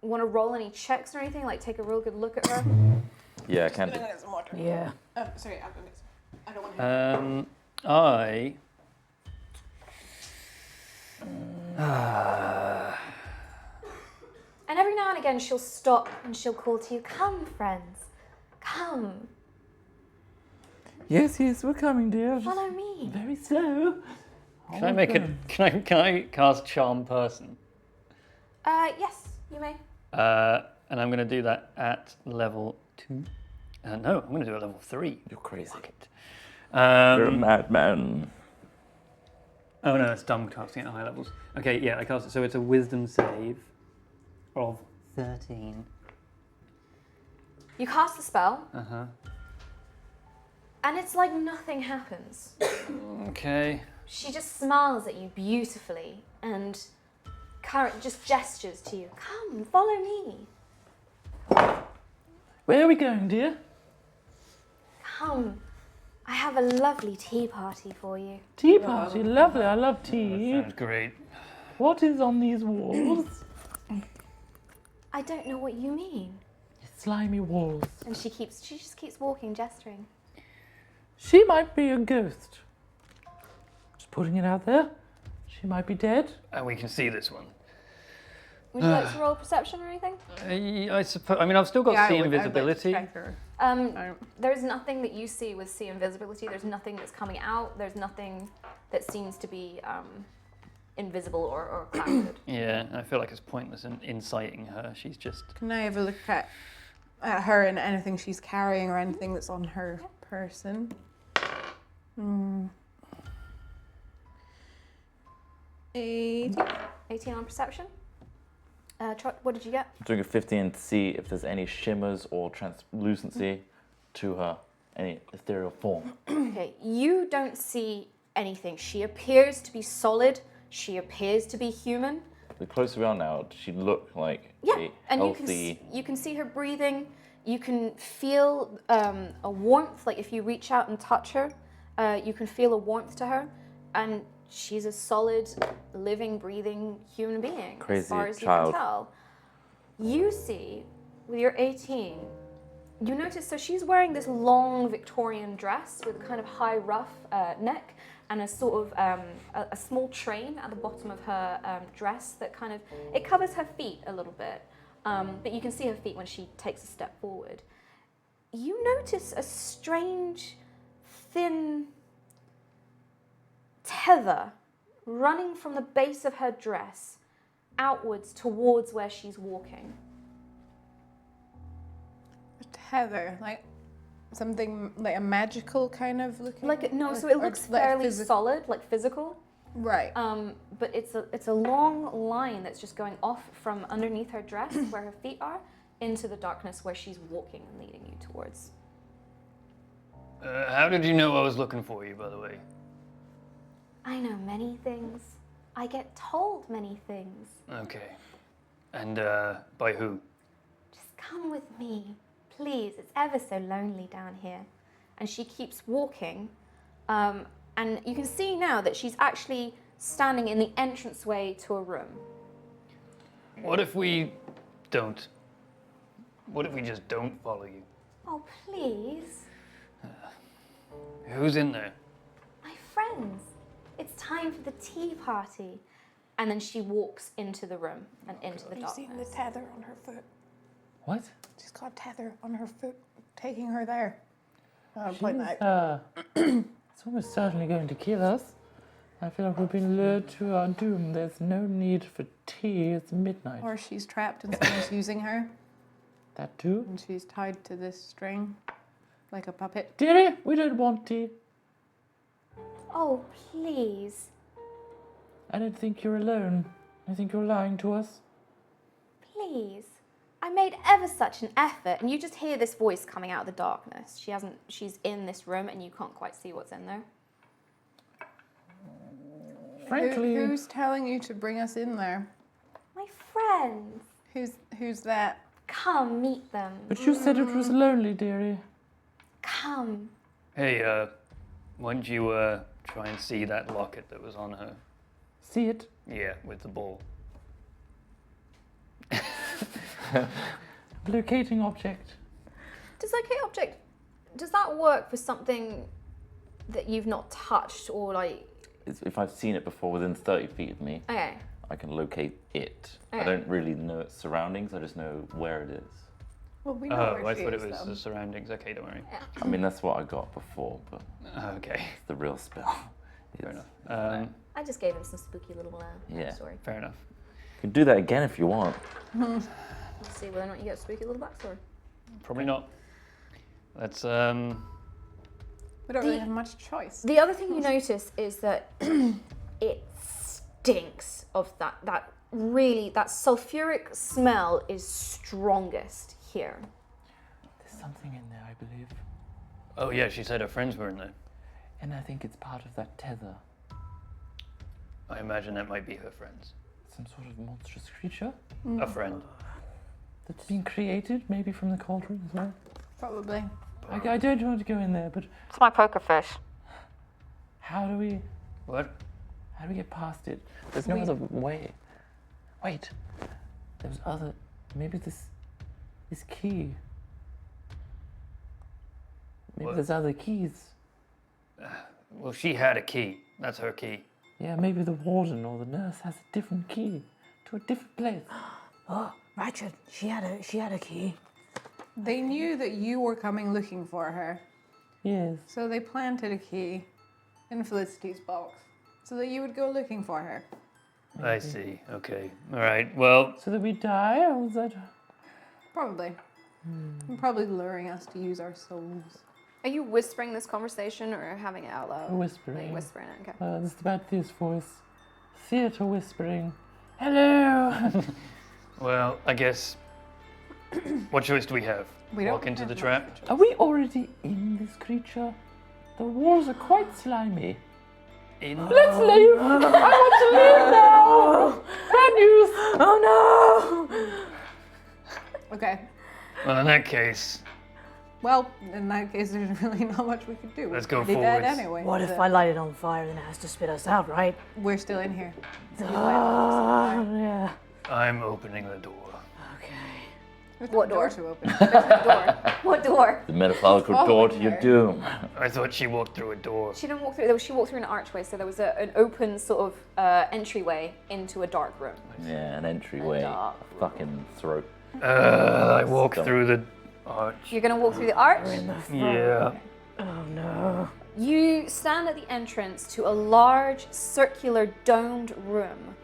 want to roll any checks or anything? Like take a real good look at her? Yeah, I can do. Get some water. Yeah. Oh, sorry, I'm gonna get some. I don't want to. I. And every now and again she'll stop and she'll call to you, come friends, come, Yes, yes, we're coming, dear. Just follow me. very slow. Can I make it? Can I cast charm person? Yes, you may. And I'm going to do that at level 2. No, I'm going to do it at level 3. You're crazy. Fuck it. You're a madman. Oh no, it's dumb casting at high levels. Okay, yeah, I cast it. So it's a wisdom save of 13. You cast the spell, Uh-huh. and it's like nothing happens. Okay. She just smiles at you beautifully and just gestures to you. Come, follow me. Where are we going, dear? Come. I have a lovely tea party for you. Tea party, lovely. I love tea. Sounds great. What is on these walls? I don't know what you mean. Slimy walls. And she just keeps walking, gesturing. She might be a ghost. Just putting it out there. She might be dead. And we can see this one. Would you like to roll perception or anything? I suppose. I mean, I've still got Yeah, see I would like to invisibility. check her. There's nothing that you see with see invisibility. There's nothing that's coming out. There's nothing that seems to be invisible or clouded. Yeah, I feel like it's pointless in inciting her. She's just. Can I have a look at her and anything she's carrying or anything that's on her person? 18. 18 on perception. What did you get? I'm doing a 15 to see if there's any shimmers or translucency to her, any ethereal form. Okay, you don't see anything. She appears to be solid. She appears to be human. The closer we are now, does she look like Yeah, a and healthy... you can see her breathing. You can feel a warmth. Like if you reach out and touch her, you can feel a warmth to her, and she's a solid, living, breathing human being. Crazy as far as child. you can tell. You see, with your 18, you notice. So she's wearing this long Victorian dress with a kind of high ruff neck and a sort of a small train at the bottom of her dress that kind of it covers her feet a little bit. But you can see her feet when she takes a step forward. You notice a strange, thin tether running from the base of her dress outwards towards where she's walking. A tether, like something like a magical kind of looking. So it looks like fairly solid, like physical. Right. But it's a long line that's just going off from underneath her dress, where her feet are, into the darkness where she's walking and leading you towards. How did you know I was looking for you, by the way? I know many things. I get told many things. Okay. And by who? Just come with me, please. It's ever so lonely down here. And she keeps walking. And you can see now that she's actually standing in the entranceway to a room. What if we don't? What if we just don't follow you? Oh, please. Who's in there? My friends. It's time for the tea party. And then she walks into the room and into the Have you seen the darkness. tether on her foot? What? She's got a tether on her foot, taking her there. She's, Point that. it's almost certainly going to kill us. I feel like we've been lured to our doom. There's no need for tea. It's midnight. Or she's trapped and someone's using her, That too. and she's tied to this string, like a puppet. Dearie, we don't want tea. Oh, please. I don't think you're alone. I think you're lying to us. Please. I made ever such an effort, and you just hear this voice coming out of the darkness. She's in this room, and you can't quite see what's in there. Frankly, Who's telling you to bring us in there? My friends. Who's that? Come, meet them. but you said it was lonely, dearie. Come. Hey, why don't you try and see that locket that was on her? See it? Yeah, with the ball. Locating object. Does locate object, does that work for something that you've not touched or like... If I've seen it before within 30 feet of me, Okay. I can locate it. I Okay. don't really know its surroundings, I just know where it is. Well, we know Oh, where I she thought is, it was though. the surroundings. Okay, don't worry. I mean, that's what I got before, but Okay, it's the real spell. fair It's- enough. I just gave him some spooky little Yeah. backstory. Fair enough. You can do that again if you want. Let's see whether or not you get a spooky little backstory. Probably not. Let's We don't really have much choice. The other thing you notice is that it stinks of that sulfuric smell is strongest here. There's something in there, I believe. Oh yeah, she said her friends were in there. And I think it's part of that tether. I imagine that might be her friends. Some sort of monstrous creature A friend. that's been created, maybe from the cauldron as well. Probably. I don't want to go in there, but It's my poker face. how do we What? get past it? There's no other way. Wait. There's other maybe this key. Maybe What? there's other keys. Well, she had a key. That's her key. Yeah, maybe the warden or the nurse has a different key to a different place. Oh, Ratchet, she had a key. They knew that you were coming looking for her, Yes. so they planted a key in Felicity's box so that you would go looking for her. I see. Okay. All right. Well, So that we die, or was that? Probably. And probably luring us to use our souls. Are you whispering this conversation or having it out loud? Whispering. Are you whispering it? Okay. It's about this voice. Theatre whispering. Hello! well, I guess. What choice do we have? We don't Walk into have the much trap. Are we already in this creature? The walls are quite slimy. In. Let's leave! I want to leave now! Bad news! Oh no! Okay. Well, in that case, Well, in that case, there's really not much we could do. Let's go We're pretty dead forwards. anyway. What if I light it on fire and it has to spit us out, right? We're still in here. Yeah. I'm opening the door. Okay. There's What no door? to open. What door? The metaphorical door to your doom. I thought she walked through a door. She didn't walk through. She walked through an archway, so there was an open sort of entryway into a dark room. Yeah, an entryway. A fucking throat. I walk through the arch. You're gonna walk through the arch. Yeah. Oh no. You stand at the entrance to a large, circular, domed room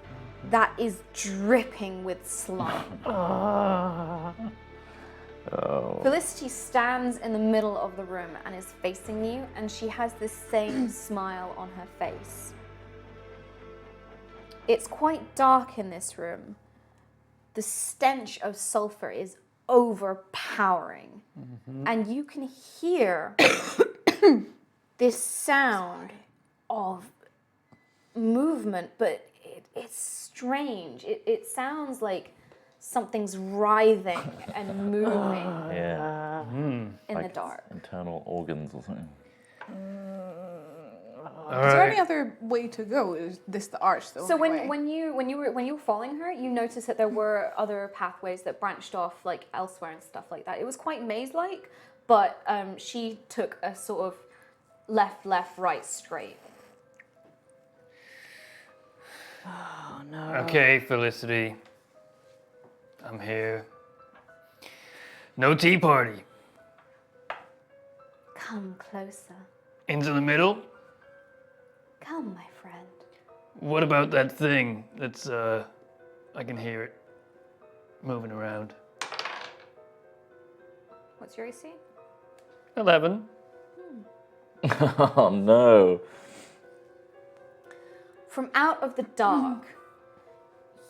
that is dripping with slime. Felicity stands in the middle of the room and is facing you, and she has this same smile on her face. It's quite dark in this room. The stench of sulfur is overpowering, and you can hear this sound of movement, but it's strange. It sounds like something's writhing and moving Yeah. in the dark. Internal organs or something. All Is there right. any other way to go? Is this the arch? The So only way? when you were following her, you noticed that there were other pathways that branched off like elsewhere and stuff like that. It was quite maze-like, but she took a sort of left, right, straight. Oh no. Okay, Felicity. I'm here. No tea party. Come closer. Into the middle? Come, my friend. What about that thing that's, I can hear it moving around. What's your AC? 11. Oh no. From out of the dark,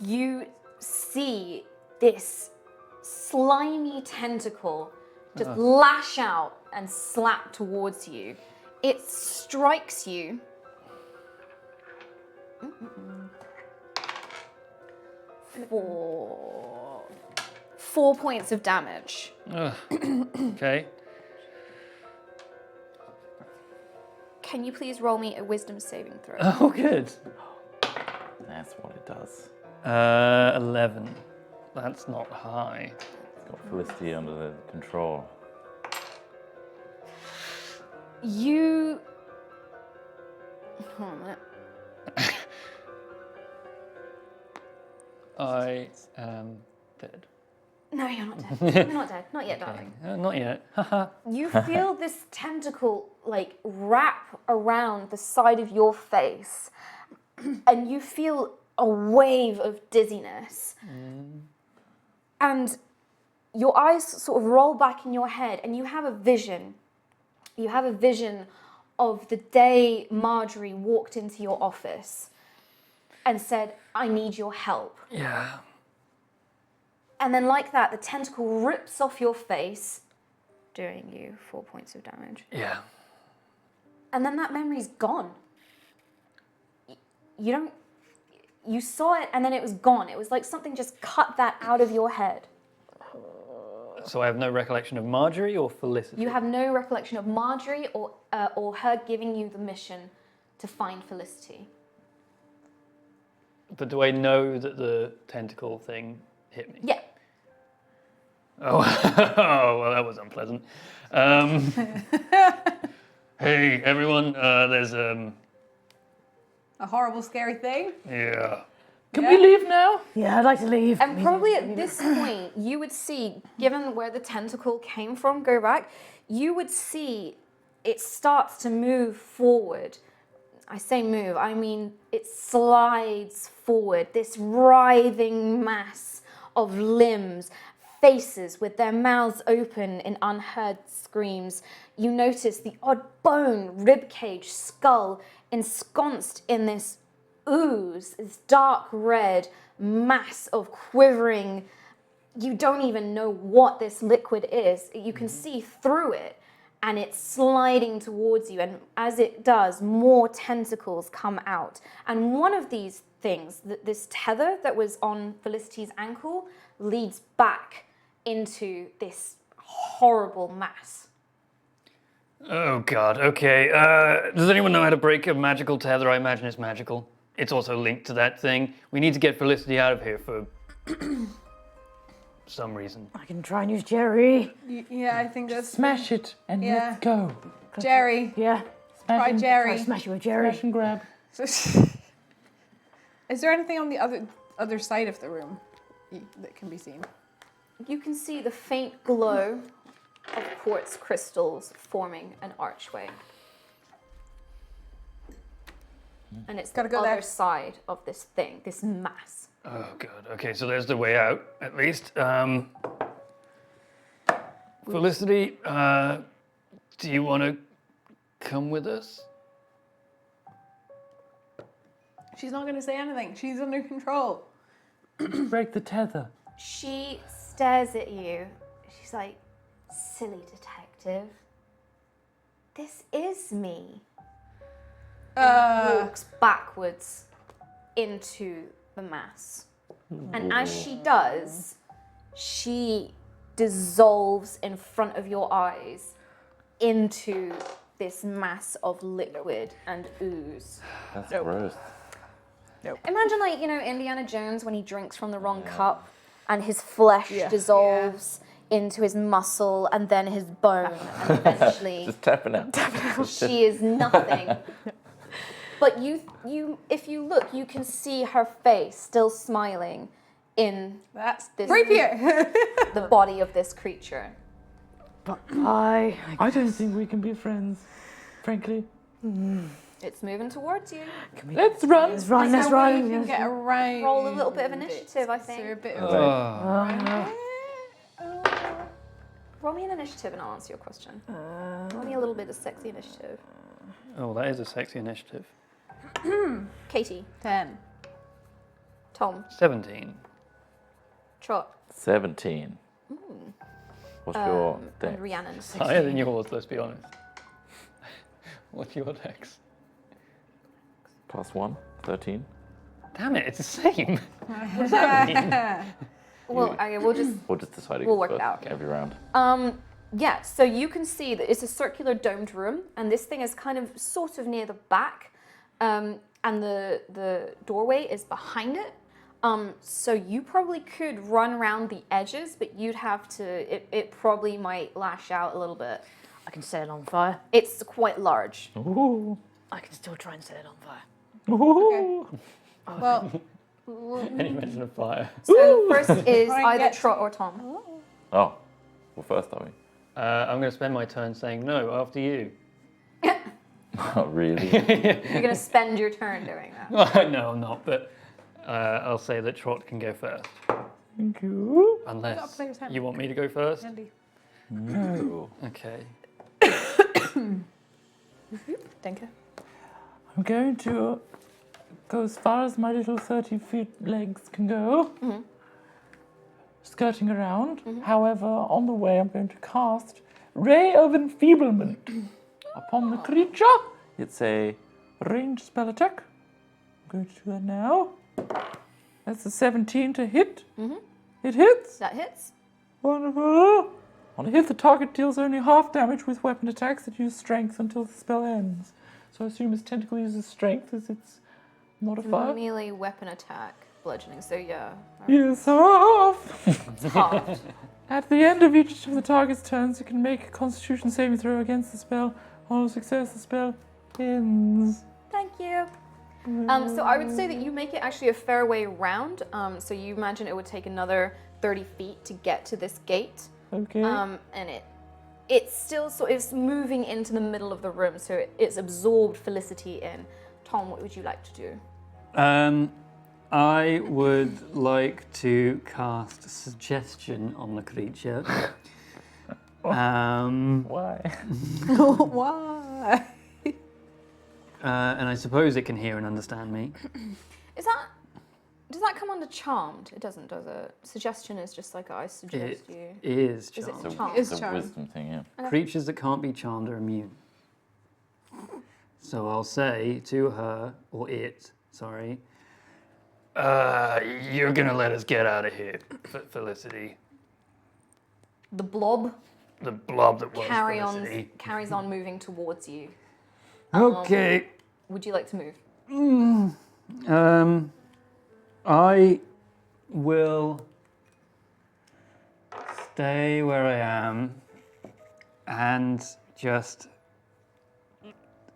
you see this slimy tentacle just lash out and slap towards you. It strikes you. Four points of damage. Okay. Can you please roll me a wisdom saving throw? Oh, good. That's what it does. 11. That's not high. It's got Felicity under the control. You. Hold on a minute. I am dead. No, you're not dead. You're not dead. Not yet, darling. Not yet. Haha. You feel this tentacle like wrap around the side of your face, and you feel a wave of dizziness. And your eyes sort of roll back in your head, and you have a vision. You have a vision of the day Marjorie walked into your office and said, I need your help. Yeah. And then like that, the tentacle rips off your face, doing you 4 points of damage. Yeah. And then that memory's gone. You saw it and then it was gone. It was like something just cut that out of your head. So I have no recollection of Marjorie or Felicity? You have no recollection of Marjorie or her giving you the mission to find Felicity. But do I know that the tentacle thing hit me? Yeah. Oh, well, that was unpleasant. Hey, everyone, there's, A horrible, scary thing. yeah. Can we leave now? Yeah, I'd like to leave. And probably at this point, you would see, given where the tentacle came from, go back, you would see it starts to move forward. I say move, I mean it slides forward, this writhing mass of limbs, faces with their mouths open in unheard screams. You notice the odd bone, ribcage, skull ensconced in this ooze, this dark red mass of quivering. You don't even know what this liquid is. You can see through it and it's sliding towards you. And as it does, more tentacles come out. And one of these things, this tether that was on Felicity's ankle, leads back into this horrible mass. Oh, God, okay. Does anyone know how to break a magical tether? I imagine it's magical. It's also linked to that thing. We need to get Felicity out of here for some reason. I can try and use Jerry. Yeah, I think that's... Smash it and Yeah. let's go. Jerry. Yeah. Smash Try and, Jerry. Try smash it with Jerry. Smash and grab. Is there anything on the other side of the room that can be seen? You can see the faint glow of quartz crystals forming an archway. And it's Gotta the go other there. side of this thing, this mass. Oh, God. Okay, so there's the way out, at least. Felicity, do you want to come with us? She's not going to say anything. She's under control. Break the tether. She stares at you. She's like, silly detective. This is me. And walks backwards into the mass. And as she does, she dissolves in front of your eyes into this mass of liquid and ooze. That's gross. Imagine, like, Indiana Jones when he drinks from the wrong cup and his flesh dissolves into his muscle and then his bone and eventually Just tapping out. she is nothing. But if you look, you can see her face still smiling in That's this rapier. the body of this creature. But I don't think we can be friends, frankly. It's moving towards you. Let's run. let's run, let's We run. can get around. Roll a little bit of initiative, I Is there a think. bit of Roll me an initiative and I'll answer your question. Roll me a little bit of sexy initiative. Oh, that is a sexy initiative. Katie, 10. Tom, 17. Trot, 17. What's your and dex? Rhiannon. Higher than yours, let's be honest. What's your dex? +1, 13. Damn it, it's the same. Well, okay, we'll just We'll just decide We'll work it out. every round. yeah, so you can see that it's a circular domed room, and this thing is kind of sort of near the back, and the doorway is behind it. So you probably could run around the edges, but you'd have to, it probably might lash out a little bit. I can set it on fire. It's quite large. Ooh. I can still try and set it on fire. Ooh. Well, Any mention of fire? So first is Try and either get Trot or Tom. Oh, well, first are we? I'm going to spend my turn saying no after you. Oh, really? You're going to spend your turn doing that. No, I'm not, but I'll say that Trot can go first. Thank you. got a Unless player's hand. you want me to go first. Andy. No. Okay. Denka. I'm going to go as far as my little 30-foot legs can go, skirting around. However, on the way, I'm going to cast Ray of Enfeeblement upon the creature. It's a ranged spell attack. I'm going to do that now. That's a 17 to hit. It hits. That hits. Wonderful. On a hit, the target deals only half damage with weapon attacks that use strength until the spell ends. So I assume its tentacle uses strength as its modifier. Melee weapon attack, bludgeoning. So yeah. Yes, half. It's halved. At the end of each of the target's turns, you can make a Constitution saving throw against the spell. On a success, the spell ends. Thank you. So I would say that you make it actually a fair way round. So you imagine it would take another 30 feet to get to this gate. Okay. And it's still it's moving into the middle of the room, so it's absorbed Felicity in. Tom, what would you like to do? I would like to cast Suggestion on the creature. Why? Why? And I suppose it can hear and understand me. Does that come under charmed? It doesn't, does it? Suggestion is just like I suggest you. It is Is charmed. it charmed? It's It's a charmed. wisdom thing, yeah. Okay. Creatures that can't be charmed are immune. So I'll say to her, or it, sorry, you're gonna let us get out of here, Felicity. The blob The blob that was Felicity. carries on moving towards you. Okay. Would you like to move? I will stay where I am and just...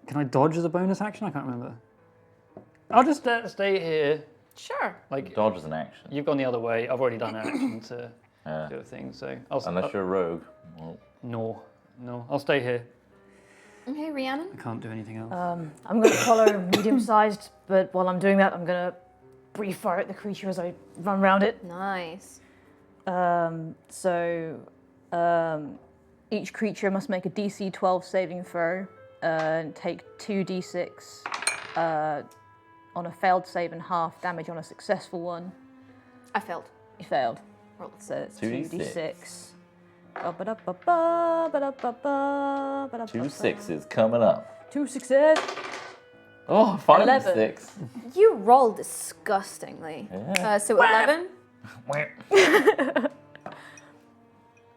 Can I dodge as a bonus action? I can't remember. I'll just stay here. Sure. Like, Dodge is an action. you've gone the other way. I've already done an action to Yeah. do a thing, so I'll... Unless you're a rogue. Well, No, I'll stay here. Okay, Rhiannon. I can't do anything else. I'm going to follow medium-sized, but while I'm doing that, I'm going to brief fire at the creature as I run around it. Nice. Each creature must make a DC 12 saving throw and take 2d6 on a failed save and half damage on a successful one. I failed. You failed. Roll. So it's 2d6. 2 2 sixes coming up. 2 success. Oh, 5 and 11. 6. You rolled disgustingly. Yeah. So 11.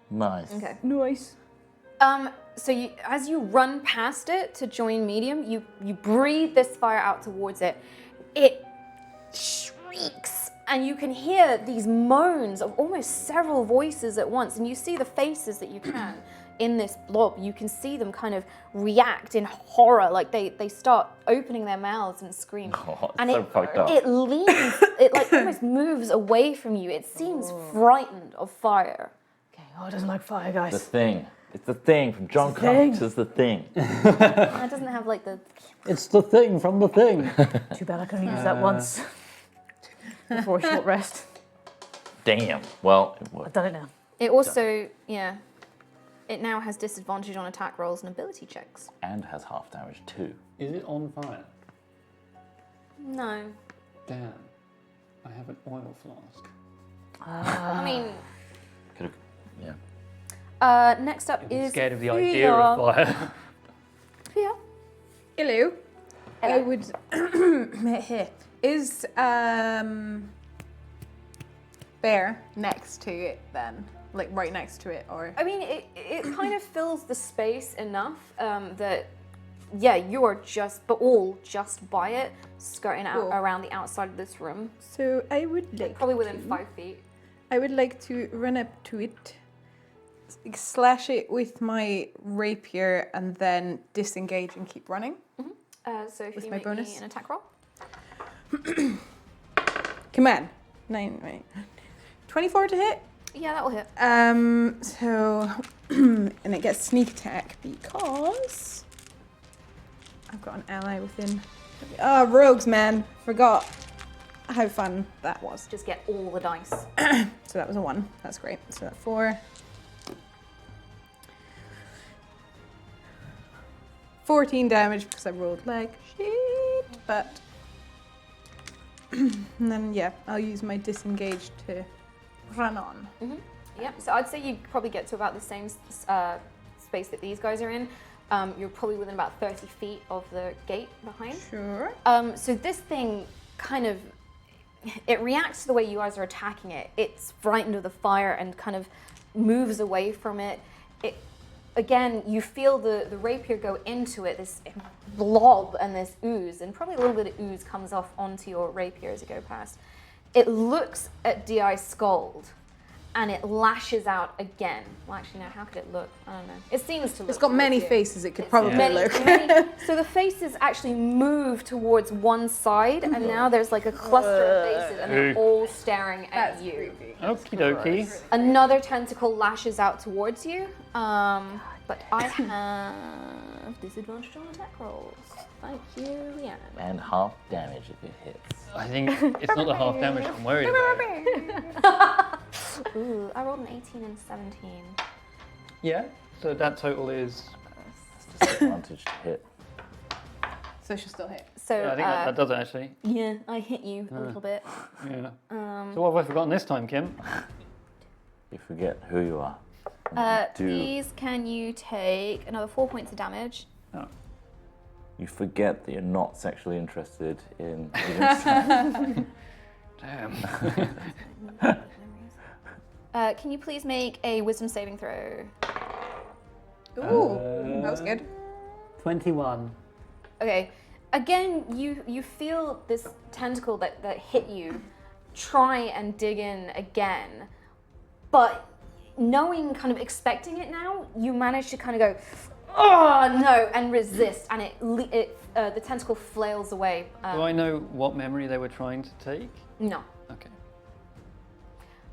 Nice. Okay. Nice. So as you run past it to join medium, you breathe this fire out towards it. It shrieks, and you can hear these moans of almost several voices at once, and you see the faces that you can in this blob. You can see them kind of react in horror, like they start opening their mouths and scream. Oh, it's and so fucked up. it leans, it like almost moves away from you. It seems frightened of fire. Okay, oh, it doesn't like fire, The guys. Thing. It's the Thing from John It's The Thing. Carpenter's The Thing. It doesn't have like the... It's the thing from the thing. Too bad I can only use that once before a short rest. Damn. Well, it I've worked. done it now. It also, it now has disadvantage on attack rolls and ability checks. And has half damage too. Is it on fire? No. Damn. I have an oil flask. I mean, Could've, yeah. next up I'm is scared of the idea of fire. Pia. Hello. I Hello. would here. Is Bear next to it then? Like right next to it, or I mean, it kind of fills the space enough that, yeah, you're all just by it, skirting out Cool. around the outside of this room, so I would like probably within to, 5 feet. I would like to run up to it, slash it with my rapier, and then disengage and keep running. So if With you my make bonus? me an attack roll. Come on, 9, right? 24 to hit. Yeah, that will hit. So, and it gets sneak attack because I've got an ally within. Oh, rogues, man. Forgot how fun that was. Just get all the dice. So that was a 1. That's great. So that's 4. 14 damage because I rolled like shit, but... and then, yeah, I'll use my disengage to run on. Yeah, so I'd say you probably get to about the same space that these guys are in. You're probably within about 30 feet of the gate behind. Sure. So this thing kind of, it reacts to the way you guys are attacking it. It's frightened of the fire and kind of moves away from it. Again, you feel the rapier go into it, this blob and this ooze, and probably a little bit of ooze comes off onto your rapier as you go past. It looks at D.I. Scald, and it lashes out again. Well, actually, no, how could it look? I don't know. It seems to look. It's got many towards you. faces, it could probably look. So the faces actually move towards one side, and now there's like a cluster of faces, and they're all staring at you. Okie dokie. Another tentacle lashes out towards you, but I have disadvantage on attack rolls. Thank you, Rhiannon. And half damage if it hits. I think it's not the half damage I'm worried about. Ooh, I rolled an 18 and 17. Yeah, so that total is... Disadvantage to hit. So she'll still hit. So Yeah, I think that does it actually. yeah, I hit you a little bit. Yeah. So what have I forgotten this time, Kim? You forget who you are. Please, can you take another 4 points of damage? Oh. You forget that you're not sexually interested in. Damn. Can you please make a wisdom saving throw? Ooh, that was good. 21. Okay. Again, you feel this tentacle that hit you try and dig in again, but knowing, kind of expecting it now, you manage to kind of go, oh no, and resist, and the tentacle flails away. Do I know what memory they were trying to take? No. Okay.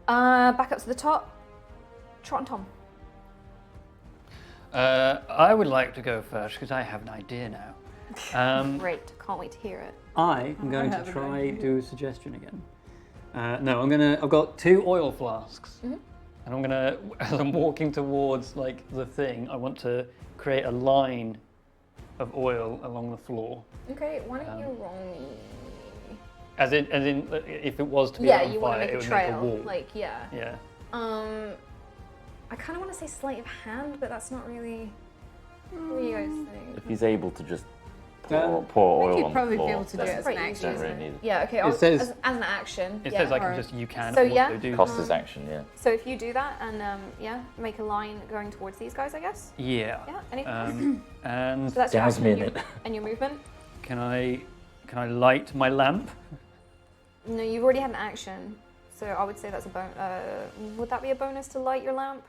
Back up to the top. Trot and Tom. I would like to go first because I have an idea now. Great, can't wait to hear it. I am going to try do a suggestion again. No, I've got 2 oil flasks. And I'm gonna, as I'm walking towards like the thing, I want to create a line of oil along the floor. Okay, why don't you roll me? As in, if it was to be Yeah, on you want fire, to it make a would make a trail. wall. Like, yeah. Yeah. I kind of want to say sleight of hand, but that's not really. What do you guys think? If he's able to just pour I oil think on you'd the probably floor, be able to do it as Pretty an easy, action. don't really need it. Yeah, okay, It says- as an action. It yeah. says I can alright. just, you can So, also yeah. do. Cost his action, yeah. So if you do that and make a line going towards these guys, I guess. Yeah. Yeah. Anything else? And So that's your Jasmine action it. and your movement. can I light my lamp? No, you've already had an action, so I would say that's a bonus. Would that be a bonus to light your lamp?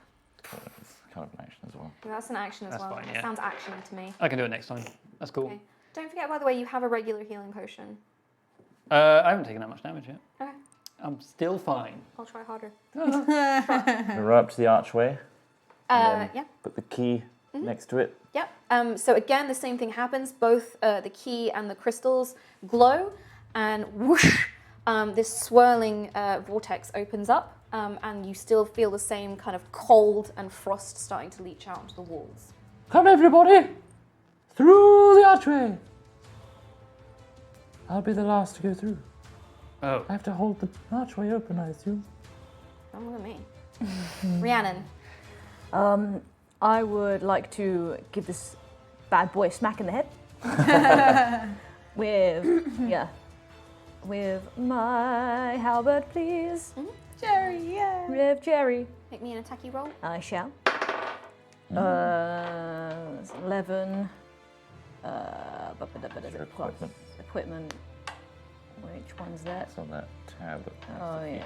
It's kind of an action as well. That's an action as That's well. fine, That yeah. sounds actiony to me. I can do it next time. That's cool. Okay. Don't forget, by the way, you have a regular healing potion. I haven't taken that much damage yet. Okay, I'm still fine. I'll try harder. We're up to the archway. and then Yeah. Put the key next to it. Yep. So again, the same thing happens. Both the key and the crystals glow, and whoosh, this swirling vortex opens up, and you still feel the same kind of cold and frost starting to leach out onto the walls. Come, everybody! Through the archway! I'll be the last to go through. Oh. I have to hold the archway open, I assume. Don't look at me. Rhiannon. I would like to give this bad boy a smack in the head. With my halberd, please. Jerry, yeah. Rev Jerry. Make me an attacky roll. I shall. 11. Your equipment. Equipment. Which one's that? It's on that tab. Oh, yeah.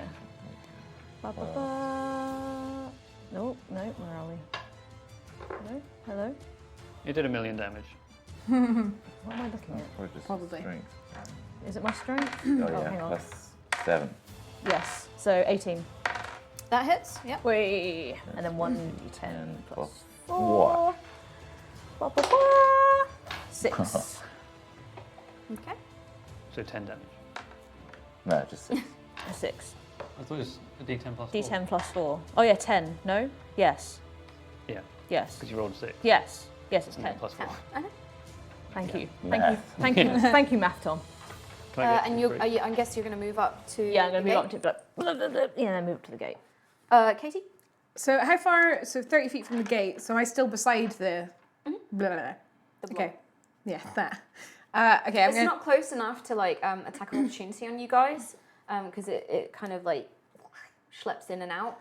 Nope, no, where are we? Hello? You did 1 million damage. What am I looking at? Or just Probably. strength. Is it my strength? Oh, yeah, hang on. plus 7. Yes, so 18. That hits. Yep. Whee! And then 1d10 10 plus plus 4. 6. Okay. So 10 damage. No, just 6. 6. I thought it was a d10 plus 4. D10 plus 4. Oh yeah, 10. No? Yes. Yeah, Yes. because you rolled a 6. Yes. Yes, it's And 10. then plus 4. Thank you. Math. Thank you. Thank you, Math Tom. Can I get And two, three? I guess you're going to move up to. Yeah, I'm going to the move up gate? to yeah, move up to the gate. Katie. So how far? So 30 feet from the gate. So am I still beside the? Blah, blah, blah. The Okay. block. Yeah, that. Okay, I'm It's gonna. not close enough to like attack of opportunity on you guys, because it kind of like schleps in and out.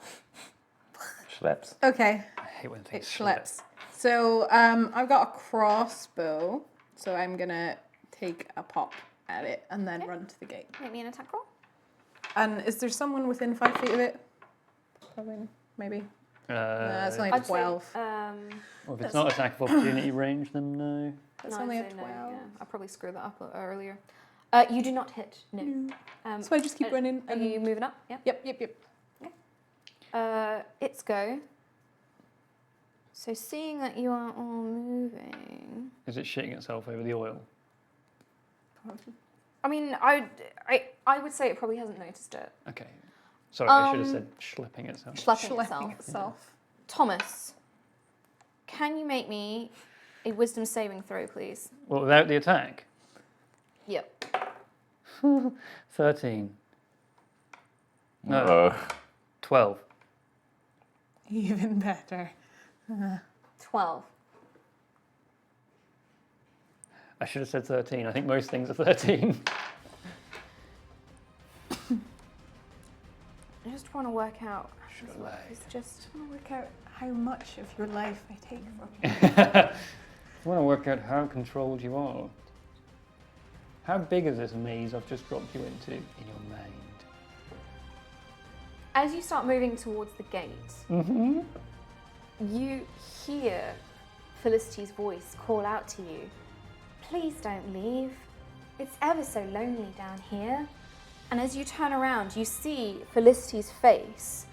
Schleps. Okay, I hate when it things slip. schleps. So I've got a crossbow, so I'm gonna take a pop at it and then run to the gate. Make me an attack roll. And is there someone within 5 feet of it? Probably, maybe. It's only I'd 12. say, Well, if it's not attack of opportunity range, then no. That's no, only I'd a say 12. No, yeah. I probably screwed that up earlier. You do not hit. No. So I just keep running. Are you moving up? Yeah. Yep. It's go. So seeing that you are all moving, Is it shitting itself over the oil? I mean, I would say it probably hasn't noticed it. Okay. Sorry, I should have said schlepping itself. Schlepping Schlepping itself. itself. Thomas, can you make me a wisdom saving throw, please? Well, without the attack? Yep. 13. No, Uh-oh. 12. Even better. 12. I should have said 13. I think most things are 13. I just want to work out. It's just I want to work out how much of your life I take from you. I want to work out how controlled you are. How big is this maze I've just dropped you into in your mind? As you start moving towards the gate, you hear Felicity's voice call out to you, "Please don't leave. It's ever so lonely down here." And as you turn around, you see Felicity's face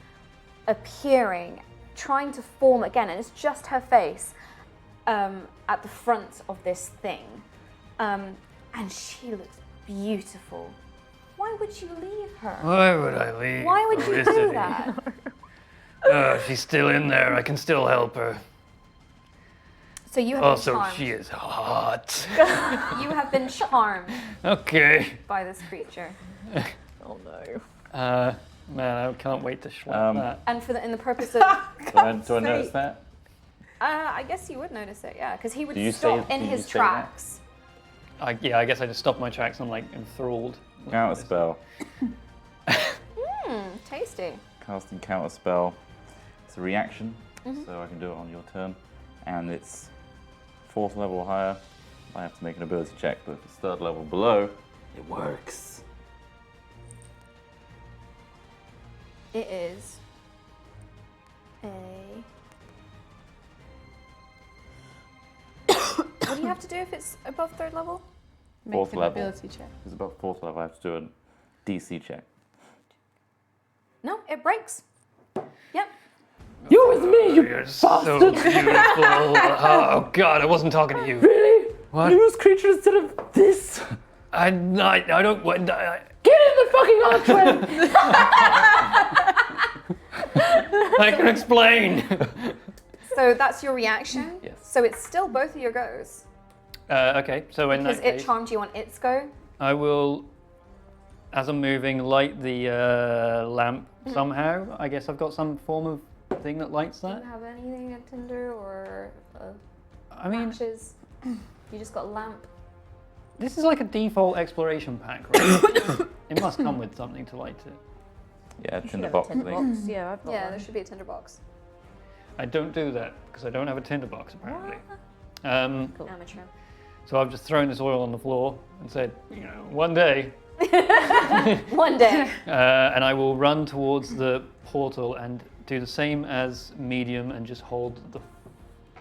appearing, trying to form again, and it's just her face at the front of this thing. And she looks beautiful. Why would you leave her? Why would I leave? Why would you do Felicity? that? She's still in there. I can still help her. So you have Also, been charmed. she is hot. You have been charmed Okay. by this creature. Oh no. Man, I can't wait to schlep that. And for in the purpose of, Do I notice that? I guess you would notice it, yeah, because he would Do you stop say- in do you his say that? tracks. I guess I just stopped my tracks. I'm like enthralled. Counter spell. Tasty. Casting counter spell. It's a reaction, so I can do it on your turn. And it's 4th level or higher. I have to make an ability check, but if it's 3rd level below, it works. It is a. What do you have to do if it's above 3rd level? Make 4th an level. ability check. If it's above 4th level, I have to do a DC check. No, it breaks. Yep. You with me, you You're so bastard! beautiful. Oh God, I wasn't talking to you. Really? What? Use creature instead of this? I don't. What? Get in the fucking archway! I can explain. So that's your reaction. Yes. So it's still both of your goes. Okay, so in Because that it case, charmed you on its go. I will, as I'm moving, light the lamp somehow. I guess I've got some form of thing that lights Do you that. have anything at Tinder or I mean, matches? You just got a lamp. this is like a default exploration pack, right? It must come with something to light it. Yeah, tinderbox thing. Yeah, I've got Yeah, one. there should be a Tinder box. I don't do that because I don't have a tinderbox apparently. Amateur. So I've just thrown this oil on the floor and said, one day, One day. and I will run towards the portal and do the same as medium and just hold the.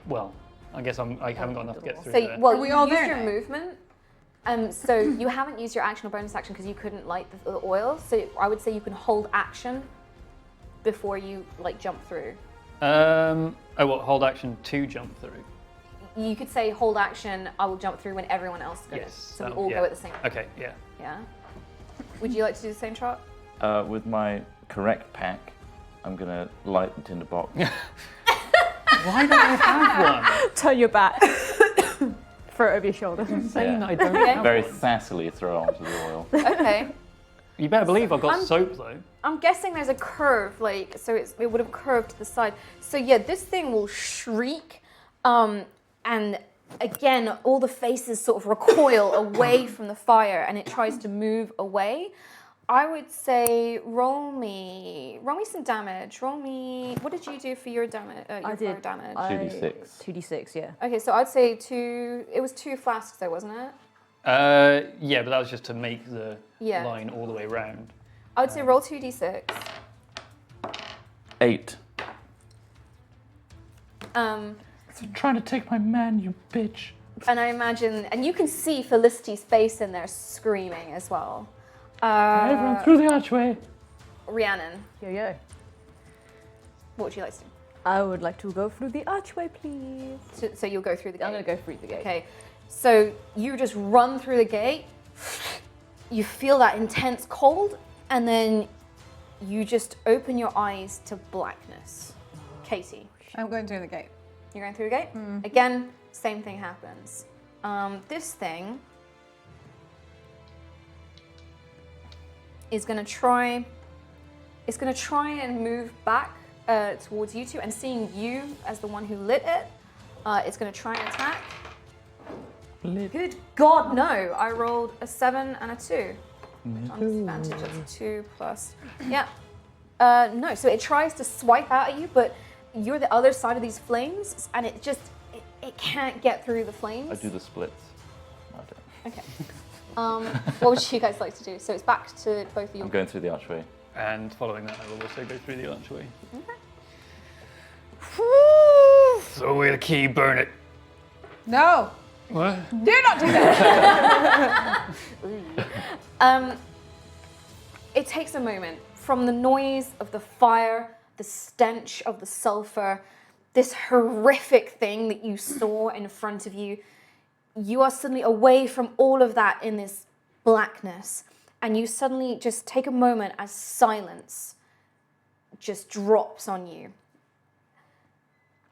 Well, I guess I haven't got enough to get through So, there. well, Are we you all used there your now? movement. So you haven't used your action or bonus action because you couldn't light the oil. So I would say you can hold action before you jump through. Hold action to jump through. You could say hold action. I will jump through when everyone else goes. Yes, So we that- all yeah. go at the same time. Okay, yeah. Yeah. Would you like to do the same trot? With my correct pack, I'm gonna light the tinderbox. Why don't I have one? Turn your back. Throw it over your shoulder. Saying that I don't Okay. have Very one. sassily throw onto the oil. Okay. You better believe I've got soap though. I'm guessing there's a curve, like, so it would have curved to the side. So yeah, this thing will shriek, and again, all the faces sort of recoil away from the fire, and it tries to move away. I would say roll me some damage. Roll me. What did you do for your damage? Your fire damage. 2d6. 2d6, yeah. Okay, so I'd say two. It was 2 flasks, though, wasn't it? Yeah, but that was just to make the Yeah. line all the way round. I would say roll 2d6. 8. Trying to take my man, you bitch. And I imagine, and you can see Felicity's face in there screaming as well. Everyone through the archway. Rhiannon, Yo. what would you like to do? I would like to go through the archway, please. So you'll go through the gate? I'm going to go through the gate. Okay, so you just run through the gate, you feel that intense cold, and then you just open your eyes to blackness. Katie, I'm going through the gate. you're going through the gate? Again, same thing happens. This thing is going to try and move back towards you two, and seeing you as the one who lit it, it's going to try and attack. Good God, no! I rolled a 7 and a 2. On disadvantage, that's 2 plus. Yeah. No, so it tries to swipe out at you, but you're the other side of these flames, and it can't get through the flames. I do the splits. I don't. Okay. What would you guys like to do? So it's back to both of you. I'm going through the archway. And following that, I will also go through the archway. Throw away the key, burn it. No! What? Do not do that! It takes a moment from the noise of the fire, the stench of the sulfur, this horrific thing that you saw in front of you. You are suddenly away from all of that in this blackness, and you suddenly just take a moment as silence just drops on you.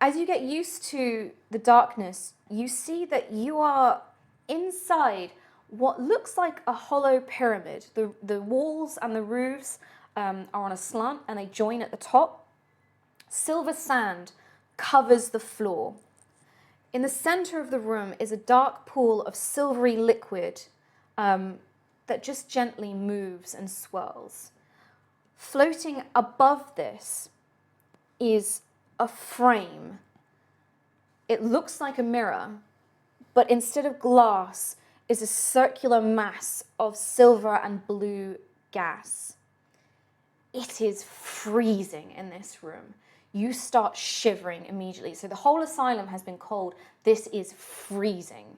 As you get used to the darkness, you see that you are inside what looks like a hollow pyramid. The walls and the roofs are on a slant, and they join at the top. Silver sand covers the floor. In the center of the room is a dark pool of silvery liquid that just gently moves and swirls. Floating above this is a frame. It looks like a mirror, but instead of glass is a circular mass of silver and blue gas. It is freezing in this room. You start shivering immediately. So the whole asylum has been cold. This is freezing.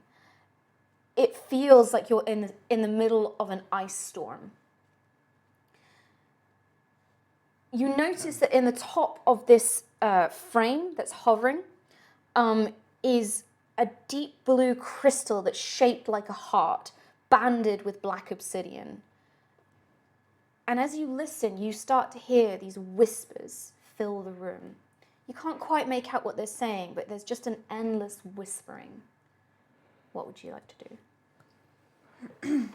It feels like you're in the middle of an ice storm. You notice that in the top of this frame that's hovering is a deep blue crystal that's shaped like a heart, banded with black obsidian. And as you listen, you start to hear these whispers fill the room. You can't quite make out what they're saying, but there's just an endless whispering. What would you like to do?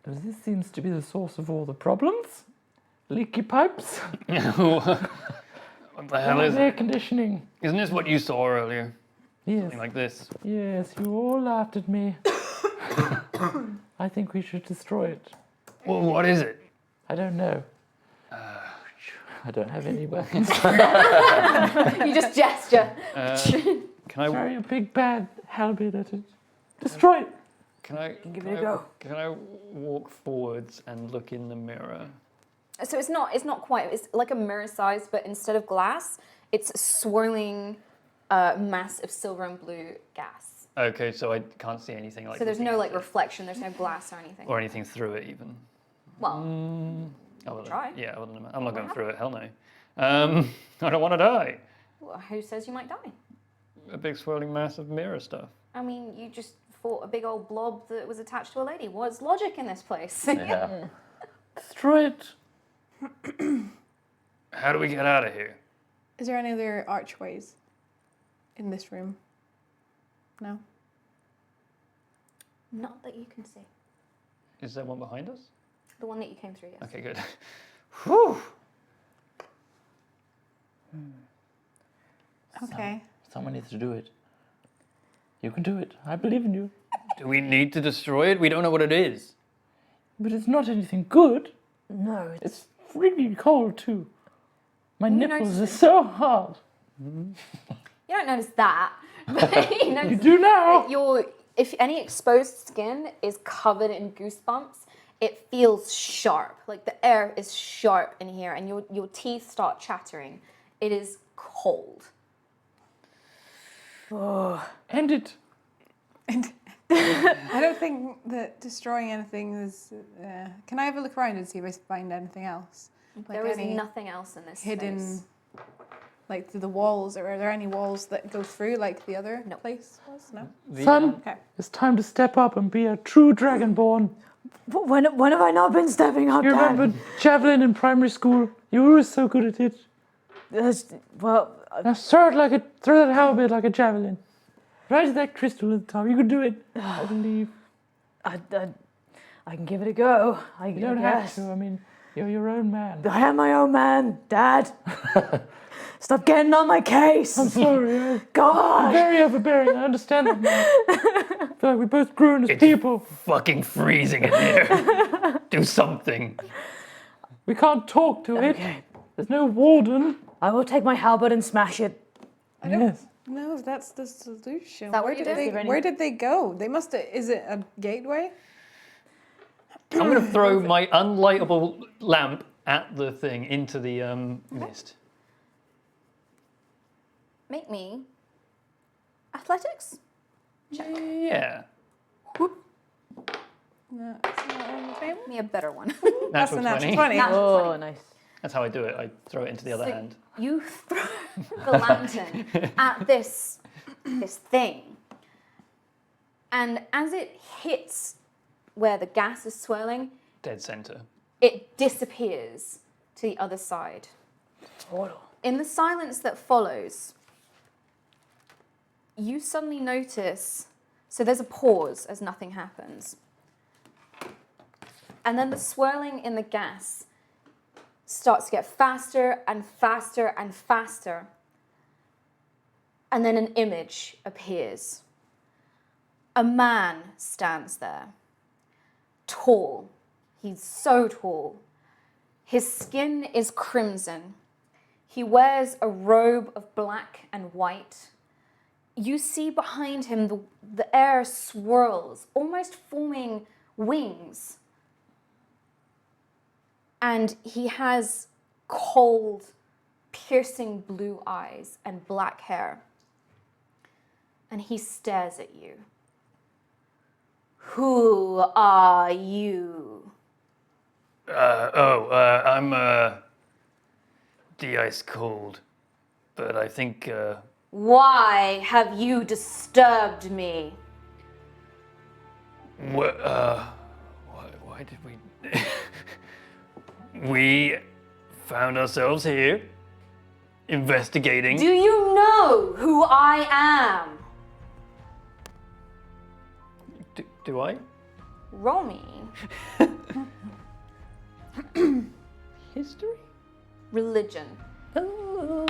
This seems to be the source of all the problems. Leaky pipes. What the hell is Air it? conditioning. Isn't this what you saw earlier? Yes. Something like this. Yes, you all laughed at me. I think we should destroy it. Well, what is it? I don't know. I don't have any weapons. You just gesture. Can I? Throw your big bad halberd at it. Destroy it. Can I give it a go. Can I walk forwards and look in the mirror? So it's not quite, it's like a mirror size, but instead of glass, it's a swirling mass of silver and blue gas. Okay, so I can't see anything like. So there's looking no at like it. reflection, there's no glass or anything. Or anything through it even. Well, Other than- try. Yeah, other than, I'm not going through it. Hell no. I don't want to die. well, who says you might die? A big swirling mass of mirror stuff. I mean, you just fought a big old blob that was attached to a lady. What's logic in this place? Yeah. Destroy it. How do we get out of here? Is there any other archways in this room? No? Not that you can see. Is there one behind us? The one that you came through, yes. Okay, good. Whew. Okay. Someone needs to do it. You can do it. I believe in you. Do we need to destroy it? We don't know what it is. But it's not anything good. No, It's really cold too. My nipples notice are it. so hard. You don't notice that. But you notice You do now. that if any exposed skin is covered in goosebumps, it feels sharp. Like the air is sharp in here, and your teeth start chattering. It is cold. End it. I don't think that destroying anything is. Can I have a look around and see if I find anything else? There is any nothing else in this hidden, space. like through the walls, or are there any walls that go through like the other No. place was? No. Son, Okay. it's time to step up and be a true dragonborn. when have I not been stepping up, You Dad? remember javelin in primary school? You were always so good at it. Well, Now throw that halberd like a javelin. Right at that crystal at the top. You can do it. I believe. I can give it a go. You don't have to. I mean, you're your own man. I am my own man, Dad. Stop getting on my case. I'm sorry. I'm God. very overbearing. I understand that now. I feel like we both grew as It's people. fucking freezing in here. Do something. We can't talk to it. Okay. There's no warden. I will take my halberd and smash it. Yes. No, that's the solution. that what where you did did? they? Where did they go? They must have. Is it a gateway? I'm going to throw my unlightable lamp at the thing into the mist. Make me athletics. Yeah. No, it's not on the table. Make me a better one. That's Natural a natural 20. 20. Natural Oh, 20. nice. That's how I do it. I throw it into the other So hand. you throw the lantern at this thing, and as it hits where the gas is swirling, Dead center. it disappears to the other side. In the silence that follows, you suddenly notice, so there's a pause as nothing happens. And then the swirling in the gas starts to get faster and faster and faster. And then an image appears. A man stands there, tall. He's so tall. His skin is crimson. He wears a robe of black and white. You see behind him the air swirls, almost forming wings. And he has cold, piercing blue eyes and black hair. And he stares at you. Who are you? I'm de-ice cold, but I think Why have you disturbed me? why did we? We found ourselves here, investigating. Do you know who I am? Do I? Roll me. History? Religion. Oh,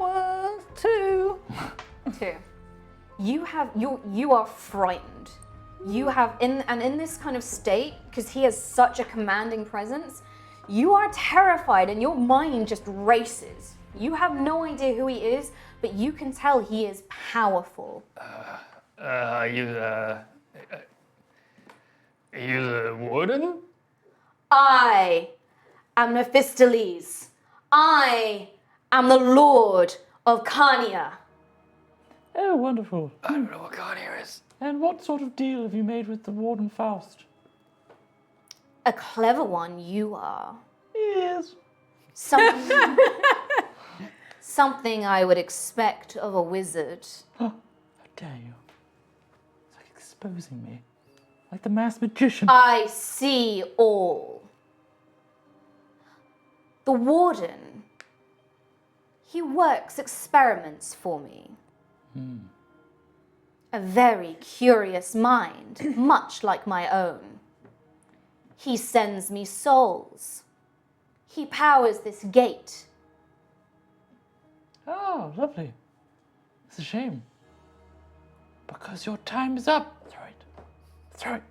worth 2. 2. You are frightened. You have in this kind of state, because he has such a commanding presence, you are terrified and your mind just races. You have no idea who he is, but you can tell he is powerful. Are you the warden? I am Mephistopheles. I am the Lord of Carnia. Oh, wonderful. I don't know what Carnier is. And what sort of deal have you made with the Warden Faust? A clever one you are. Yes. Something I would expect of a wizard. How dare you? It's like exposing me. Like the masked magician. I see all. The warden, he works experiments for me. A very curious mind, much like my own. He sends me souls. He powers this gate. Oh, lovely. It's a shame. Because your time is up. Throw it. Throw it.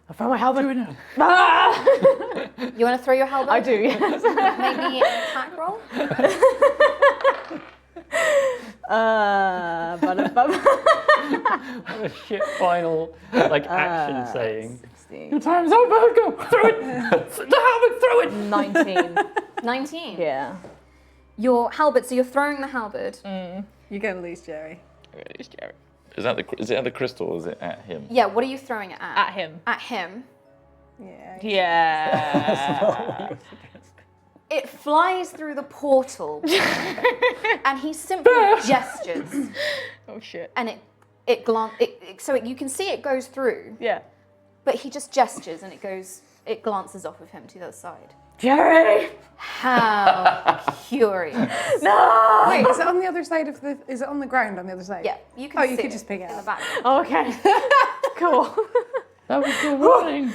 I found my helmet. Throw it now. You want to throw your halberd? I do, yes. Maybe an attack roll? What a shit final action saying. Your time's up, go. Throw it. The helmet, throw it. 19. 19. Yeah. Your halberd, so you're throwing the halberd. You're gonna lose, Jerry. Is it at the crystal or is it at him? Yeah, what are you throwing it at? At him. At him. Yeah. Yeah. It flies through the portal, and he simply gestures, Oh shit. and you can see it goes through, Yeah. but he just gestures and it glances off of him to the other side. Jerry! How curious. No! Wait, is it on the other side of the? Is it on the ground on the other side? Yeah, you can. Oh, you see could just pick it in the up. back. Okay. Cool. That was your warning.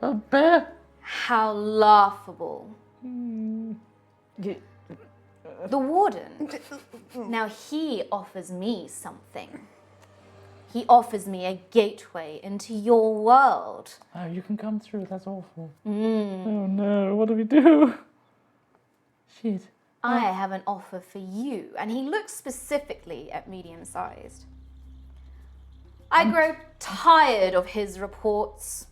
A bear. How laughable. The warden. Now he offers me something. He offers me a gateway into your world. Oh, you can come through. That's awful. Oh no, what do we do? Shit. I have an offer for you. And he looks specifically at medium-sized. I grow tired of his reports.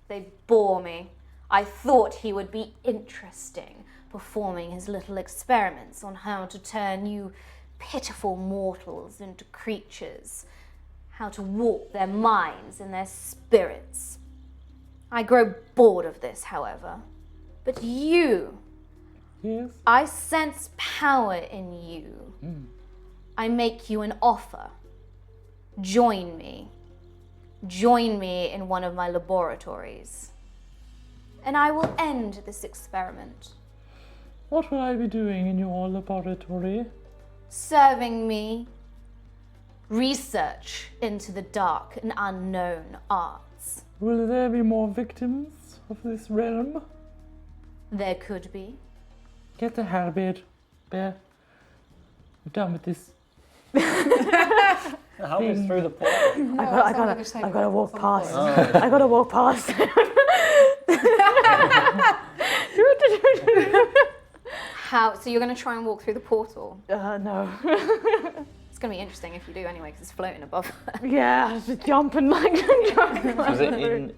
They bore me. I thought he would be interesting, performing his little experiments on how to turn you pitiful mortals into creatures, how to warp their minds and their spirits. I grow bored of this, however. But you, Yes. I sense power in you. I make you an offer. Join me. Join me in one of my laboratories. And I will end this experiment. What will I be doing in your laboratory? Serving me research into the dark and unknown arts. Will there be more victims of this realm? There could be. Get the halberd, Bear. I'm done with this. The helmet's through the portal. I gotta walk past. I gotta walk past. How? So you're going to try and walk through the portal? No. It's going to be interesting if you do anyway, because it's floating above. Yeah, just jumping like Was it in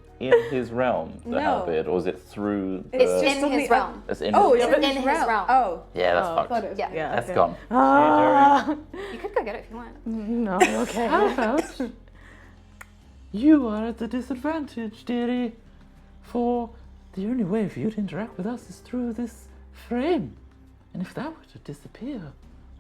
his realm, the No. halberd, or was it through the... It's just in on his the realm. It's in Oh, his it's in his realm. Oh, Yeah, that's thought fucked. it was. Yeah. Yeah, That's okay. gone. You could go get it if you want. No, okay. How about you are at a disadvantage, dearie? For the only way for you to interact with us is through this frame. And if that were to disappear,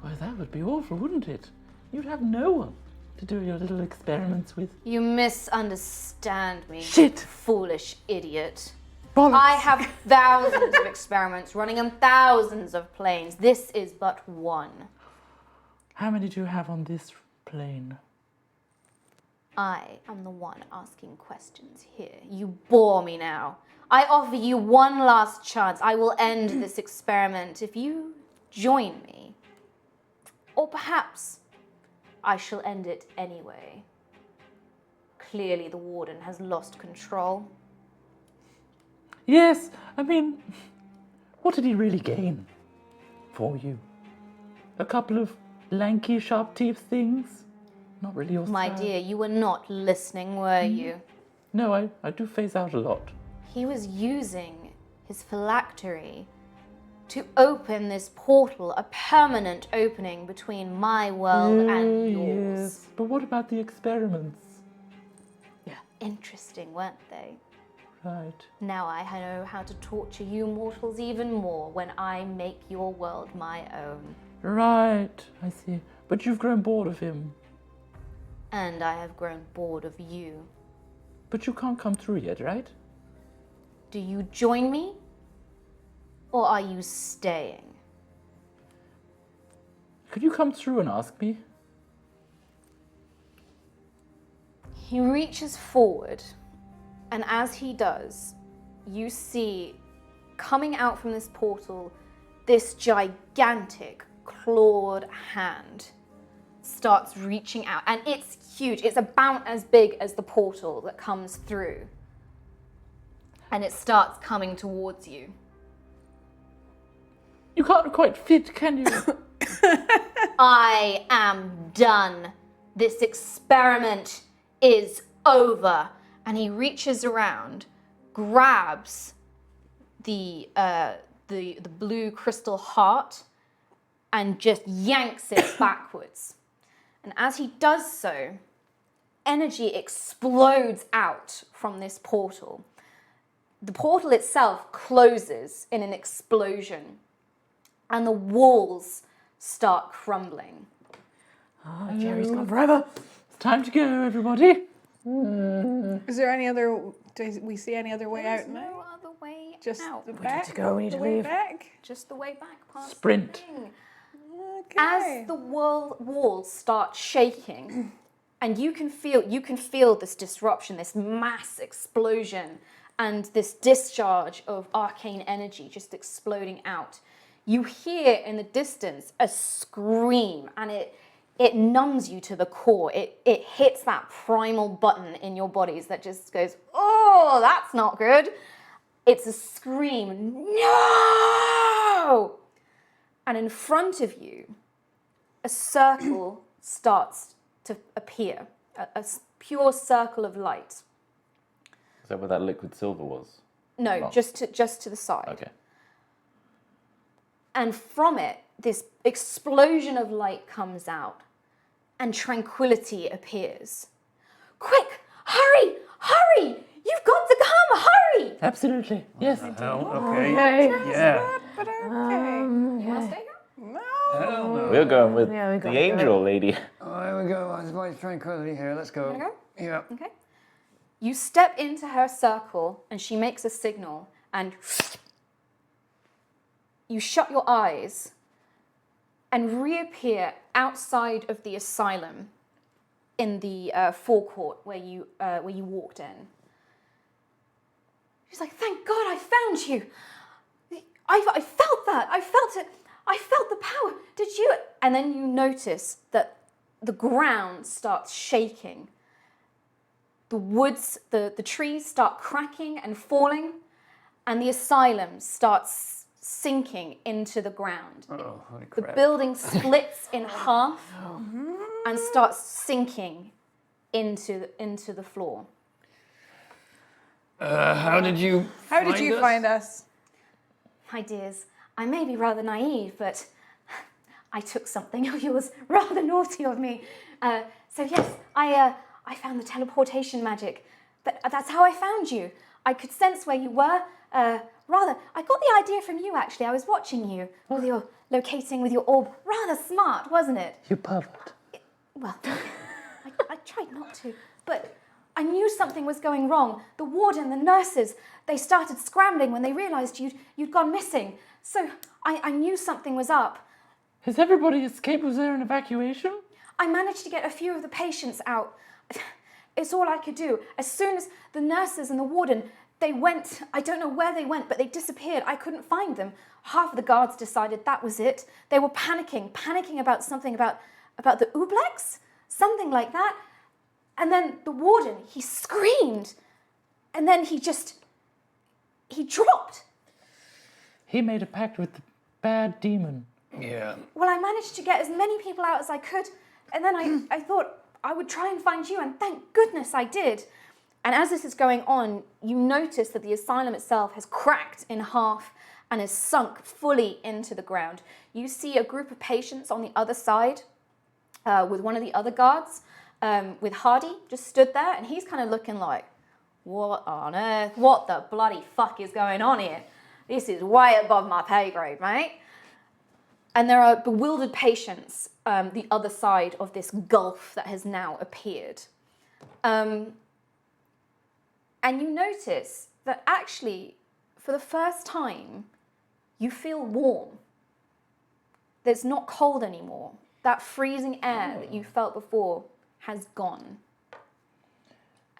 why that would be awful, wouldn't it? You'd have no one to do your little experiments with. You misunderstand me. Shit. Foolish idiot. Bollocks. I have thousands of experiments running on thousands of planes. This is but one. How many do you have on this plane? I am the one asking questions here. You bore me now. I offer you one last chance. I will end this experiment if you join me. Or perhaps I shall end it anyway. Clearly the warden has lost control. Yes, I mean, what did he really gain for you? A couple of lanky, sharp-teeth things? Not really your My style. dear, you were not listening, were you? No, I do phase out a lot. He was using his phylactery to open this portal, a permanent opening between my world and yours. Yes, but what about the experiments? Interesting, weren't they? Right. Now I know how to torture you mortals even more when I make your world my own. Right, I see. But you've grown bored of him. And I have grown bored of you. But you can't come through yet, right? Do you join me? Or are you staying? Could you come through and ask me? He reaches forward, and as he does, you see coming out from this portal this gigantic clawed hand starts reaching out, and it's huge. It's about as big as the portal that comes through, and it starts coming towards you. You can't quite fit, can you? I am done. This experiment is over. And he reaches around, grabs the blue crystal heart, and just yanks it backwards. And as he does so, energy explodes out from this portal. The portal itself closes in an explosion, and the walls start crumbling. Jerry's gone forever. It's time to go, everybody. Is there any other? Do we see any other way out now? No other way Just out. the back. to go, we need the to way leave. back. Just the way back past Sprint. the thing. Okay. As the walls start shaking, and you can feel this disruption, this mass explosion, and this discharge of arcane energy just exploding out. You hear in the distance a scream, and it numbs you to the core. It hits that primal button in your bodies that just goes, oh, that's not good. It's a scream, no! And in front of you, a circle starts to appear, a pure circle of light. Is that where that liquid silver was? No, Not. just to the side. Okay. And from it, this explosion of light comes out, and tranquility appears. Quick, hurry, hurry! You've got to come, hurry! Absolutely. Yes. Okay. Yeah. But okay. You want to stay here? No. We're going with Yeah, we the gotta angel lady. Oh, here we go. I suppose tranquility here. Let's go. Wanna go? Yeah. Okay. You step into her circle, and she makes a signal, and you shut your eyes and reappear outside of the asylum in the forecourt where you walked in. She's like, thank God I found you. I felt that. I felt it. I felt the power. Did you? And then you notice that the ground starts shaking. The woods, the trees start cracking and falling, and the asylum starts sinking into the ground. Oh, holy The crap. building splits in half and starts sinking into the floor. How did you find us? My dears, I may be rather naive, but I took something of yours, rather naughty of me. So yes, I found the teleportation magic. That's how I found you. I could sense where you were. Rather, I got the idea from you, actually. I was watching you with your locating with your orb. Rather smart, wasn't it? You pervert. Well, I tried not to, but I knew something was going wrong. The warden, the nurses, they started scrambling when they realised you'd gone missing. So I knew something was up. Has everybody escaped? Was there an evacuation? I managed to get a few of the patients out. It's all I could do. As soon as the nurses and the warden, they went, I don't know where they went, but they disappeared. I couldn't find them. Half of the guards decided that was it. They were panicking about something about the ooblex, something like that. And then the warden, he screamed. And then he dropped. He made a pact with the bad demon. Yeah. Well, I managed to get as many people out as I could. And then I thought I would try and find you, and thank goodness I did. And as this is going on, you notice that the asylum itself has cracked in half and has sunk fully into the ground. You see a group of patients on the other side with one of the other guards, with Hardy, just stood there, and he's kind of looking like, what on earth? What the bloody fuck is going on here? This is way above my pay grade, mate. And there are bewildered patients the other side of this gulf that has now appeared. And you notice that actually, for the first time, you feel warm. It's not cold anymore. That freezing air that you felt before has gone.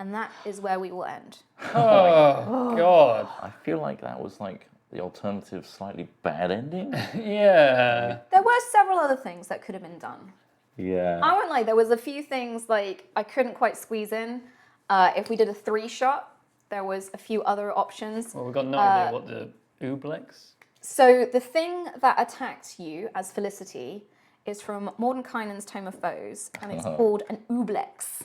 And that is where we will end. Oh, God. I feel like that was like the alternative, slightly bad ending. Yeah. There were several other things that could have been done. Yeah. I won't lie, there was a few things like I couldn't quite squeeze in. If we did a 3-shot, there was a few other options. Well, we've got no idea what the Ooblex. So the thing that attacks you as Felicity is from Mordenkainen's Tome of Foes, and it's called an Ooblex.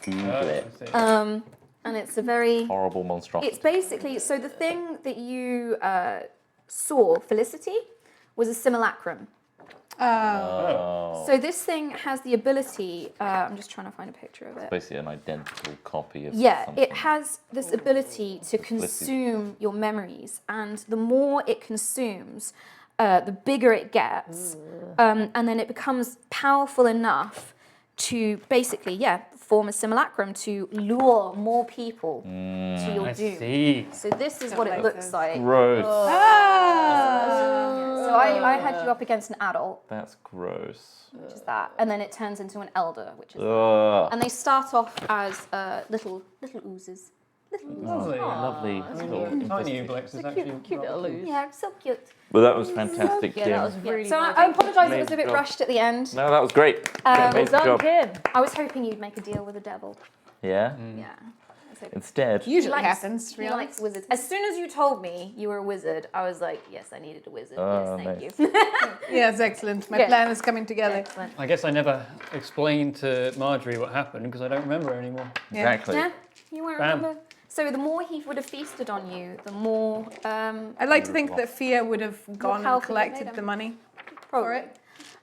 And it's a very... horrible monstrosity. It's basically, so the thing that you saw, Felicity, was a simulacrum. So this thing has the ability, I'm just trying to find a picture of it. Basically an identical copy of Yeah, something. it has this ability to consume your memories, and the more it consumes, the bigger it gets, and then it becomes powerful enough to basically, form a simulacrum to lure more people to your I doom. see. So this is what it looks like. Gross. So I had you up against an adult, That's gross. which is that, and then it turns into an elder, which is that. Ugh. And they start off as little oozes. Lovely. Lovely. Tiny Ooblex is actually Cute little rather ooze. Yeah, so cute. Well, that was fantastic, Kim. Yeah, that was really So well I apologise, it was a Amazing bit job. rushed at the end. No, that was great. Amazing done, job. Kim. I was hoping you'd make a deal with the devil. Yeah. Yeah. Instead, Usually likes- happens, to be He honest. likes wizards. As soon as you told me you were a wizard, I was like, yes, I needed a wizard. Oh, yes, thank nice. you. Yeah, it's excellent. My Yeah. plan is coming together. Excellent. I guess I never explained to Marjorie what happened because I don't remember anymore. exactly. Yeah, you won't Bam. remember. So the more he would have feasted on you, the more I'd like to think that Fia would have gone and powerful you made collected him. the money for probably. it.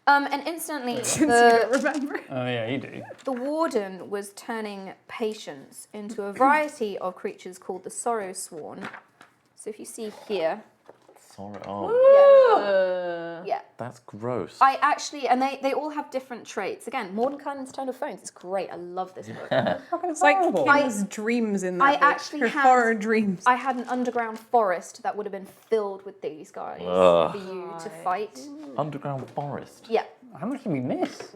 And instantly, Since you don't the, remember. Oh, yeah, you do. the warden was turning patients into a variety of creatures called the Sorrow Sworn. So if you see here, Sorry. Oh, yeah. that's gross. I actually, and they all have different traits. Again, Mordenkainen's Tone of Phones. It's great. I love this book. It's like Kim's dreams in that I book. actually Her had- horror dreams. I had an underground forest that would have been filled with these guys Ugh. for you to fight. Underground forest. Yeah, How much did we miss?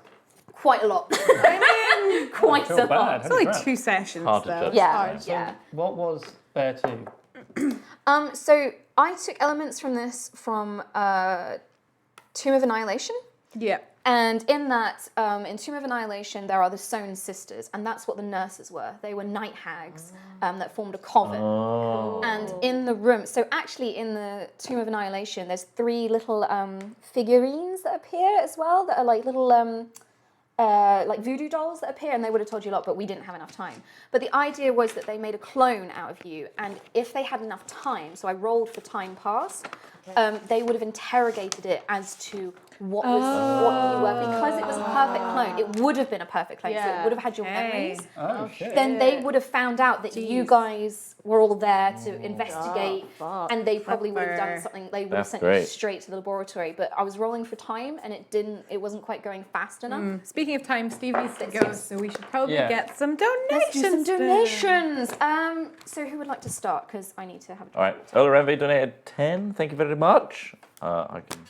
quite a lot. Quite I feel a bad. lot. It's only 2 sessions, Hard to though. judge. It's Yeah, hard. yeah. What was Bear 2? So I took elements from this from Tomb of Annihilation. Yeah. And in that, in Tomb of Annihilation, there are the Sown Sisters, and that's what the nurses were. They were night hags that formed a coven. Oh. And in the room, so actually in the Tomb of Annihilation, there's 3 little figurines that appear as well, that are like little like voodoo dolls that appear, and they would have told you a lot, but we didn't have enough time. But the idea was that they made a clone out of you, and if they had enough time, so I rolled for time pass, they would have interrogated it as to what was what you were, because it was a perfect clone. It would have been a perfect clone, so it would have had your memories. Oh, shit. Then they would have found out that you guys were all there to investigate, and they probably would have done something. They would have That's sent you great. straight to the laboratory. But I was rolling for time, and it wasn't quite going fast enough. Speaking of time, Steve needs to go, so we should probably Yeah. get some donations. Let's do some then. donations. So who would like to start? Because I need to have. All right. Ola Envy donated 10. Thank you very much. I can.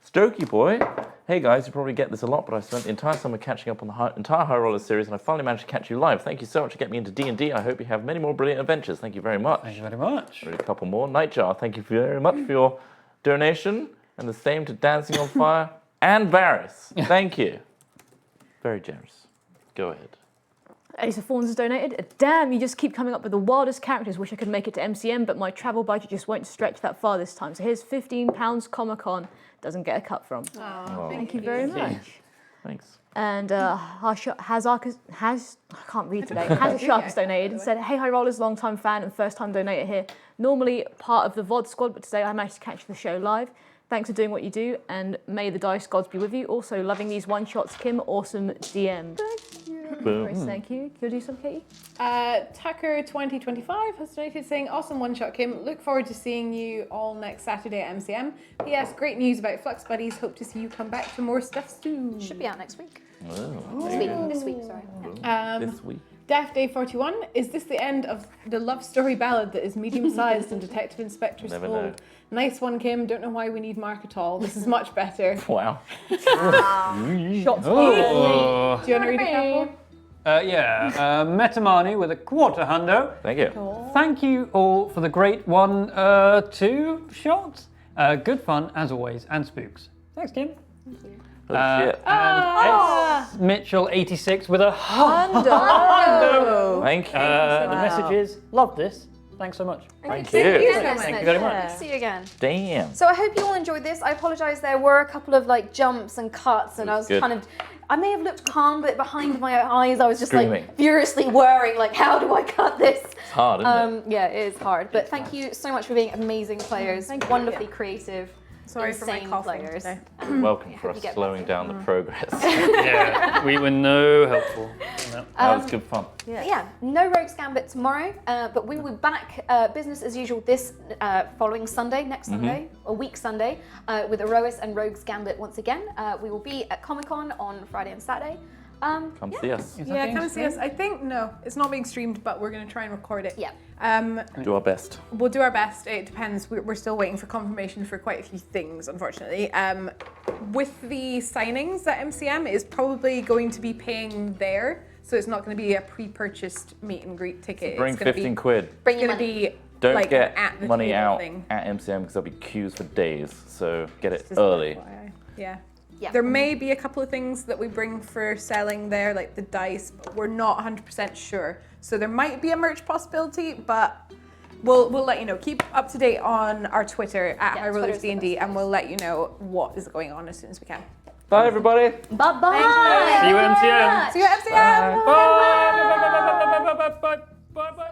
Stokey Boy. Hey guys, you probably get this a lot, but I spent the entire summer catching up on the entire High Roller series, and I finally managed to catch you live. Thank you so much for getting me into D&D. I hope you have many more brilliant adventures. Thank you very much. Thank you very much. Read a couple more. Nightjar, thank you very much for your donation, and the same to Dancing on Fire and Varys. Thank you. Very generous. Go ahead. Elisa Fawns has donated. Damn, you just keep coming up with the wildest characters. Wish I could make it to MCM, but my travel budget just won't stretch that far this time. So here's £15 Comic-Con. Doesn't get a cut from. Thank you very much. Thanks. And I can't read today. Hazard has donated and said, "Hey, High Rollers, long-time fan and first-time donator here. Normally part of the VOD squad, but today I managed to catch the show live. Thanks for doing what you do, and may the dice gods be with you. Also, loving these one-shots, Kim. Awesome DM." Boom. Thank you. Can you do some, Katie? Tucker2025 has donated saying, "Awesome one shot, Kim. Look forward to seeing you all next Saturday at MCM. P.S. Great news about Flux Buddies. Hope to see you come back for more stuff soon." Should be out next week. Oh, This week, sorry. this week. Daft Day 41, is this the end of the love story ballad that is medium-sized and Detective Inspector Never Scold? know. Nice one, Kim. Don't know why we need Mark at all. This is much better. Wow. Shots fired. Oh. Do you want to read a couple? Metamani with a quarter hundo. Thank you. Thank you all for the great 2 shots. Good fun as always, and spooks. Thanks, Kim. Oh, shit. And S. Mitchell 86 with a Hundo. Thank you. The message is, love this. Thanks so much. Thank you you. so much. Thank you very much. See you again. Damn. So I hope you all enjoyed this. I apologise, there were a couple of like jumps and cuts, and I was Good. I may have looked calm, but behind my eyes I was just Screaming. like furiously worrying, like how do I cut this? It's hard, isn't it? Yeah, it is hard. But thank you so much for being amazing players, wonderfully creative, Sorry for my insane coughing players. today. Welcome I for hope us you get slowing better. down the progress. Yeah, we were no helpful. No. That was good fun. Yeah, no Rogue's Gambit tomorrow, but we will be back business as usual this following Sunday, next Sunday, a week Sunday, with Erois and Rogue's Gambit once again. We will be at Comic-Con on Friday and Saturday. Come see us. Yeah, come and see us. I think, no, it's not being streamed, but we're going to try and record it. Yeah. Do our best. We'll do our best. It depends. We're still waiting for confirmation for quite a few things, unfortunately. With the signings at MCM, it is probably going to be paying there. So it's not going to be a pre-purchased meet and greet ticket. Bring it's gonna 15 be, quid. Bring It's your going to money. be Don't like get at the money table out thing. at MCM because there'll be queues for days. So get it Just early. FYI. Yeah. Yeah. There may be a couple of things that we bring for selling there, like the dice, but we're not 100% sure. So there might be a merch possibility, but we'll let you know. Keep up to date on our Twitter at Yeah, High Rollers Twitter's the D&D, best and we'll let you know what is going on as soon as we can. Bye, everybody. Bye-bye. See you at MCM. See you at FCM! Bye. Bye. Bye. Bye. Bye. Bye. Bye. Bye.